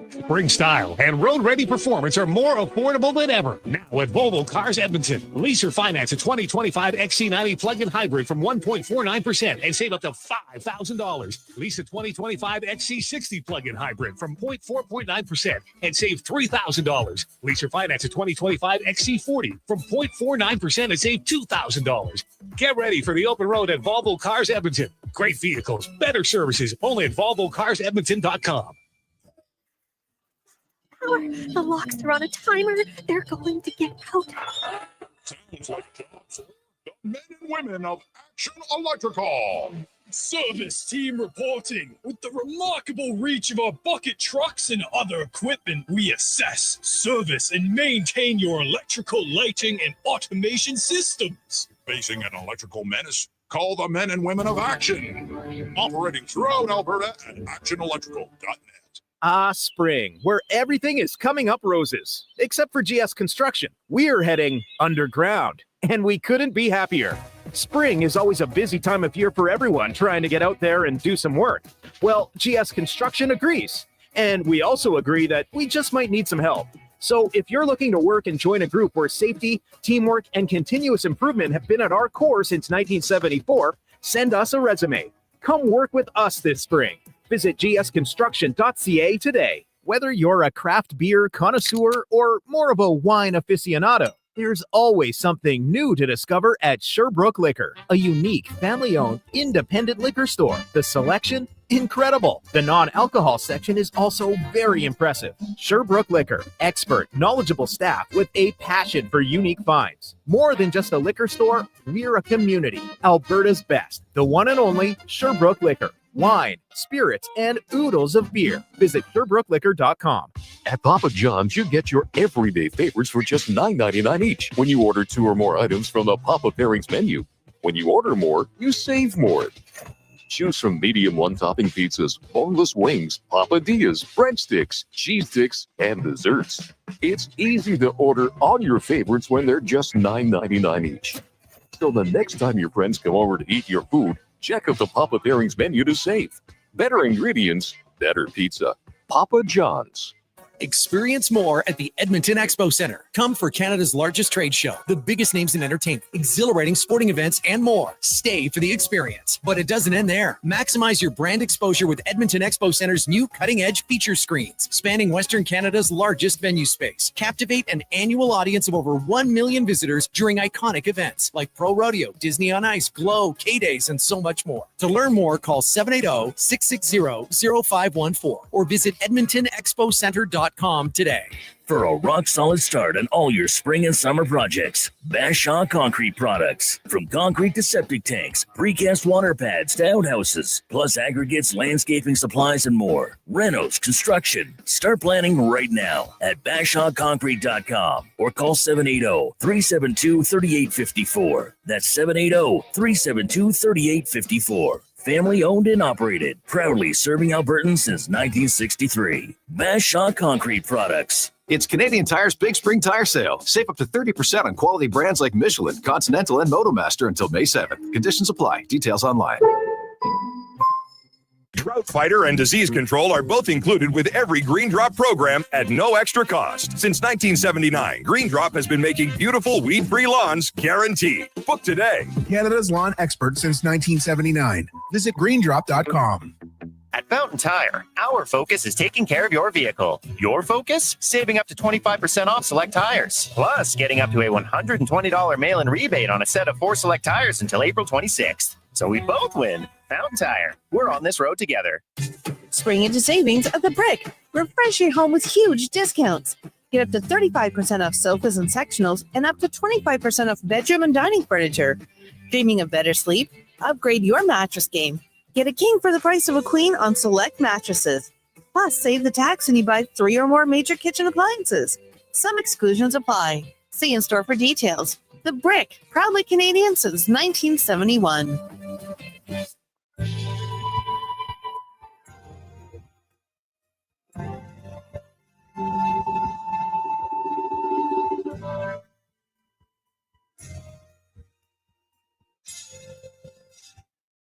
Spring style and road-ready performance are more affordable than ever. Now at Volvo Cars Edmonton. Lease or finance a 2025 XC90 plug-in hybrid from 1.49% and save up to $5,000. Lease a 2025 XC60 plug-in hybrid from 4.9% and save $3,000. Lease or finance a 2025 XC40 from 0.49% and save $2,000. Get ready for the open road at Volvo Cars Edmonton. Great vehicles, better services, only at VolvoCarsEdmonton.com. The locks are on a timer. They're going to get out. Sounds like the men and women of Action Electrical. Service team reporting. With the remarkable reach of our bucket trucks and other equipment, we assess, service, and maintain your electrical lighting and automation systems. Facing an electrical menace? Call the men and women of Action. Operating throughout Alberta at actionelectrical.net. Spring, where everything is coming up roses, except for GS Construction. We're heading underground, and we couldn't be happier. Spring is always a busy time of year for everyone trying to get out there and do some work. Well, GS Construction agrees. And we also agree that we just might need some help. So if you're looking to work and join a group where safety, teamwork, and continuous improvement have been at our core since 1974, send us a resume. Come work with us this spring. Visit gsconstruction.ca today. Whether you're a craft beer connoisseur or more of a wine aficionado, there's always something new to discover at Sherbrooke Liquor, a unique, family-owned, independent liquor store. The selection? Incredible. The non-alcohol section is also very impressive. Sherbrooke Liquor, expert, knowledgeable staff with a passion for unique finds. More than just a liquor store, we're a community. Alberta's best, the one and only Sherbrooke Liquor. Wine, spirits, and oodles of beer. Visit SherbrookeLiquor.com. At Papa John's, you get your everyday favorites for just $9.99 each when you order 2 or more items from the Papa Pairings menu. When you order more, you save more. Choose from medium one-topping pizzas, boneless wings, papadillas, breadsticks, cheese sticks, and desserts. It's easy to order all your favorites when they're just $9.99 each. So the next time your friends come over to eat your food, check out the Papa Pairings menu to save. Better ingredients, better pizza. Papa John's. Experience more at the Edmonton Expo Center. Come for Canada's largest trade show, the biggest names in entertainment, exhilarating sporting events, and more. Stay for the experience. But it doesn't end there. Maximize your brand exposure with Edmonton Expo Center's new cutting-edge feature screens, spanning Western Canada's largest venue space. Captivate an annual audience of over 1 million visitors during iconic events like Pro Rodeo, Disney on Ice, Glow, K-Days, and so much more. To learn more, call 780-660-0514 or visit edmontonexpocenter.com today. For a rock-solid start on all your spring and summer projects, Bashaw Concrete Products. From concrete to septic tanks, precast water pads to outhouses, plus aggregates, landscaping supplies, and more. Renos, construction. Start planning right now at BashawConcrete.com or call 780-372-3854. That's 780-372-3854. Family owned and operated, proudly serving Albertans since 1963. Bashaw Concrete Products. It's Canadian Tire's Big Spring Tire Sale. Save up to 30% on quality brands like Michelin, Continental, and Motomaster until May 7th. Conditions apply. Details online. Drought Fighter and disease control are both included with every Green Drop program at no extra cost. Since 1979, Green Drop has been making beautiful weed-free lawns guaranteed. Book today. Canada's lawn expert since 1979. Visit greendrop.com. At Fountain Tire, our focus is taking care of your vehicle. Your focus? Saving up to 25% off select tires. Plus, getting up to a $120 mail-in rebate on a set of 4 select tires until April 26th. So we both win. Fountain Tire. We're on this road together. Spring into savings at The Brick. Refresh your home with huge discounts. Get up to 35% off sofas and sectionals and up to 25% off bedroom and dining furniture. Dreaming of better sleep? Upgrade your mattress game. Get a king for the price of a queen on select mattresses. Plus, save the tax when you buy 3 or more major kitchen appliances. Some exclusions apply. See in store for details. The Brick, proudly Canadian since 1971.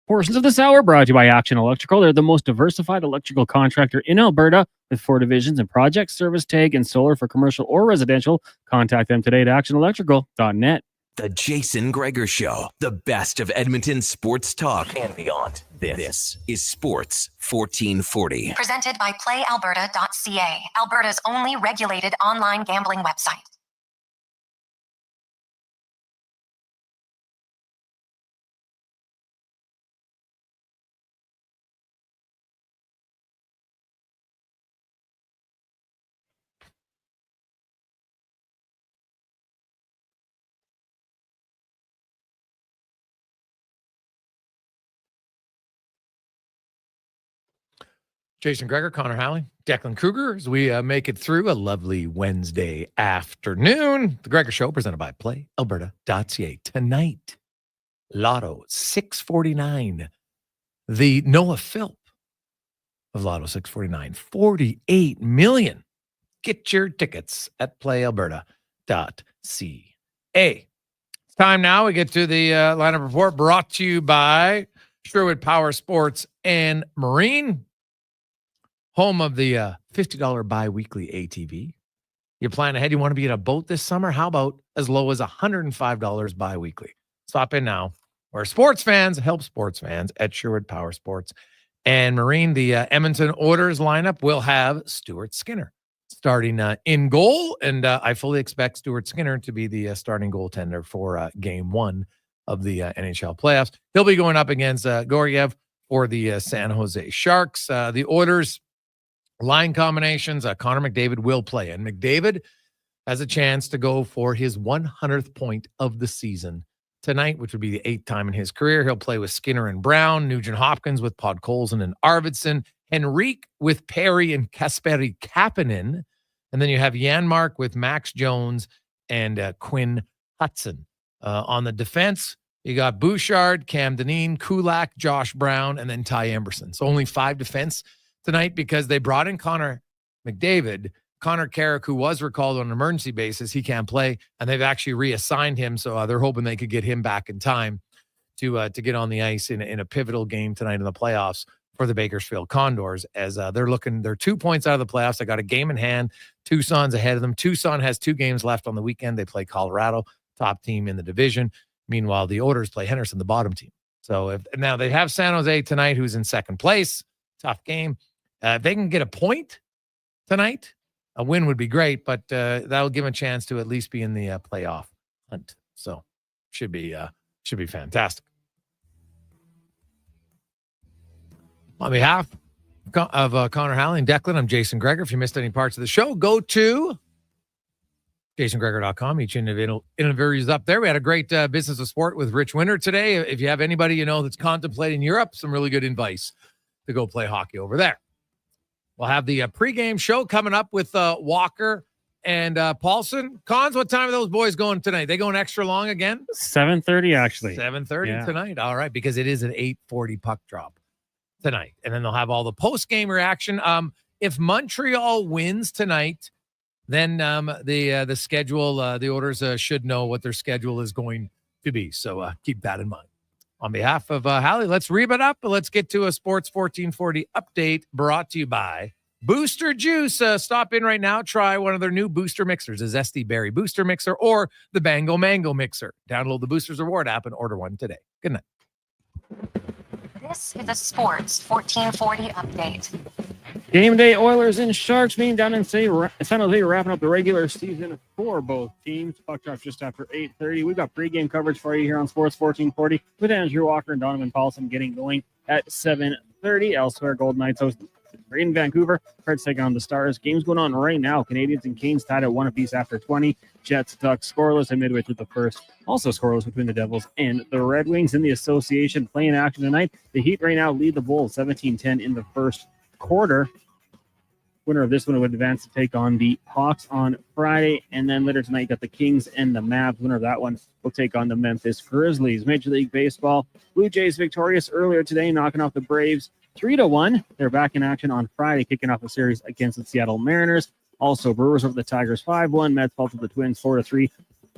Portions of this hour brought to you by Action Electrical. They're the most diversified electrical contractor in Alberta with 4 divisions in project, service, tag, and solar for commercial or residential. Contact them today at actionelectrical.net. The Jason Gregor Show, the best of Edmonton sports talk and beyond. This is Sports 1440. Presented by PlayAlberta.ca, Alberta's only regulated online gambling website. Jason Gregor, Connor Halley, Declan Kruger, as we make it through a lovely Wednesday afternoon. The Gregor Show presented by PlayAlberta.ca. Tonight, Lotto 649. The Noah Philp of Lotto 649. 48 million. Get your tickets at PlayAlberta.ca. It's time now. We get to the lineup report brought to you by Sherwood Power Sports and Marine. Home of the $50 bi-weekly ATV. You plan ahead, you want to be in a boat this summer? How about as low as $105 bi-weekly? Stop in now. Where sports fans help sports fans at Sherwood Power Sports and Marine. The Edmonton Oilers lineup will have Stuart Skinner starting in goal, and I fully expect Stuart Skinner to be the starting goaltender for Game 1 of the NHL playoffs. He'll be going up against Gorgiev for the San Jose Sharks. The Oilers line combinations, Connor McDavid will play, and McDavid has a chance to go for his 100th point of the season tonight, which would be the 8th time in his career. He'll play with Skinner and Brown, Nugent Hopkins with Podkolzin and Arvidsson, Henrique with Perry and Kasperi Kapanen, and then you have Janmark with Max Jones and Quinn Hudson. On the defense, you got Bouchard, Cam Dineen, Kulak, Josh Brown, and then Ty Emberson. So only 5 defense tonight because they brought in Connor McDavid. Connor Carrick, who was recalled on an emergency basis, he can't play, and they've actually reassigned him. So they're hoping they could get him back in time to get on the ice in a pivotal game tonight in the playoffs for the Bakersfield Condors, as they're 2 points out of the playoffs. They got a game in hand. Tucson's ahead of them. Tucson has 2 games left on the weekend. They play Colorado, top team in the division. Meanwhile, the Oilers play Henderson, the bottom team. So now they have San Jose tonight, who's in second place. Tough game. If they can get a point tonight, a win would be great, but that'll give them a chance to at least be in the playoff hunt. So should be fantastic. On behalf of Connor Halley and Declan, I'm Jason Gregor. If you missed any parts of the show, go to jasongregor.com. Each interview is up there. We had a great business of sport with Rich Winter today. If you have anybody you know that's contemplating Europe, some really good advice to go play hockey over there. We'll have the pregame show coming up with Walker and Paulson. Cons, what time are those boys going tonight? They going extra long again? 7:30, actually. 7:30 tonight. All right, because it is an 8:40 puck drop tonight. And then they'll have all the post-game reaction. If Montreal wins tonight, then the schedule, the Oilers should know what their schedule is going to be. So keep that in mind. On behalf of Halley, let's rev it up. Let's get to a Sports 1440 update brought to you by Booster Juice. Stop in right now. Try one of their new booster mixers, a Zesty Berry Booster Mixer or the Bango Mango Mixer. Download the Boosters Reward app and order one today. Good night. This is a Sports 1440 update. Game day, Oilers and Sharks being down in San Jose, wrapping up the regular season for both teams. Puck drop just after 8:30. We've got pregame coverage for you here on Sports 1440 with Andrew Walker and Donovan Paulson getting going at 7:30. Elsewhere, Golden Knights host in Vancouver. Preds taking on the Stars. Games going on right now. Canadians and Canes tied at 1 apiece after 20. Jets, Ducks scoreless and midway through the first. Also scoreless between the Devils and the Red Wings in the association playing action tonight. The Heat right now lead the Bulls 17-10 in the first quarter. Winner of this one would advance to take on the Hawks on Friday. And then later tonight, you got the Kings and the Mavs. Winner of that one will take on the Memphis Grizzlies. Major League Baseball. Blue Jays victorious earlier today, knocking off the Braves 3-1. They're back in action on Friday, kicking off a series against the Seattle Mariners. Also, Brewers over the Tigers 5-1. Mets fall to the Twins 4-3.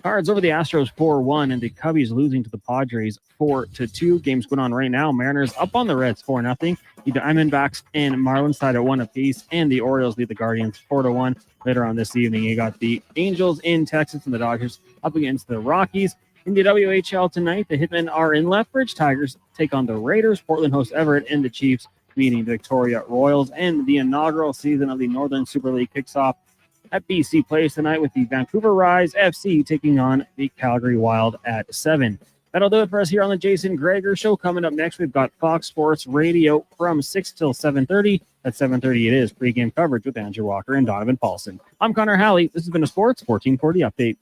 Cards over the Astros 4-1, and the Cubbies losing to the Padres 4-2. Games going on right now. Mariners up on the Reds 4-0. The Diamondbacks and Marlins tied at 1 apiece, and the Orioles lead the Guardians 4-1. Later on this evening, you got the Angels in Texas and the Dodgers up against the Rockies. In the WHL tonight, the Hitmen are in Lethbridge. Tigers take on the Raiders. Portland hosts Everett, and the Chiefs meeting the Victoria Royals. And the inaugural season of the Northern Super League kicks off at BC Place tonight with the Vancouver Rise FC taking on the Calgary Wild at 7. That'll do it for us here on the Jason Gregor Show. Coming up next, we've got Fox Sports Radio from 6 till 7:30. At 7:30, it is pregame coverage with Andrew Walker and Donovan Paulson. I'm Connor Halley. This has been a Sports 1440 update.